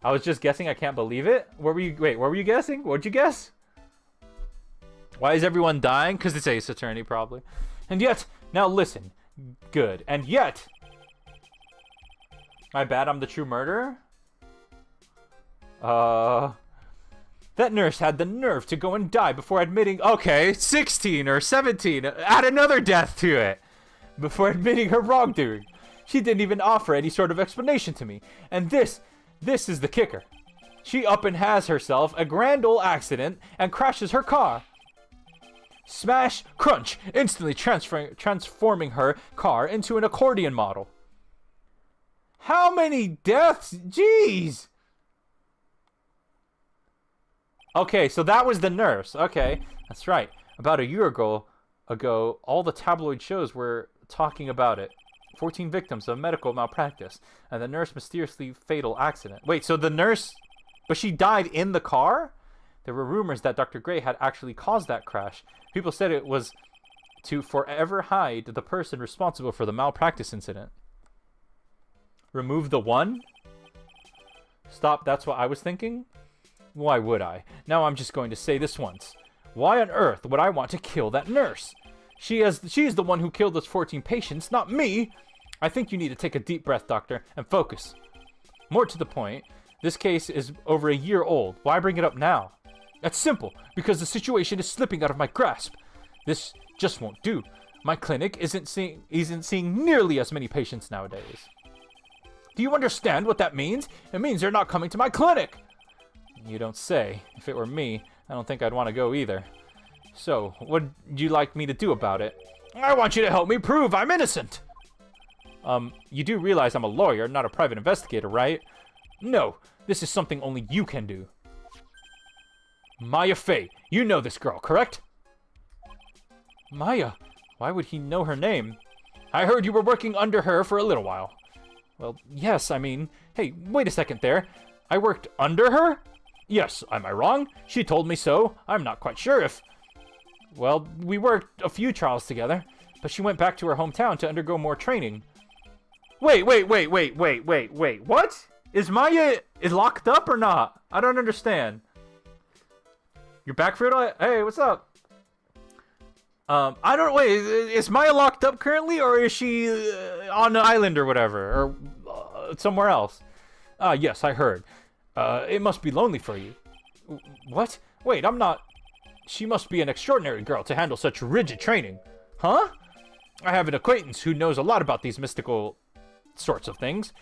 I was just guessing. I can't believe it. Wait, what were you guessing? What'd you guess? Why is everyone dying? Because it's Ace Attorney, probably. And yet, now listen. Good. And yet... My bad, I'm the true murderer? That nurse had the nerve to go and die before admitting... Okay, 16 or 17. Add another death to it. Before admitting her wrongdoing. She didn't even offer any sort of explanation to me. And this is the kicker. She up and has herself a grand old accident and crashes her car. Smash, crunch, instantly transforming her car into an accordion model. How many deaths? Jeez! Okay, so that was the nurse. Okay, that's right. About a year ago, all the tabloid shows were talking about it. 14 victims of medical malpractice, and the nurse mysteriously fatal accident. Wait, so the nurse... But she died in the car? There were rumors that Dr. Gray had actually caused that crash. People said it was to forever hide the person responsible for the malpractice incident. Remove the one? Stop, that's what I was thinking? Why would I? Now I'm just going to say this once. Why on earth would I want to kill that nurse? She is the one who killed those 14 patients, not me! I think you need to take a deep breath, doctor, and focus. More to the point, this case is over a year old. Why bring it up now? That's simple, because the situation is slipping out of my grasp. This just won't do. My clinic isn't seeing nearly as many patients nowadays. Do you understand what that means? It means they're not coming to my clinic! You don't say. If it were me, I don't think I'd want to go either. So, what would you like me to do about it? I want you to help me prove I'm innocent! You do realize I'm a lawyer, not a private investigator, right? No, this is something only you can do. Maya Fey, you know this girl, correct? Maya? Why would he know her name? I heard you were working under her for a little while. Well, yes, I mean... Hey, wait a second there. I worked under her? Yes, am I wrong? She told me so. I'm not quite sure if... Well, we worked a few trials together, but she went back to her hometown to undergo more training. Wait, what? Is Maya locked up or not? I don't understand. You're back, Fruit? Hey, what's up? Wait, is Maya locked up currently, or is she on an island or whatever, or somewhere else? Yes, I heard. It must be lonely for you. What? Wait, I'm not... She must be an extraordinary girl to handle such rigid training. Huh? I have an acquaintance who knows a lot about these mystical sorts of things.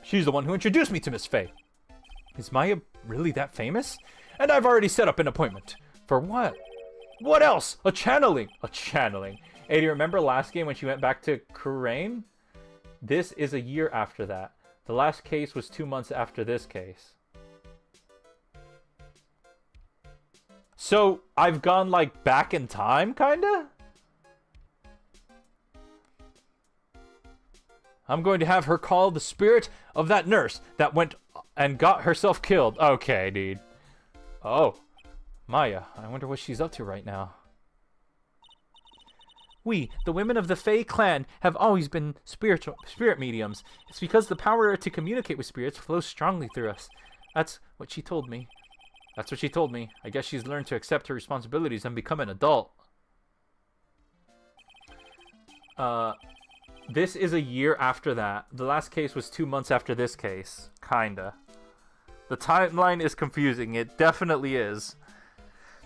She's the one who introduced me to Miss Fey. Is Maya really that famous? And I've already set up an appointment. For what? What else? A channeling. A channeling. Hey, do you remember last game when she went back to Kurain? This is a year after that. The last case was 2 months after this case. So, I've gone, like, back in time, kinda? I'm going to have her call the spirit of that nurse that went and got herself killed. Okay, dude. Oh. Maya, I wonder what she's up to right now. We, the women of the Fae clan, have always been spirit mediums. It's because the power to communicate with spirits flows strongly through us. That's what she told me. That's what she told me. I guess she's learned to accept her responsibilities and become an adult. This is a year after that. The last case was 2 months after this case. Kinda. The timeline is confusing. It definitely is.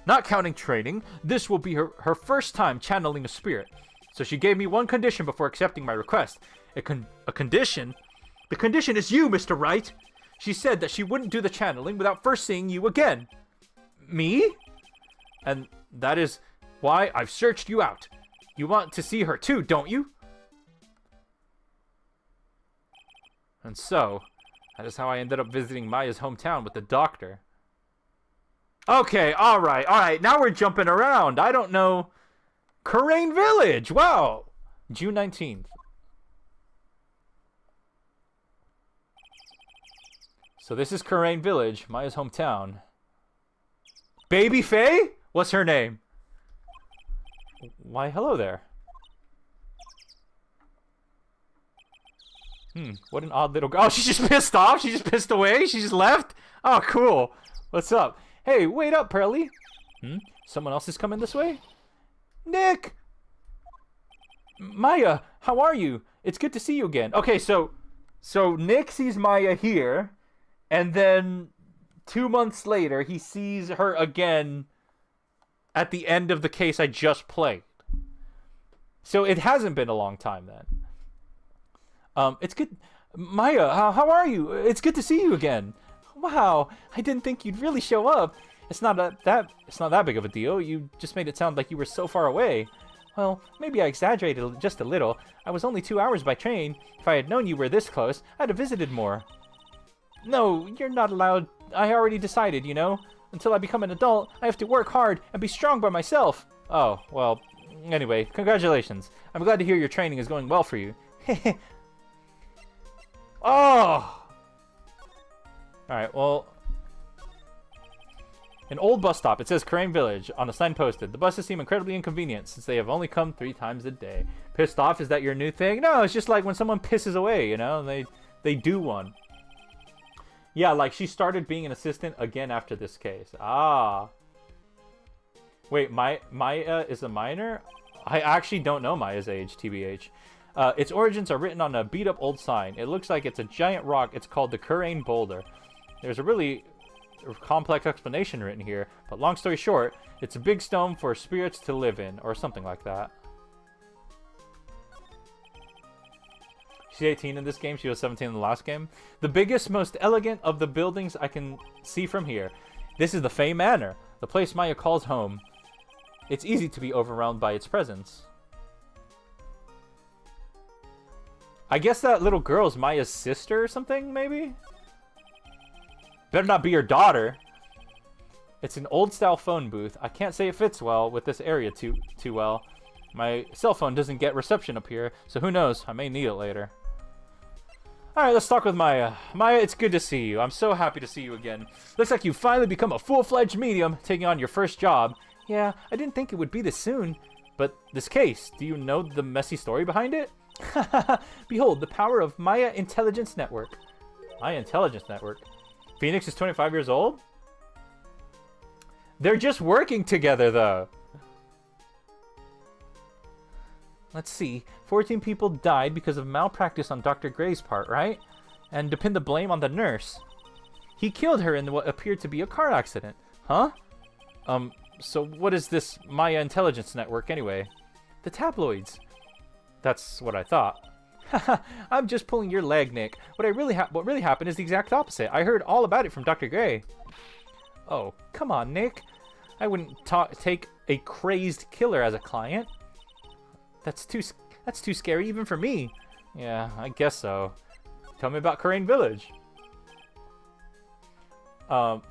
Not counting training, this will be her first time channeling a spirit. So she gave me one condition before accepting my request. A condition? The condition is you, Mr. Wright. She said that she wouldn't do the channeling without first seeing you again. Me? And that is why I've searched you out. You want to see her too, don't you? And so, that is how I ended up visiting Maya's hometown with the doctor. Okay, alright. Now we're jumping around. I don't know. Karain Village! Wow! June 19th. So this is Karain Village, Maya's hometown. Baby Faye? What's her name? Why, hello there. What an odd little girl. Oh, she's just pissed off? She just pissed away? She just left? Oh, cool. What's up? Hey, wait up, Pearly. Someone else is coming this way? Nick! Maya, how are you? It's good to see you again. Okay, so Nick sees Maya here, and then 2 months later, he sees her again at the end of the case I just played. So it hasn't been a long time then. It's good. Maya, how are you? It's good to see you again. Wow, I didn't think you'd really show up. It's not that big of a deal. You just made it sound like you were so far away. Well, maybe I exaggerated just a little. I was only 2 hours by train. If I had known you were this close, I'd have visited more. No, you're not allowed. I already decided, you know. Until I become an adult, I have to work hard and be strong by myself. Oh, well, anyway, congratulations. I'm glad to hear your training is going well for you. Oh! Alright, well... An old bus stop. It says Karain Village on a sign posted. The buses seem incredibly inconvenient since they have only come 3 times a day. Pissed off? Is that your new thing? No, it's just like when someone pisses away, you know? They do one. Yeah, like she started being an assistant again after this case. Ah. Wait, Maya is a minor? I actually don't know Maya's age, TBH. Its origins are written on a beat-up old sign. It looks like it's a giant rock. It's called the Karain Boulder. There's a really complex explanation written here, but long story short, it's a big stone for spirits to live in, or something like that. She's 18 in this game. She was 17 in the last game. The biggest, most elegant of the buildings I can see from here. This is the Fae Manor, the place Maya calls home. It's easy to be overwhelmed by its presence. I guess that little girl's Maya's sister or something, maybe? Better not be your daughter. It's an old-style phone booth. I can't say it fits well with this area too well. My cell phone doesn't get reception up here, so who knows? I may need it later. Alright, let's talk with Maya. Maya, it's good to see you. I'm so happy to see you again. Looks like you've finally become a full-fledged medium, taking on your first job. Yeah, I didn't think it would be this soon. But this case, do you know the messy story behind it? Behold, the power of Maya Intelligence Network. Maya Intelligence Network. Phoenix is 25 years old? They're just working together, though. Let's see. 14 people died because of malpractice on Dr. Gray's part, right? And to pin the blame on the nurse. He killed her in what appeared to be a car accident. Huh? So what is this Maya Intelligence Network, anyway? The tabloids. That's what I thought. I'm just pulling your leg, Nick. What really happened is the exact opposite. I heard all about it from Dr. Gray. Oh, come on, Nick. I wouldn't take a crazed killer as a client. That's too scary even for me. Yeah, I guess so. Tell me about Karain Village.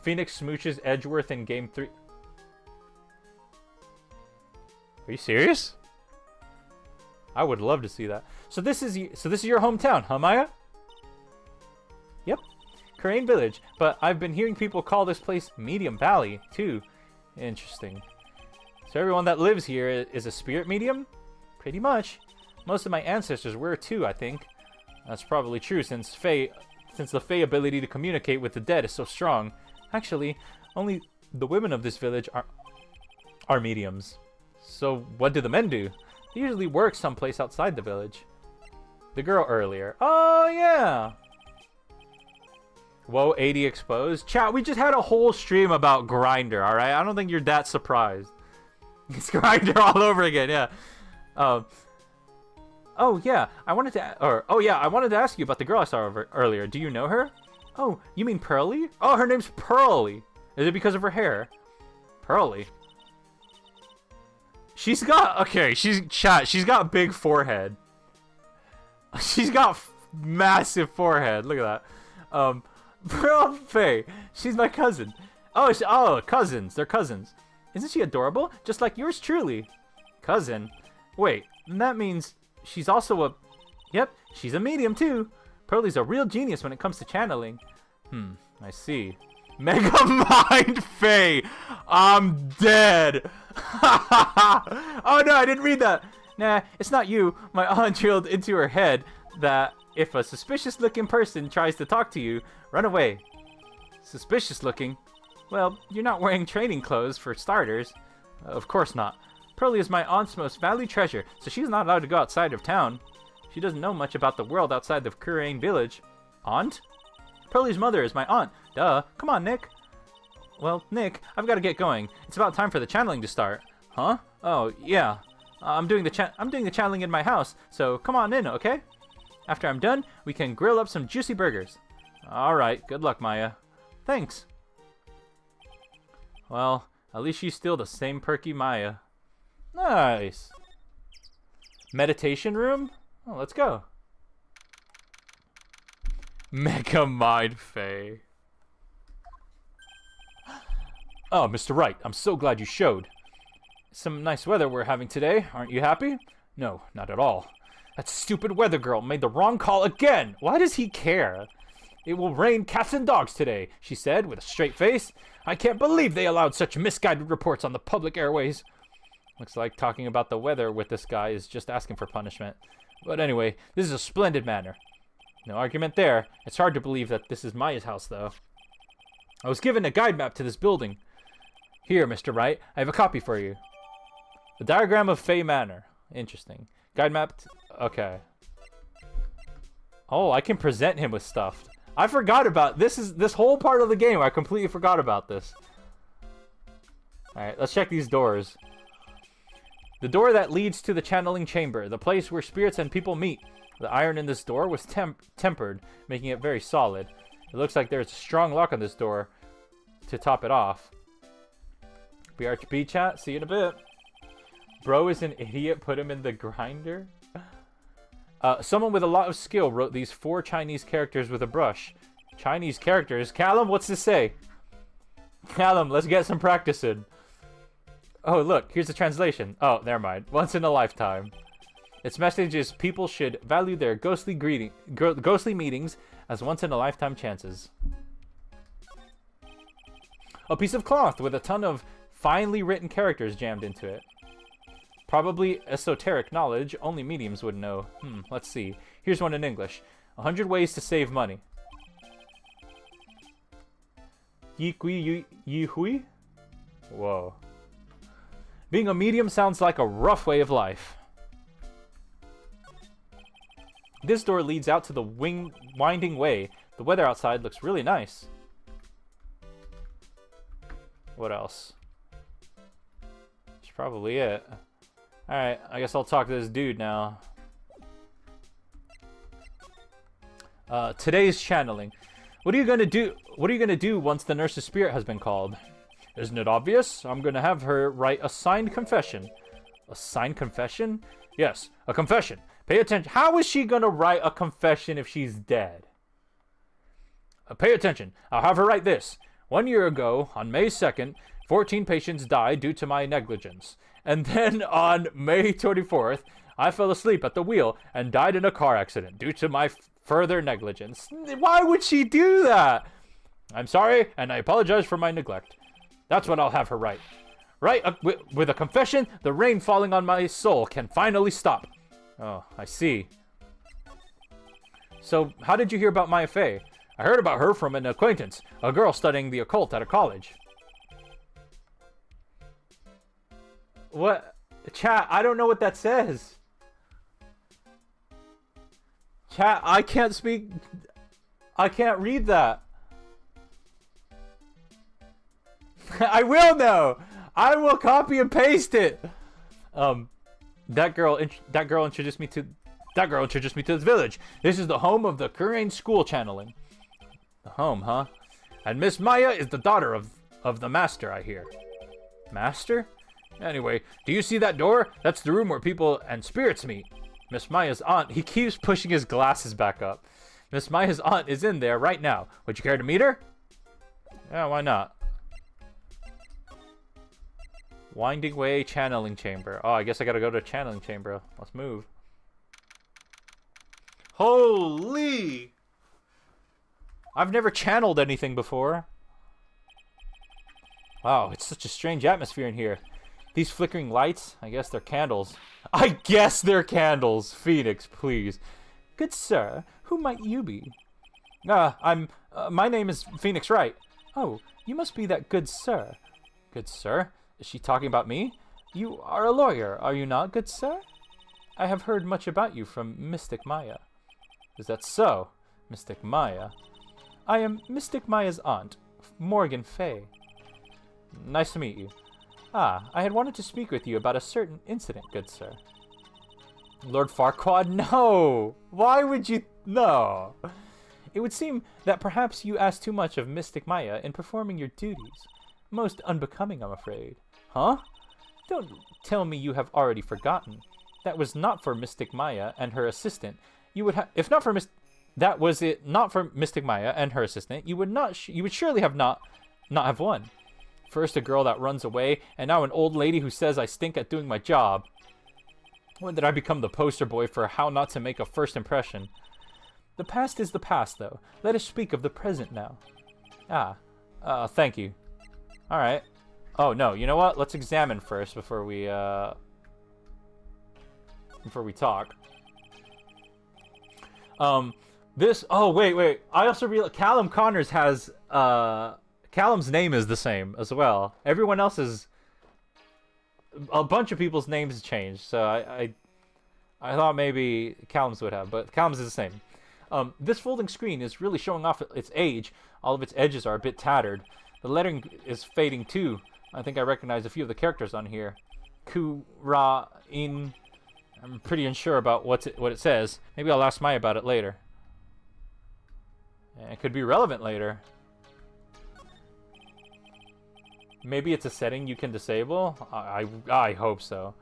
Phoenix smooches Edgeworth in Game 3. Are you serious? I would love to see that. So this is your hometown, huh, Maya? Yep, Crane Village. But I've been hearing people call this place Medium Valley too. Interesting. So everyone that lives here is a spirit medium? Pretty much. Most of my ancestors were too, I think. That's probably true since the Fae ability to communicate with the dead is so strong. Actually, only the women of this village are mediums. So what do the men do? They usually work someplace outside the village. The girl earlier. Oh, yeah. Whoa, A-Dee exposed. Chat, we just had a whole stream about Grindr, alright? I don't think you're that surprised. It's Grindr all over again, yeah. Oh, yeah. I wanted to ask you about the girl I saw earlier. Do you know her? Oh, you mean Pearly? Oh, her name's Pearly. Is it because of her hair? Pearly. She's got a big forehead. She's got massive forehead. Look at that. Pearl Faye. She's my cousin. Oh, cousins. They're cousins. Isn't she adorable? Just like yours truly. Cousin? Wait, that means she's also a... Yep, she's a medium too. Pearly's a real genius when it comes to channeling. I see. Mega Mind Faye! I'm dead! Oh no, I didn't read that! Nah, it's not you. My aunt drilled into her head that if a suspicious looking person tries to talk to you, run away. Suspicious looking? Well, you're not wearing training clothes for starters. Of course not. Pearly is my aunt's most valued treasure, so she's not allowed to go outside of town. She doesn't know much about the world outside of Kurain village. Aunt? Pearly's mother is my aunt. Duh. Come on, Nick. Well, Nick, I've got to get going. It's about time for the channeling to start. Huh? Oh, yeah. I'm doing the channeling in my house, so come on in, okay? After I'm done, we can grill up some juicy burgers. All right. Good luck, Maya. Thanks. Well, at least she's still the same perky Maya. Nice. Meditation room? Oh, let's go. Mega Mind Faye. Oh, Mr. Wright, I'm so glad you showed. Some nice weather we're having today. Aren't you happy? No, not at all. That stupid weather girl made the wrong call again. Why does he care? It will rain cats and dogs today, she said with a straight face. I can't believe they allowed such misguided reports on the public airways. Looks like talking about the weather with this guy is just asking for punishment. But anyway, this is a splendid manner. No argument there. It's hard to believe that this is Maya's house, though. I was given a guide map to this building. Here, Mr. Wright, I have a copy for you. The diagram of Faye Manor. Interesting. Guide map. Okay. Oh, I can present him with stuff. I forgot about this whole part of the game. I completely forgot about this. Alright, let's check these doors. The door that leads to the channeling chamber, the place where spirits and people meet. The iron in this door was tempered, making it very solid. It looks like there's a strong lock on this door to top it off. BRHB chat, see you in a bit. Bro is an idiot, put him in the grinder. Someone with a lot of skill wrote these 4 Chinese characters with a brush. Chinese characters? Callum, what's this say? Callum, let's get some practice in. Oh, look, here's the translation. Oh, never mind. Once in a lifetime. Its message is people should value their ghostly meetings as once in a lifetime chances. A piece of cloth with a ton of finely written characters jammed into it. Probably esoteric knowledge only mediums would know. Let's see. Here's one in English. 100 ways to save money. Yi kui yi hui? Whoa. Being a medium sounds like a rough way of life. This door leads out to the winding way. The weather outside looks really nice. What else? That's probably it. Alright, I guess I'll talk to this dude now. Today's channeling. What are you gonna do? What are you gonna do once the nurse's spirit has been called? Isn't it obvious? I'm gonna have her write a signed confession. A signed confession? Yes, a confession. Pay attention. How is she gonna write a confession if she's dead? Pay attention. I'll have her write this. 1 year ago, on May 2nd, 14 patients died due to my negligence. And then on May 24th, I fell asleep at the wheel and died in a car accident due to my further negligence. Why would she do that? I'm sorry, and I apologize for my neglect. That's what I'll have her write. With a confession, the rain falling on my soul can finally stop. Oh, I see. So, how did you hear about Maya Fey? I heard about her from an acquaintance, a girl studying the occult at a college. What? Chat, I don't know what that says. Chat, I can't speak. I can't read that. I will know. I will copy and paste it. That girl introduced me to this village. This is the home of the Kurain school channeling. The home, huh? And Miss Maya is the daughter of the master, I hear. Master? Anyway, do you see that door? That's the room where people and spirits meet. Miss Maya's aunt, he keeps pushing his glasses back up. Miss Maya's aunt is in there right now. Would you care to meet her? Yeah, why not? Winding Way Channeling Chamber. Oh, I guess I gotta go to Channeling Chamber. Let's move. Holy! I've never channeled anything before. Wow, it's such a strange atmosphere in here. These flickering lights, I guess they're candles. I guess they're candles! Phoenix, please. Good sir, who might you be? My name is Phoenix Wright. Oh, you must be that good sir. Good sir? Is she talking about me? You are a lawyer, are you not, good sir? I have heard much about you from Mystic Maya. Is that so? Mystic Maya? I am Mystic Maya's aunt, Morgan Fay. Nice to meet you. Ah, I had wanted to speak with you about a certain incident, good sir. Lord Farquaad, no! Why would you... No! It would seem that perhaps you asked too much of Mystic Maya in performing your duties. Most unbecoming, I'm afraid. Huh? Don't tell me you have already forgotten. That was not for Mystic Maya and her assistant. You would have... If not for That was it not for Mystic Maya and her assistant, you would surely have not have won. First a girl that runs away, and now an old lady who says I stink at doing my job. When did I become the poster boy for how not to make a first impression? The past is the past, though. Let us speak of the present now. Thank you. Alright. Oh, no, you know what? Let's examine first before we talk. Oh, wait. I also realized Callum Connors has, Callum's name is the same as well. Everyone else is... A bunch of people's names changed, so I thought maybe Callum's would have, but Callum's is the same. This folding screen is really showing off its age. All of its edges are a bit tattered. The lettering is fading too. I think I recognize a few of the characters on here. Ku-Ra-In. I'm pretty unsure about what it says. Maybe I'll ask Maya about it later. It could be relevant later. Maybe it's a setting you can disable? I hope so.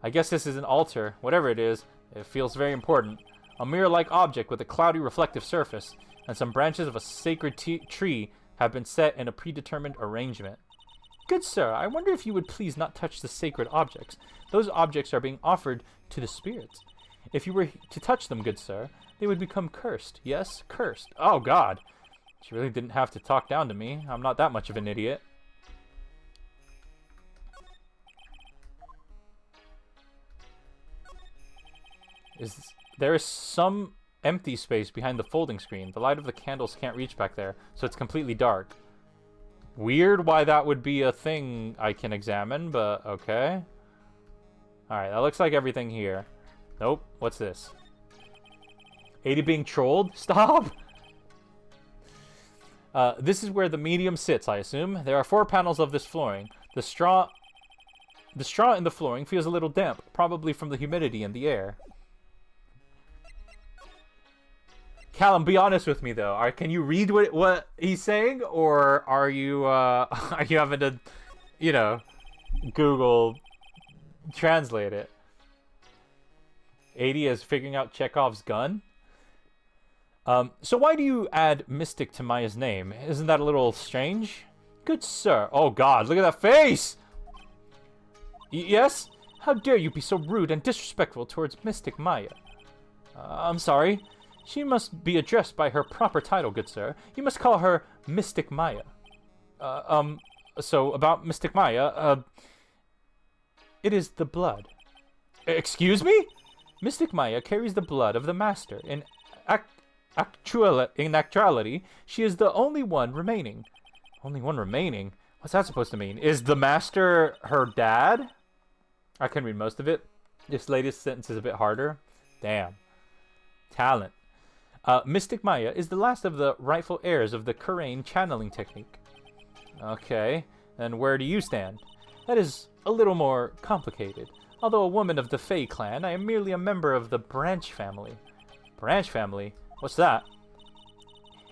I guess this is an altar. Whatever it is, it feels very important. A mirror-like object with a cloudy reflective surface, and some branches of a sacred tree have been set in a predetermined arrangement. Good sir, I wonder if you would please not touch the sacred objects. Those objects are being offered to the spirits. If you were to touch them, good sir, they would become cursed. Yes, cursed. Oh, God. She really didn't have to talk down to me. I'm not that much of an idiot. There is some empty space behind the folding screen. The light of the candles can't reach back there, so it's completely dark. Weird why that would be a thing I can examine, but okay. Alright, that looks like everything here. Nope, what's this? A-Dee being trolled? Stop! This is where the medium sits, I assume. There are 4 panels of this flooring. The straw in the flooring feels a little damp, probably from the humidity in the air. Callum, be honest with me though. Can you read what he's saying, or are you having to, Google translate it? A-Dee is figuring out Chekhov's gun. So why do you add Mystic to Maya's name? Isn't that a little strange? Good sir. Oh God, look at that face. Yes. How dare you be so rude and disrespectful towards Mystic Maya? I'm sorry. She must be addressed by her proper title, good sir. You must call her Mystic Maya. So about Mystic Maya, it is the blood. Excuse me? Mystic Maya carries the blood of the Master. In actuality, she is the only one remaining. Only one remaining? What's that supposed to mean? Is the Master her dad? I couldn't read most of it. This latest sentence is a bit harder. Damn. Talent. Mystic Maya is the last of the rightful heirs of the Kurain channeling technique. Okay, then where do you stand? That is a little more complicated. Although a woman of the Fey clan, I am merely a member of the Branch family. Branch family? What's that?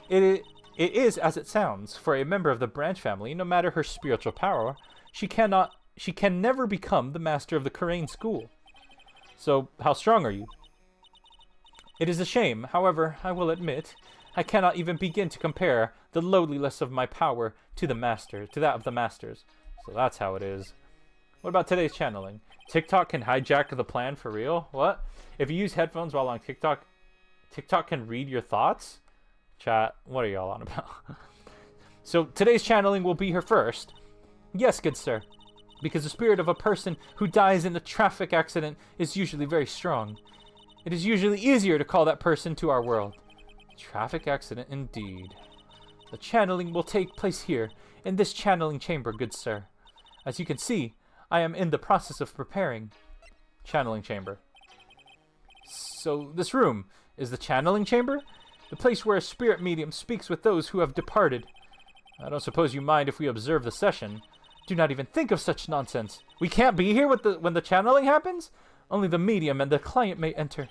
It is as it sounds. For a member of the Branch family, no matter her spiritual power, she can never become the master of the Kurain school. So, how strong are you? It is a shame. However, I will admit, I cannot even begin to compare the lowliness of my power to that of the masters. So that's how it is. What about today's channeling? TikTok can hijack the plan for real? What? If you use headphones while on TikTok, TikTok can read your thoughts? Chat, what are y'all on about? So today's channeling will be her first. Yes, good sir. Because the spirit of a person who dies in a traffic accident is usually very strong. It is usually easier to call that person to our world. Traffic accident indeed. The channeling will take place here, in this channeling chamber, good sir. As you can see, I am in the process of preparing. Channeling chamber. So, this room is the channeling chamber? The place where a spirit medium speaks with those who have departed. I don't suppose you mind if we observe the session. Do not even think of such nonsense. We can't be here when the channeling happens? Only the medium and the client may enter.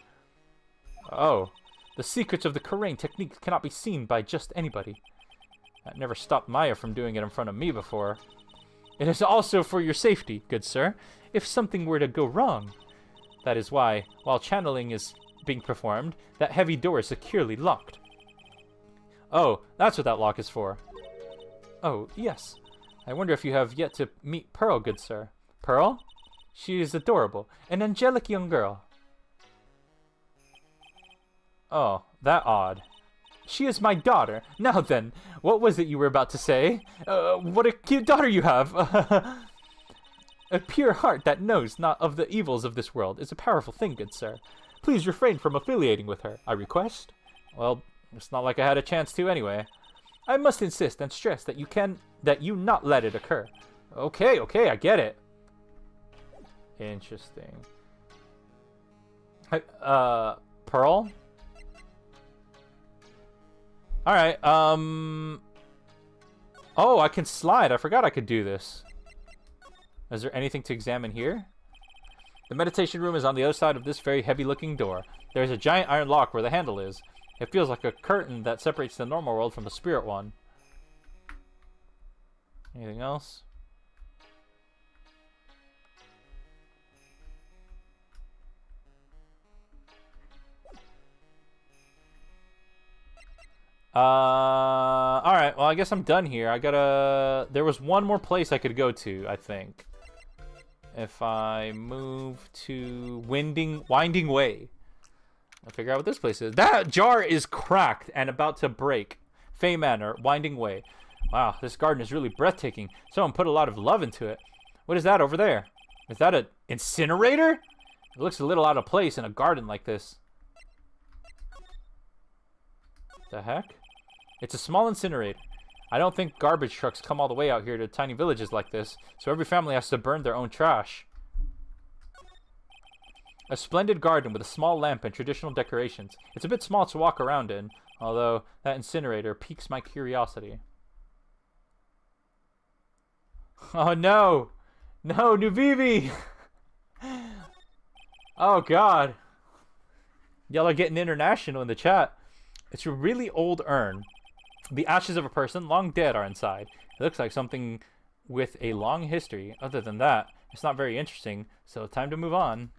Oh. The secrets of the Kurain technique cannot be seen by just anybody. That never stopped Maya from doing it in front of me before. It is also for your safety, good sir, if something were to go wrong. That is why, while channeling is being performed, that heavy door is securely locked. Oh, that's what that lock is for. Oh, yes. I wonder if you have yet to meet Pearl, good sir. Pearl? She is adorable, an angelic young girl. Oh, that odd. She is my daughter. Now then, what was it you were about to say? What a cute daughter you have. A pure heart that knows not of the evils of this world is a powerful thing, good sir. Please refrain from affiliating with her, I request. Well, it's not like I had a chance to anyway. I must insist and stress that you not let it occur. Okay, I get it. Interesting. Pearl? Alright, oh, I can slide. I forgot I could do this. Is there anything to examine here? The meditation room is on the other side of this very heavy-looking door. There is a giant iron lock where the handle is. It feels like a curtain that separates the normal world from the spirit one. Anything else? Alright, well, I guess I'm done here. There was one more place I could go to, I think. If I move to Winding Way. I'll figure out what this place is. That jar is cracked and about to break. Fey Manor, Winding Way. Wow, this garden is really breathtaking. Someone put a lot of love into it. What is that over there? Is that an incinerator? It looks a little out of place in a garden like this. The heck? It's a small incinerator. I don't think garbage trucks come all the way out here to tiny villages like this, so every family has to burn their own trash. A splendid garden with a small lamp and traditional decorations. It's a bit small to walk around in, although that incinerator piques my curiosity. Oh no! No, Nuvivi! Oh god. Y'all are getting international in the chat. It's a really old urn. The ashes of a person long dead are inside. It looks like something with a long history. Other than that, it's not very interesting, so time to move on.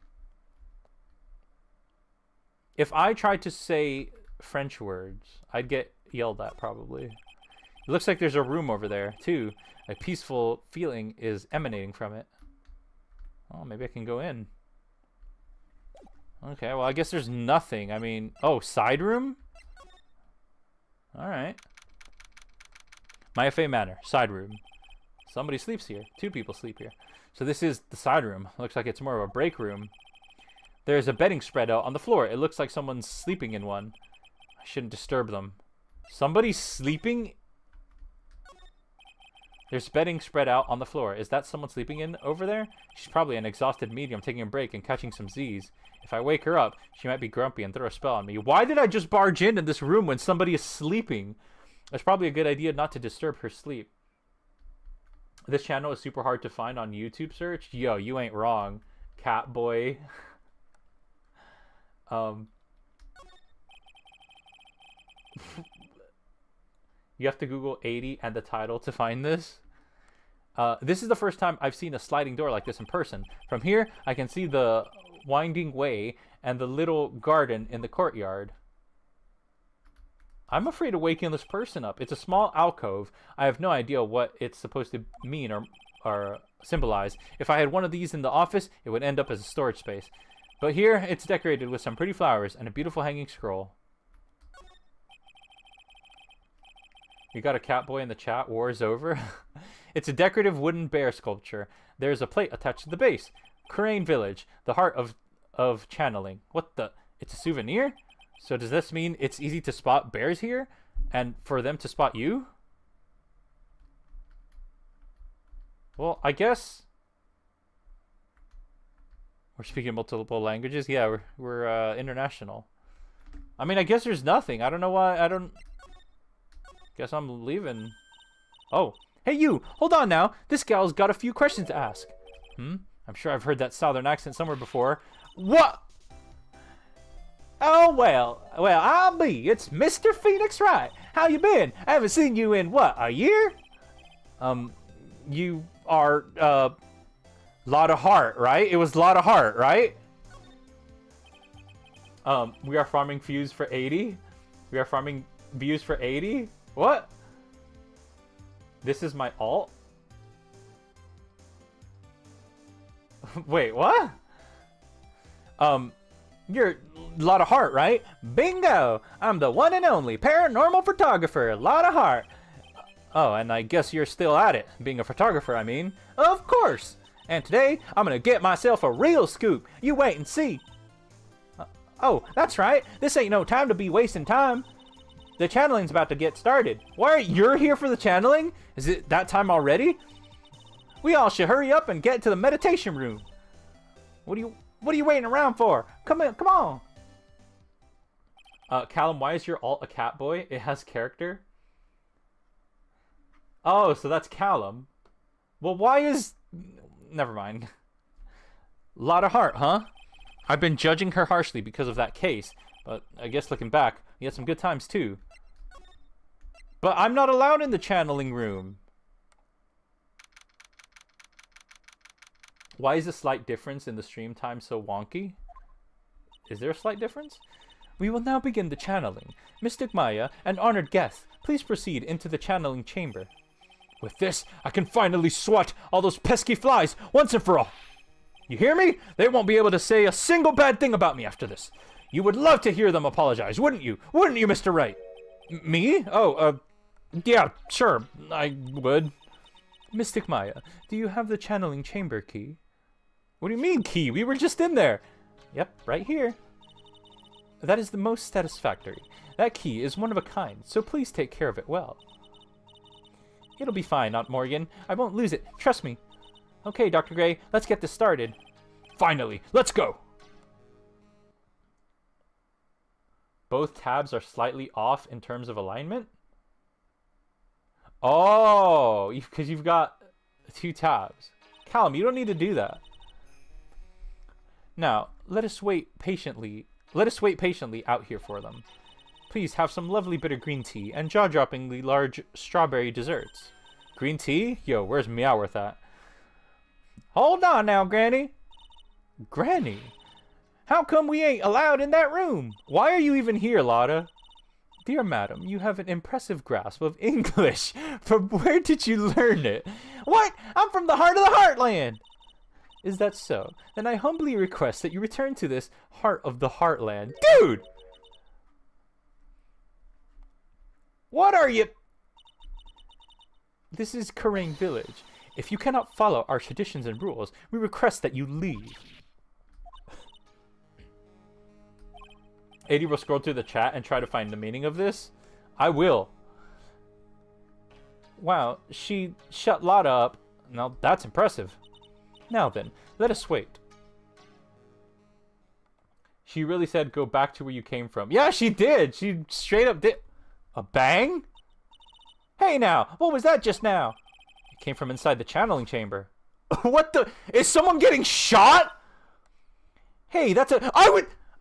If I tried to say French words, I'd get yelled at probably. It looks like there's a room over there, too. A peaceful feeling is emanating from it. Oh, maybe I can go in. Okay, well, I guess there's nothing. I mean, oh, side room? Alright. My FA Manor, side room. Somebody sleeps here. 2 people sleep here. So this is the side room. Looks like it's more of a break room. There's a bedding spread out on the floor. It looks like someone's sleeping in one. I shouldn't disturb them. Somebody's sleeping? There's bedding spread out on the floor. Is that someone sleeping in over there? She's probably an exhausted medium taking a break and catching some Z's. If I wake her up, she might be grumpy and throw a spell on me. Why did I just barge in this room when somebody is sleeping? It's probably a good idea not to disturb her sleep. This channel is super hard to find on YouTube search. Yo, you ain't wrong, Catboy. You have to Google A-Dee and the title to find this. This is the first time I've seen a sliding door like this in person. From here, I can see the winding way and the little garden in the courtyard. I'm afraid of waking this person up. It's a small alcove. I have no idea what it's supposed to mean or symbolize. If I had one of these in the office, it would end up as a storage space. But here, it's decorated with some pretty flowers and a beautiful hanging scroll. You got a Catboy in the chat. War is over. It's a decorative wooden bear sculpture. There's a plate attached to the base. Crane Village, the heart of channeling. What the? It's a souvenir? So does this mean it's easy to spot bears here? And for them to spot you? Well, I guess we're speaking multiple languages. Yeah, we're international. I mean, I guess there's nothing. I don't know why. I don't. Guess I'm leaving. Oh, hey you! Hold on now. This gal's got a few questions to ask. I'm sure I've heard that southern accent somewhere before. What? Oh, well, I'll be. It's Mr. Phoenix Wright. How you been? I haven't seen you in, what, a year? You are, Lot of Heart, right? It was Lot of Heart, right? We are farming views for A-Dee. We are farming views for A-Dee. What? This is my alt? Wait, what? You're Lot of Heart, right? Bingo! I'm the one and only paranormal photographer, Lot of Heart. Oh, and I guess you're still at it, being a photographer, I mean. Of course! And today, I'm gonna get myself a real scoop. You wait and see. Oh, that's right. This ain't no time to be wasting time. The channeling's about to get started. Why, you're here for the channeling? Is it that time already? We all should hurry up and get to the meditation room. What are you waiting around for? Come on. Callum, why is your alt a Catboy? It has character. Oh, so that's Callum. Well, why is... Never mind. Lot of Heart, huh? I've been judging her harshly because of that case, but I guess looking back, we had some good times too. But I'm not allowed in the channeling room. Why is the slight difference in the stream time so wonky? Is there a slight difference? We will now begin the channeling. Mystic Maya and honored guests, please proceed into the channeling chamber. With this, I can finally swat all those pesky flies once and for all. You hear me? They won't be able to say a single bad thing about me after this. You would love to hear them apologize, wouldn't you? Wouldn't you, Mr. Wright? Me? Oh, yeah, sure, I would. Mystic Maya, do you have the channeling chamber key? What do you mean, key? We were just in there. Yep, right here. That is the most satisfactory. That key is one of a kind, so please take care of it well. It'll be fine, Aunt Morgan. I won't lose it. Trust me. Okay, Dr. Gray, let's get this started. Finally, let's go! Both tabs are slightly off in terms of alignment? Oh, because you've got 2 tabs. Callum, you don't need to do that. Now, let us wait patiently out here for them. Please have some lovely bitter green tea and jaw-droppingly large strawberry desserts. Green tea? Yo, where's Meowworth at? Hold on now, Granny. Granny? How come we ain't allowed in that room? Why are you even here, Lotta? Dear madam, you have an impressive grasp of English. From where did you learn it? What? I'm from the heart of the heartland. Is that so? Then I humbly request that you return to this heart of the heartland. Dude! What are you... This is Karang Village. If you cannot follow our traditions and rules, we request that you leave. A-Dee will scroll through the chat and try to find the meaning of this. I will. Wow, she shut Lotta up. Now, that's impressive. Now then, let us wait. She really said go back to where you came from. Yeah, she did. She straight up did. A bang? Hey now, what was that just now? It came from inside the channeling chamber. What the? Is someone getting shot? Hey, that's a... I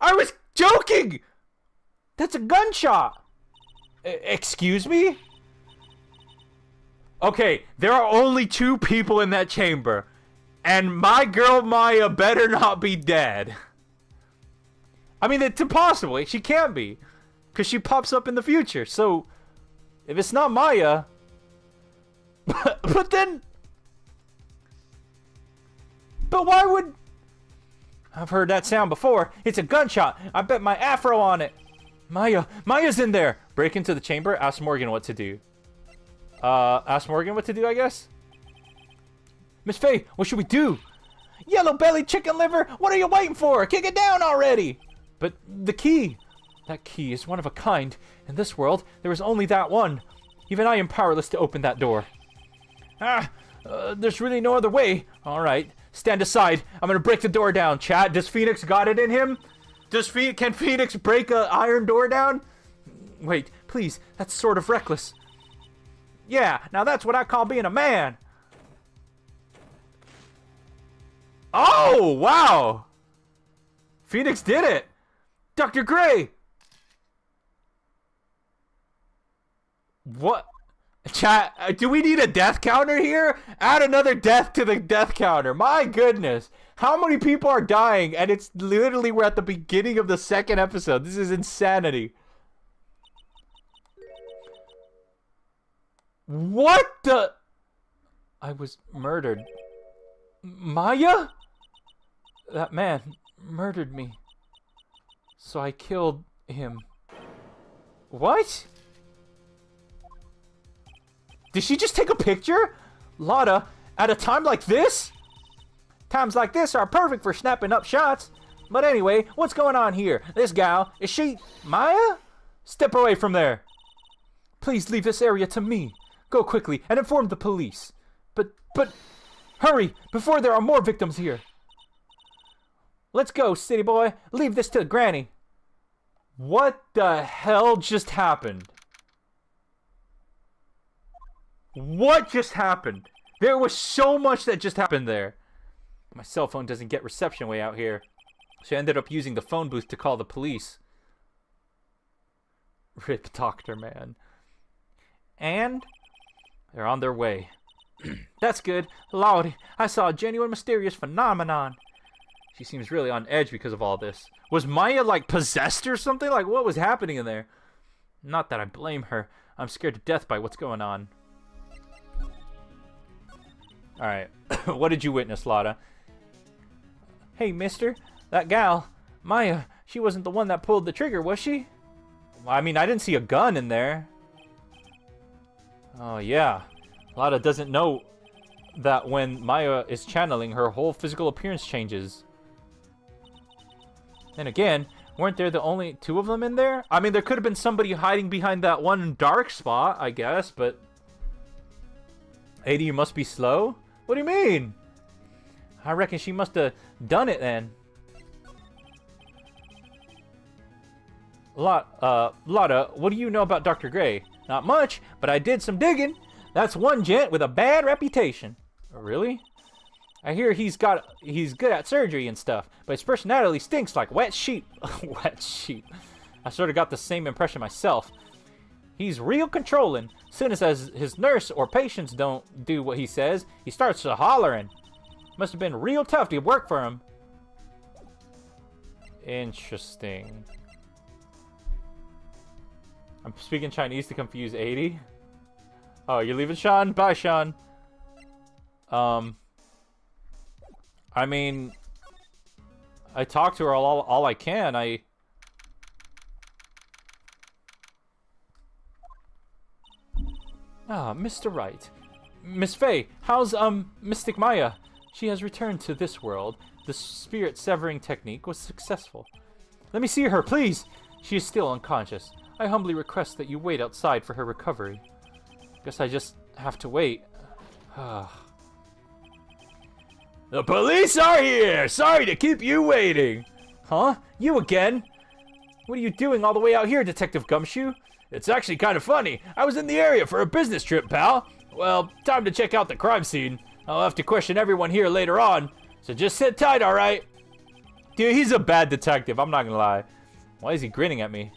was joking! That's a gunshot! Excuse me? Okay, there are only 2 people in that chamber. And my girl Maya better not be dead. I mean, it's impossible. She can't be. Because she pops up in the future. So, if it's not Maya... But then... But why would... I've heard that sound before. It's a gunshot. I bet my afro on it. Maya's in there. Break into the chamber. Ask Morgan what to do. Ask Morgan what to do, I guess? Miss Faye, what should we do? Yellow-bellied chicken liver, what are you waiting for? Kick it down already! But the key... That key is one of a kind. In this world, there is only that one. Even I am powerless to open that door. There's really no other way. Alright, stand aside. I'm gonna break the door down. Chat, does Phoenix got it in him? Can Phoenix break a iron door down? Wait, please, that's sort of reckless. Yeah, now that's what I call being a man. Oh, wow. Phoenix did it. Dr. Gray. What? Chat, do we need a death counter here? Add another death to the death counter. My goodness. How many people are dying? And it's literally, we're at the beginning of the 2nd episode. This is insanity. What the? I was murdered. Maya? That man murdered me. So I killed him. What? Did she just take a picture? Lotta, at a time like this? Times like this are perfect for snapping up shots. But anyway, what's going on here? This gal, is she Maya? Step away from there. Please leave this area to me. Go quickly and inform the police. But, hurry, before there are more victims here. Let's go, city boy. Leave this to Granny. What the hell just happened? What just happened? There was so much that just happened there. My cell phone doesn't get reception way out here. So I ended up using the phone booth to call the police. Rip Dr. Man. And they're on their way. That's good. Lord, I saw a genuine mysterious phenomenon. She seems really on edge because of all this. Was Maya, like, possessed or something? Like, what was happening in there? Not that I blame her. I'm scared to death by what's going on. Alright. What did you witness, Lotta? Hey, mister. That gal, Maya, she wasn't the one that pulled the trigger, was she? Well, I mean, I didn't see a gun in there. Oh, yeah. Lotta doesn't know that when Maya is channeling, her whole physical appearance changes. Then again, weren't there the only 2 of them in there? I mean, there could have been somebody hiding behind that one dark spot, I guess, but... A-Dee, you must be slow? What do you mean? I reckon she must have done it then. Lotta, what do you know about Dr. Gray? Not much, but I did some digging. That's one gent with a bad reputation. Really? I hear he's good at surgery and stuff, but his personality stinks like wet sheep. Wet sheep. I sort of got the same impression myself. He's real controlling. Soon as his nurse or patients don't do what he says, he starts to hollering. Must have been real tough to work for him. Interesting. I'm speaking Chinese to confuse A-Dee. Oh, you're leaving, Sean? Bye, Sean. I I mean, I talk to her all I can. Mr. Wright. Miss Faye, how's, Mystic Maya? She has returned to this world. The spirit severing technique was successful. Let me see her, please! She is still unconscious. I humbly request that you wait outside for her recovery. Guess I just have to wait. The police are here! Sorry to keep you waiting. Huh? You again? What are you doing all the way out here, Detective Gumshoe? It's actually kind of funny. I was in the area for a business trip, pal. Well, time to check out the crime scene. I'll have to question everyone here later on, so just sit tight, alright? Dude, he's a bad detective, I'm not gonna lie. Why is he grinning at me?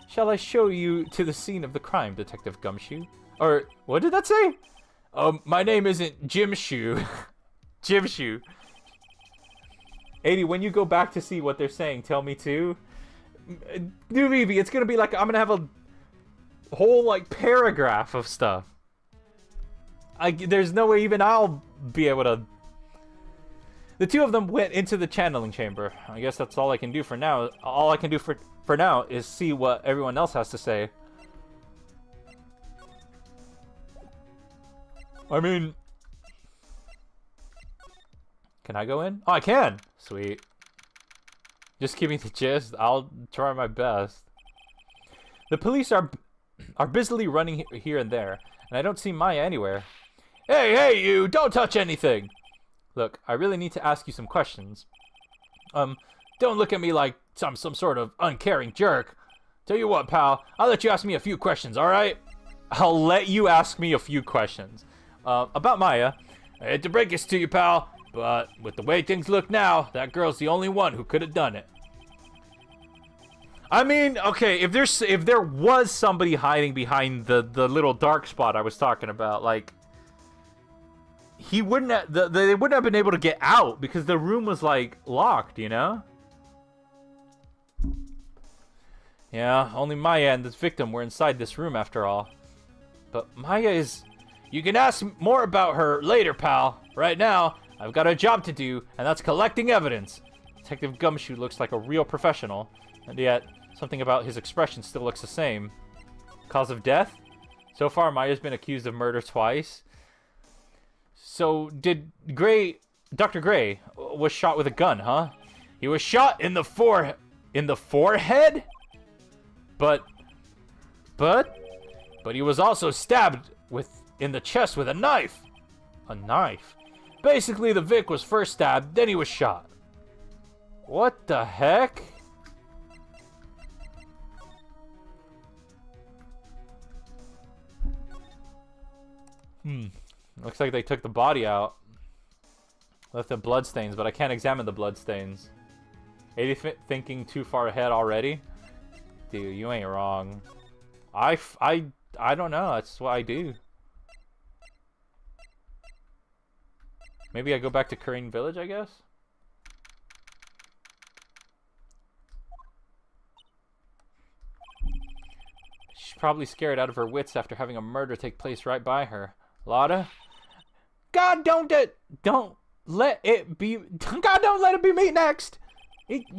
Shall I show you to the scene of the crime, Detective Gumshoe? Or, what did that say? My name isn't Jim Shoe. Jim Shoe. A-Dee, when you go back to see what they're saying, tell me too. Dude, Evie, it's gonna be like, I'm gonna have a whole, like, paragraph of stuff. There's no way even I'll be able to... The two of them went into the channeling chamber. I guess that's all I can do for now. All I can do for now is see what everyone else has to say. I mean... Can I go in? Oh, I can! Sweet. Just give me the gist. I'll try my best. The police are busily running here and there, and I don't see Maya anywhere. Hey, you! Don't touch anything! Look, I really need to ask you some questions. Don't look at me like some sort of uncaring jerk. Tell you what, pal, I'll let you ask me a few questions, alright? I'll let you ask me a few questions. About Maya. I hate to break this to you, pal, but with the way things look now, that girl's the only one who could have done it. I mean, okay, if there was somebody hiding behind the little dark spot I was talking about, like, he wouldn't have, they wouldn't have been able to get out because the room was, like, locked, you know? Yeah, only Maya and this victim were inside this room after all. But Maya is... You can ask more about her later, pal. Right now, I've got a job to do, and that's collecting evidence. Detective Gumshoe looks like a real professional, and yet something about his expression still looks the same. Cause of death? So far, Maya's been accused of murder twice. So, did Dr. Gray was shot with a gun, huh? He was shot in the forehead? But he was also stabbed in the chest with a knife. A knife? Basically, the Vic was first stabbed, then he was shot. What the heck? Looks like they took the body out. Left the bloodstains, but I can't examine the bloodstains. A-Dee thinking too far ahead already? Dude, you ain't wrong. I don't know. That's what I do. Maybe I go back to Corinne Village, I guess? She's probably scared out of her wits after having a murder take place right by her. Lotta? God, don't let it be... God, don't let it be me next!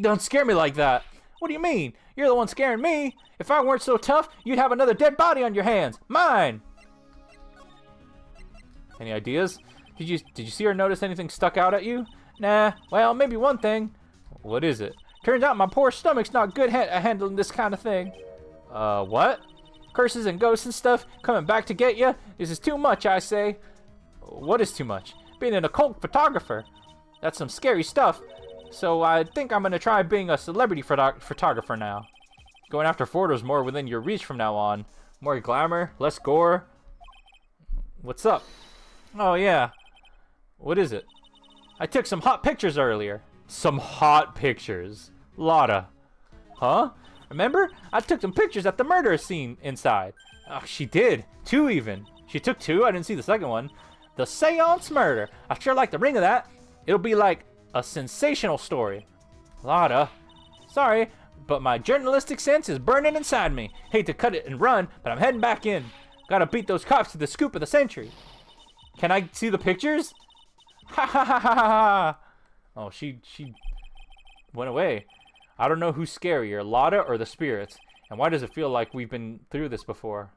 Don't scare me like that. What do you mean? You're the one scaring me. If I weren't so tough, you'd have another dead body on your hands. Mine! Any ideas? Did you see or notice anything stuck out at you? Nah, well, maybe one thing. What is it? Turns out my poor stomach's not good at handling this kind of thing. What? Curses and ghosts and stuff coming back to get you? This is too much, I say. What is too much? Being an occult photographer. That's some scary stuff. So I think I'm gonna try being a celebrity photographer now. Going after photos more within your reach from now on. More glamour, less gore. What's up? Oh yeah. What is it? I took some hot pictures earlier. Some hot pictures. Lotta. Huh? Remember? I took some pictures at the murder scene inside. Oh, she did. 2 even. She took 2? I didn't see the second one. The Seance Murder. I sure like the ring of that. It'll be like a sensational story. Lotta. Sorry, but my journalistic sense is burning inside me. Hate to cut it and run, but I'm heading back in. Gotta beat those cops to the scoop of the century. Can I see the pictures? Ha ha ha ha ha ha. Oh, she went away. I don't know who's scarier, Lotta or the spirits. And why does it feel like we've been through this before?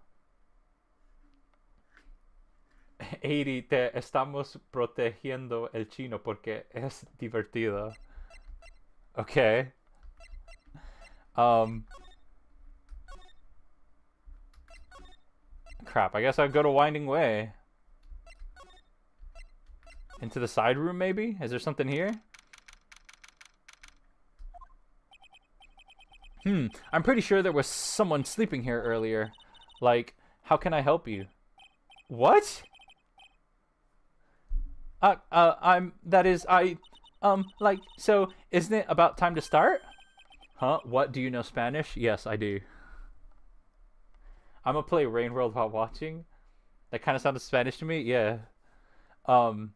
A-Dee, te estamos protegiendo el chino porque es divertido. Okay. Crap, I guess I'll go to Winding Way. Into the side room, maybe? Is there something here? I'm pretty sure there was someone sleeping here earlier. Like, how can I help you? What? Like, so, isn't it about time to start? Huh? What, do you know Spanish? Yes, I do. I'm gonna play Rain World while watching. That kind of sounded Spanish to me. Yeah. Time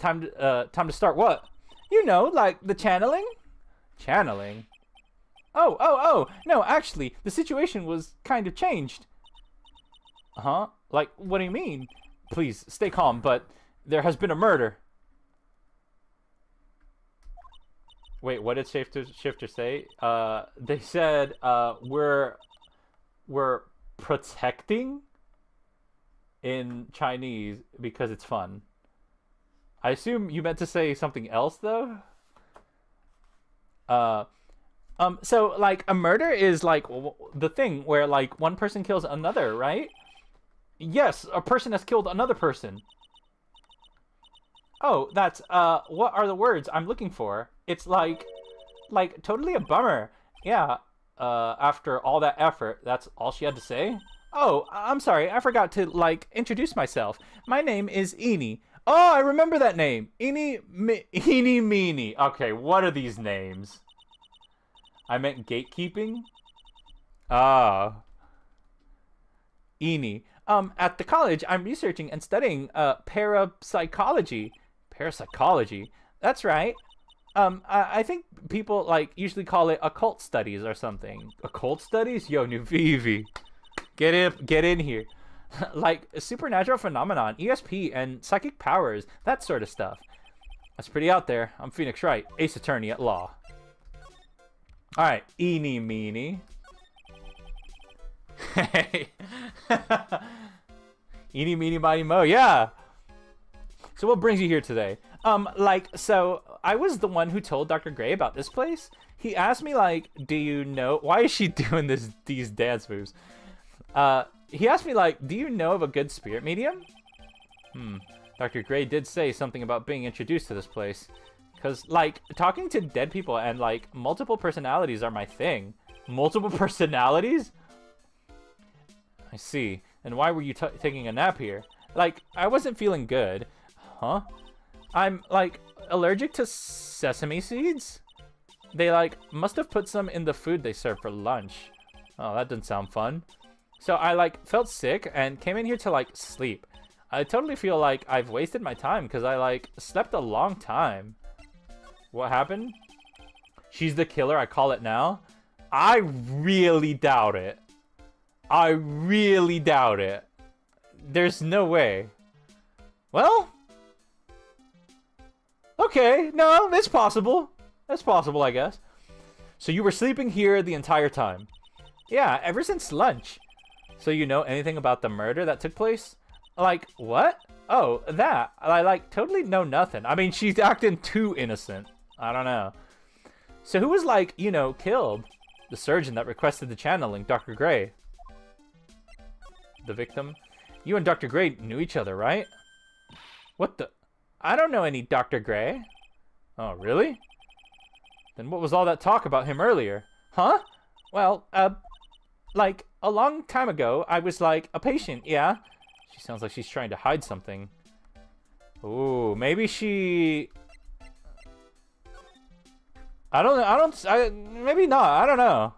to start what? You know, like the channeling? Channeling? Oh, no, actually, the situation was kind of changed. Huh? Like, what do you mean? Please, stay calm, but there has been a murder. Wait, what did Shifter say? They said, we're protecting in Chinese because it's fun. I assume you meant to say something else, though? So, like, a murder is, like, the thing where, like, one person kills another, right? Yes, a person has killed another person. Oh, that's, what are the words I'm looking for? It's, like, totally a bummer. Yeah, after all that effort, that's all she had to say? Oh, I'm sorry, I forgot to, like, introduce myself. My name is A-Dee. Oh, I remember that name. Eeny Meeny. Okay, what are these names? I meant gatekeeping? Ah. A-Dee. At the college, I'm researching and studying, parapsychology. Parapsychology? That's right. I think people, like, usually call it occult studies or something. Occult studies? Yo, Nuvivi. Get in here. Like, a supernatural phenomenon, ESP, and psychic powers, that sort of stuff. That's pretty out there. I'm Phoenix Wright, Ace Attorney at Law. Alright, Eeny Meeny. Hey. Eeny Meeny Miny Mo, yeah! So what brings you here today? So, I was the one who told Dr. Gray about this place. He asked me, like, do you know... Why is she doing these dance moves? He asked me, like, do you know of a good spirit medium? Dr. Gray did say something about being introduced to this place. Because, like, talking to dead people and, like, multiple personalities are my thing. Multiple personalities? I see. And why were you taking a nap here? Like, I wasn't feeling good. Huh? I'm, like, allergic to sesame seeds? They, like, must have put some in the food they served for lunch. Oh, that doesn't sound fun. So I, like, felt sick and came in here to, like, sleep. I totally feel like I've wasted my time because I, like, slept a long time. What happened? She's the killer, I call it now? I really doubt it. I really doubt it. There's no way. Well? Okay, no, it's possible. It's possible, I guess. So you were sleeping here the entire time? Yeah, ever since lunch. So you know anything about the murder that took place? Like, what? Oh, that. I, like, totally know nothing. I mean, she's acting too innocent. I don't know. So who was, like, you know, killed? The surgeon that requested the channeling, Dr. Gray. The victim? You and Dr. Gray knew each other, right? What the? I don't know any Dr. Gray. Oh, really? Then what was all that talk about him earlier? Huh? Well, like, a long time ago, I was, like, a patient, yeah? She sounds like she's trying to hide something. Ooh, maybe she... maybe not, I don't know.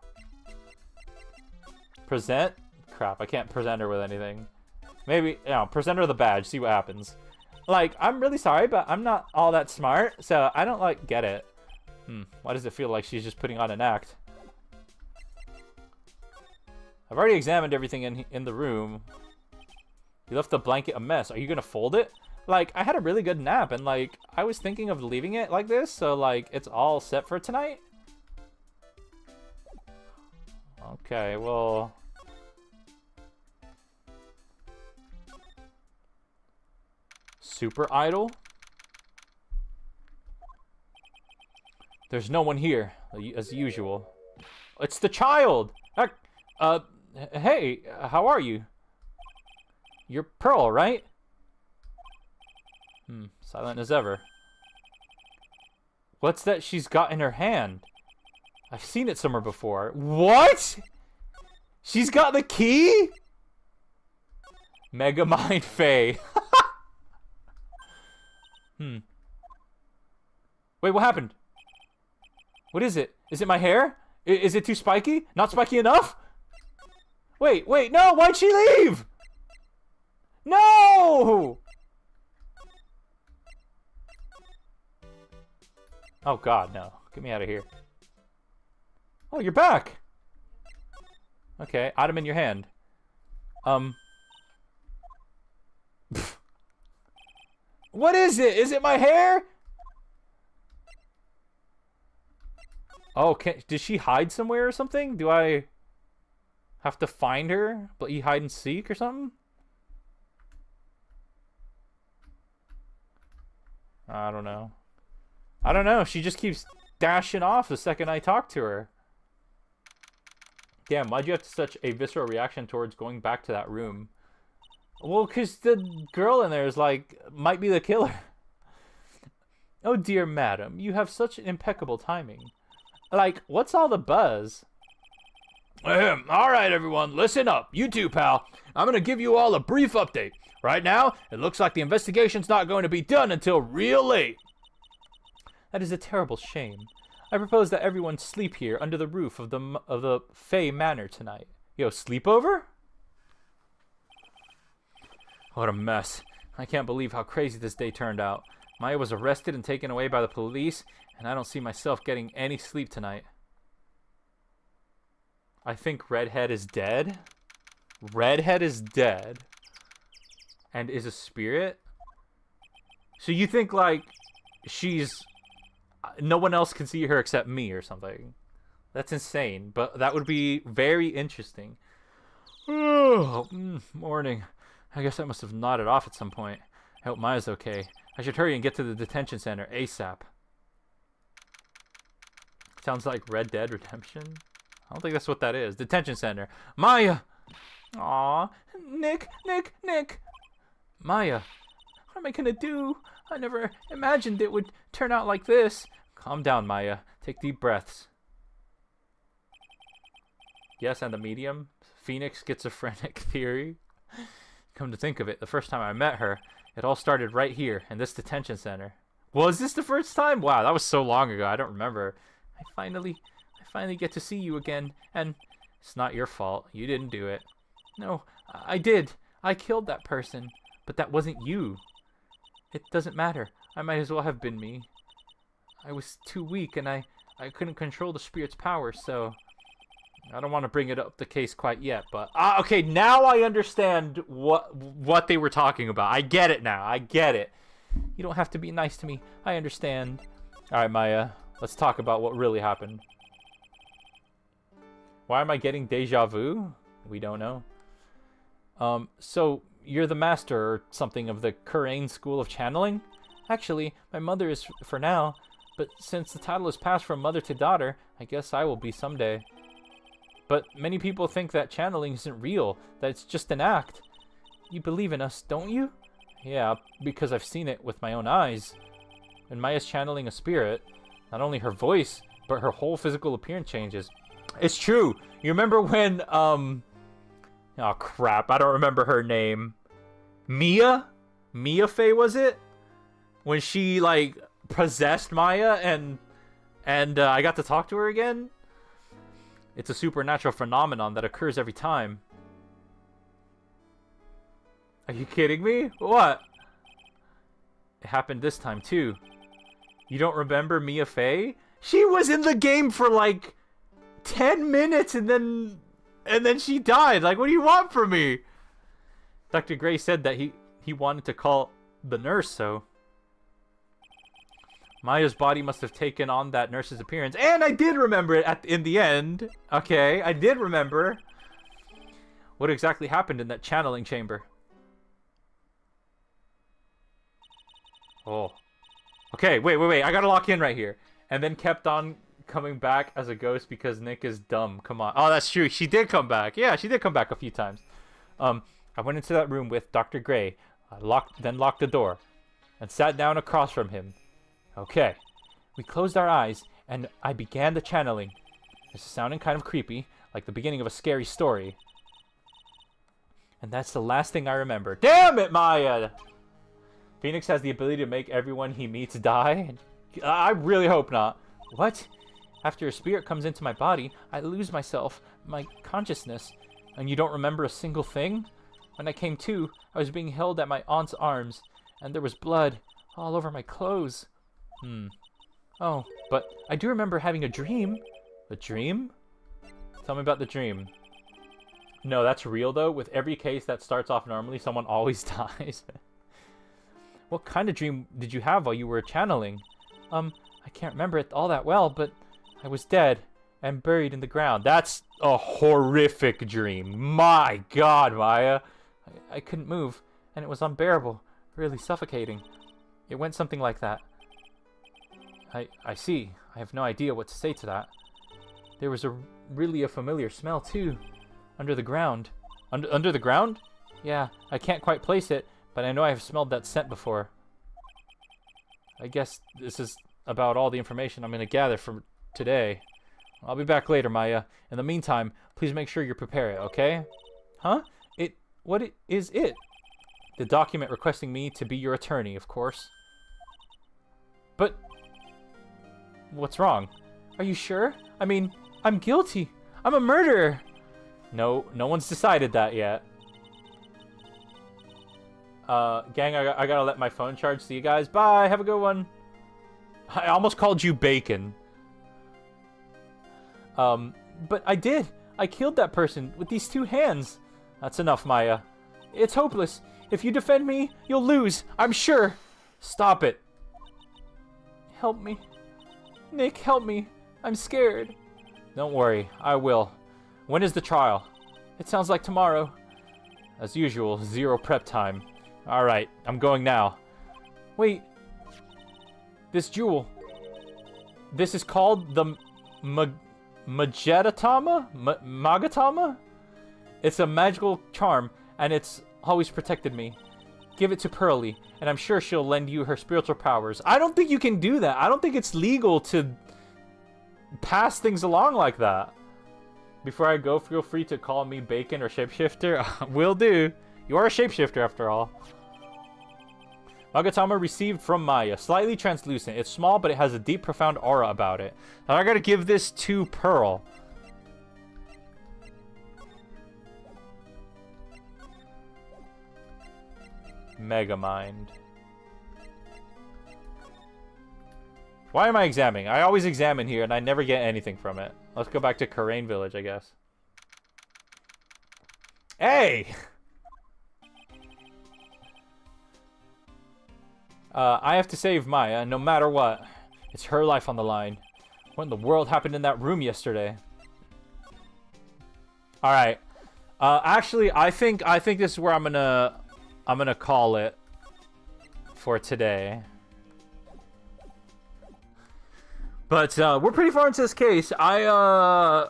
Present? Crap, I can't present her with anything. Maybe, you know, present her the badge, see what happens. Like, I'm really sorry, but I'm not all that smart, so I don't, like, get it. Why does it feel like she's just putting on an act? I've already examined everything in the room. You left the blanket a mess. Are you gonna fold it? Like, I had a really good nap, and, like, I was thinking of leaving it like this, so, like, it's all set for tonight. Okay, well... Super idol? There's no one here, as usual. It's the child! Hey, how are you? You're Pearl, right? Silent as ever. What's that she's got in her hand? I've seen it somewhere before. What? She's got the key? Megamind Faye. Wait, what happened? What is it? Is it my hair? Is it too spiky? Not spiky enough? Wait, no! Why'd she leave? No! Oh god, no. Get me out of here. Oh, you're back! Okay, item in your hand. What is it? Is it my hair? Oh, did she hide somewhere or something? Do I have to find her? But you hide and seek or something? I don't know. She just keeps dashing off the second I talk to her. Damn, why'd you have such a visceral reaction towards going back to that room? Well, because the girl in there is like, might be the killer. Oh dear madam, you have such impeccable timing. Like, what's all the buzz? Alright everyone, listen up. You too, pal. I'm gonna give you all a brief update. Right now, it looks like the investigation's not going to be done until real late. That is a terrible shame. I propose that everyone sleep here under the roof of the Fae Manor tonight. Yo, sleepover? What a mess. I can't believe how crazy this day turned out. Maya was arrested and taken away by the police, and I don't see myself getting any sleep tonight. I think Redhead is dead. Redhead is dead. And is a spirit? So you think, like, she's... no one else can see her except me or something. That's insane, but that would be very interesting. Oh, morning. I guess I must have nodded off at some point. I hope Maya's okay. I should hurry and get to the detention center ASAP. Sounds like Red Dead Redemption. I don't think that's what that is. Detention center. Maya! Aw, Nick! Maya, what am I gonna do? I never imagined it would turn out like this. Calm down, Maya. Take deep breaths. Yes, and the medium. Phoenix schizophrenic theory. Come to think of it, the first time I met her, it all started right here, in this detention center. Was this the first time? Wow, that was so long ago, I don't remember. I finally get to see you again, and it's not your fault. You didn't do it. No, I did. I killed that person, but that wasn't you. It doesn't matter. I might as well have been me. I was too weak, and I couldn't control the spirit's power, so... I don't want to bring it up the case quite yet, but... okay, now I understand what they were talking about. I get it now. I get it. You don't have to be nice to me. I understand. Alright, Maya. Let's talk about what really happened. Why am I getting deja vu? We don't know. So, you're the master or something of the Kurain School of Channeling? Actually, my mother is for now, but since the title is passed from mother to daughter, I guess I will be someday. But many people think that channeling isn't real, that it's just an act. You believe in us, don't you? Yeah, because I've seen it with my own eyes. When Maya's channeling a spirit, not only her voice, but her whole physical appearance changes. It's true. You remember when, oh crap, I don't remember her name. Mia Faye, was it? When she, like, possessed Maya and I got to talk to her again? It's a supernatural phenomenon that occurs every time. Are you kidding me? What? It happened this time, too. You don't remember Mia Faye? She was in the game for, like, 10 minutes and then she died. Like, what do you want from me? Dr. Gray said that he wanted to call the nurse, so... Maya's body must have taken on that nurse's appearance. And I did remember it in the end. Okay, I did remember. What exactly happened in that channeling chamber? Oh. Okay, wait. I gotta lock in right here. And then kept on coming back as a ghost because Nick is dumb. Come on. Oh, that's true. She did come back. Yeah, she did come back a few times. I went into that room with Dr. Gray. Then locked the door. And sat down across from him. Okay. We closed our eyes, and I began the channeling. This is sounding kind of creepy, like the beginning of a scary story. And that's the last thing I remember. Damn it, Maya! Phoenix has the ability to make everyone he meets die? I really hope not. What? After a spirit comes into my body, I lose myself, my consciousness. And you don't remember a single thing? When I came to, I was being held at my aunt's arms, and there was blood all over my clothes. Oh, but I do remember having a dream. A dream? Tell me about the dream. No, that's real, though. With every case that starts off normally, someone always dies. What kind of dream did you have while you were channeling? I can't remember it all that well, but I was dead and buried in the ground. That's a horrific dream. My God, Maya. I couldn't move, and it was unbearable, really suffocating. It went something like that. I see. I have no idea what to say to that. There was really a familiar smell, too. Under the ground. Under the ground? Yeah, I can't quite place it, but I know I have smelled that scent before. I guess this is about all the information I'm going to gather for today. I'll be back later, Maya. In the meantime, please make sure you prepare it, okay? Huh? What is it? The document requesting me to be your attorney, of course. But... what's wrong? Are you sure? I mean, I'm guilty. I'm a murderer. No one's decided that yet. Gang, I gotta let my phone charge. See you guys. Bye. Have a good one. I almost called you Bacon. But I did. I killed that person with these 2 hands. That's enough, Maya. It's hopeless. If you defend me, you'll lose. I'm sure. Stop it. Help me. Nick, help me. I'm scared. Don't worry. I will. When is the trial? It sounds like tomorrow. As usual, 0 prep time. Alright, I'm going now. Wait. This jewel. This is called the Magatama? It's a magical charm, and it's always protected me. Give it to Pearlie, and I'm sure she'll lend you her spiritual powers. I don't think you can do that. I don't think it's legal to pass things along like that. Before I go, feel free to call me Bacon or Shapeshifter. Will do. You are a shapeshifter after all. Magatama received from Maya. Slightly translucent. It's small, but it has a deep, profound aura about it. Now I gotta give this to Pearl. Megamind. Why am I examining? I always examine here, and I never get anything from it. Let's go back to Karain Village, I guess. Hey! I have to save Maya, no matter what. It's her life on the line. What in the world happened in that room yesterday? Alright. Actually, I think this is where I'm gonna call it for today. But we're pretty far into this case. I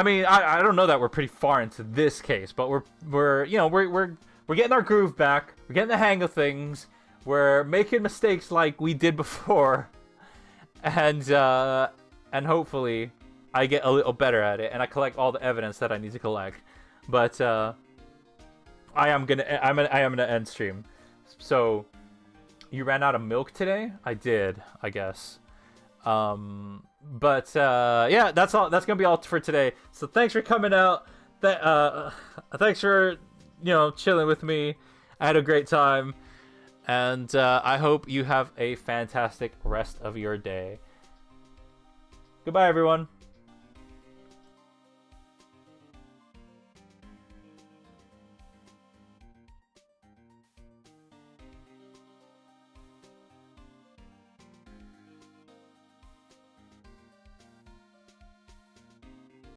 mean, I don't know that we're pretty far into this case, but we're getting our groove back. We're getting the hang of things. We're making mistakes like we did before, and hopefully I get a little better at it, and I collect all the evidence that I need to collect. But I am gonna end stream. So you ran out of milk today? I did, I guess. But yeah, that's all. That's gonna be all for today. So thanks for coming out. Thanks for chilling with me. I had a great time, and I hope you have a fantastic rest of your day. Goodbye, everyone.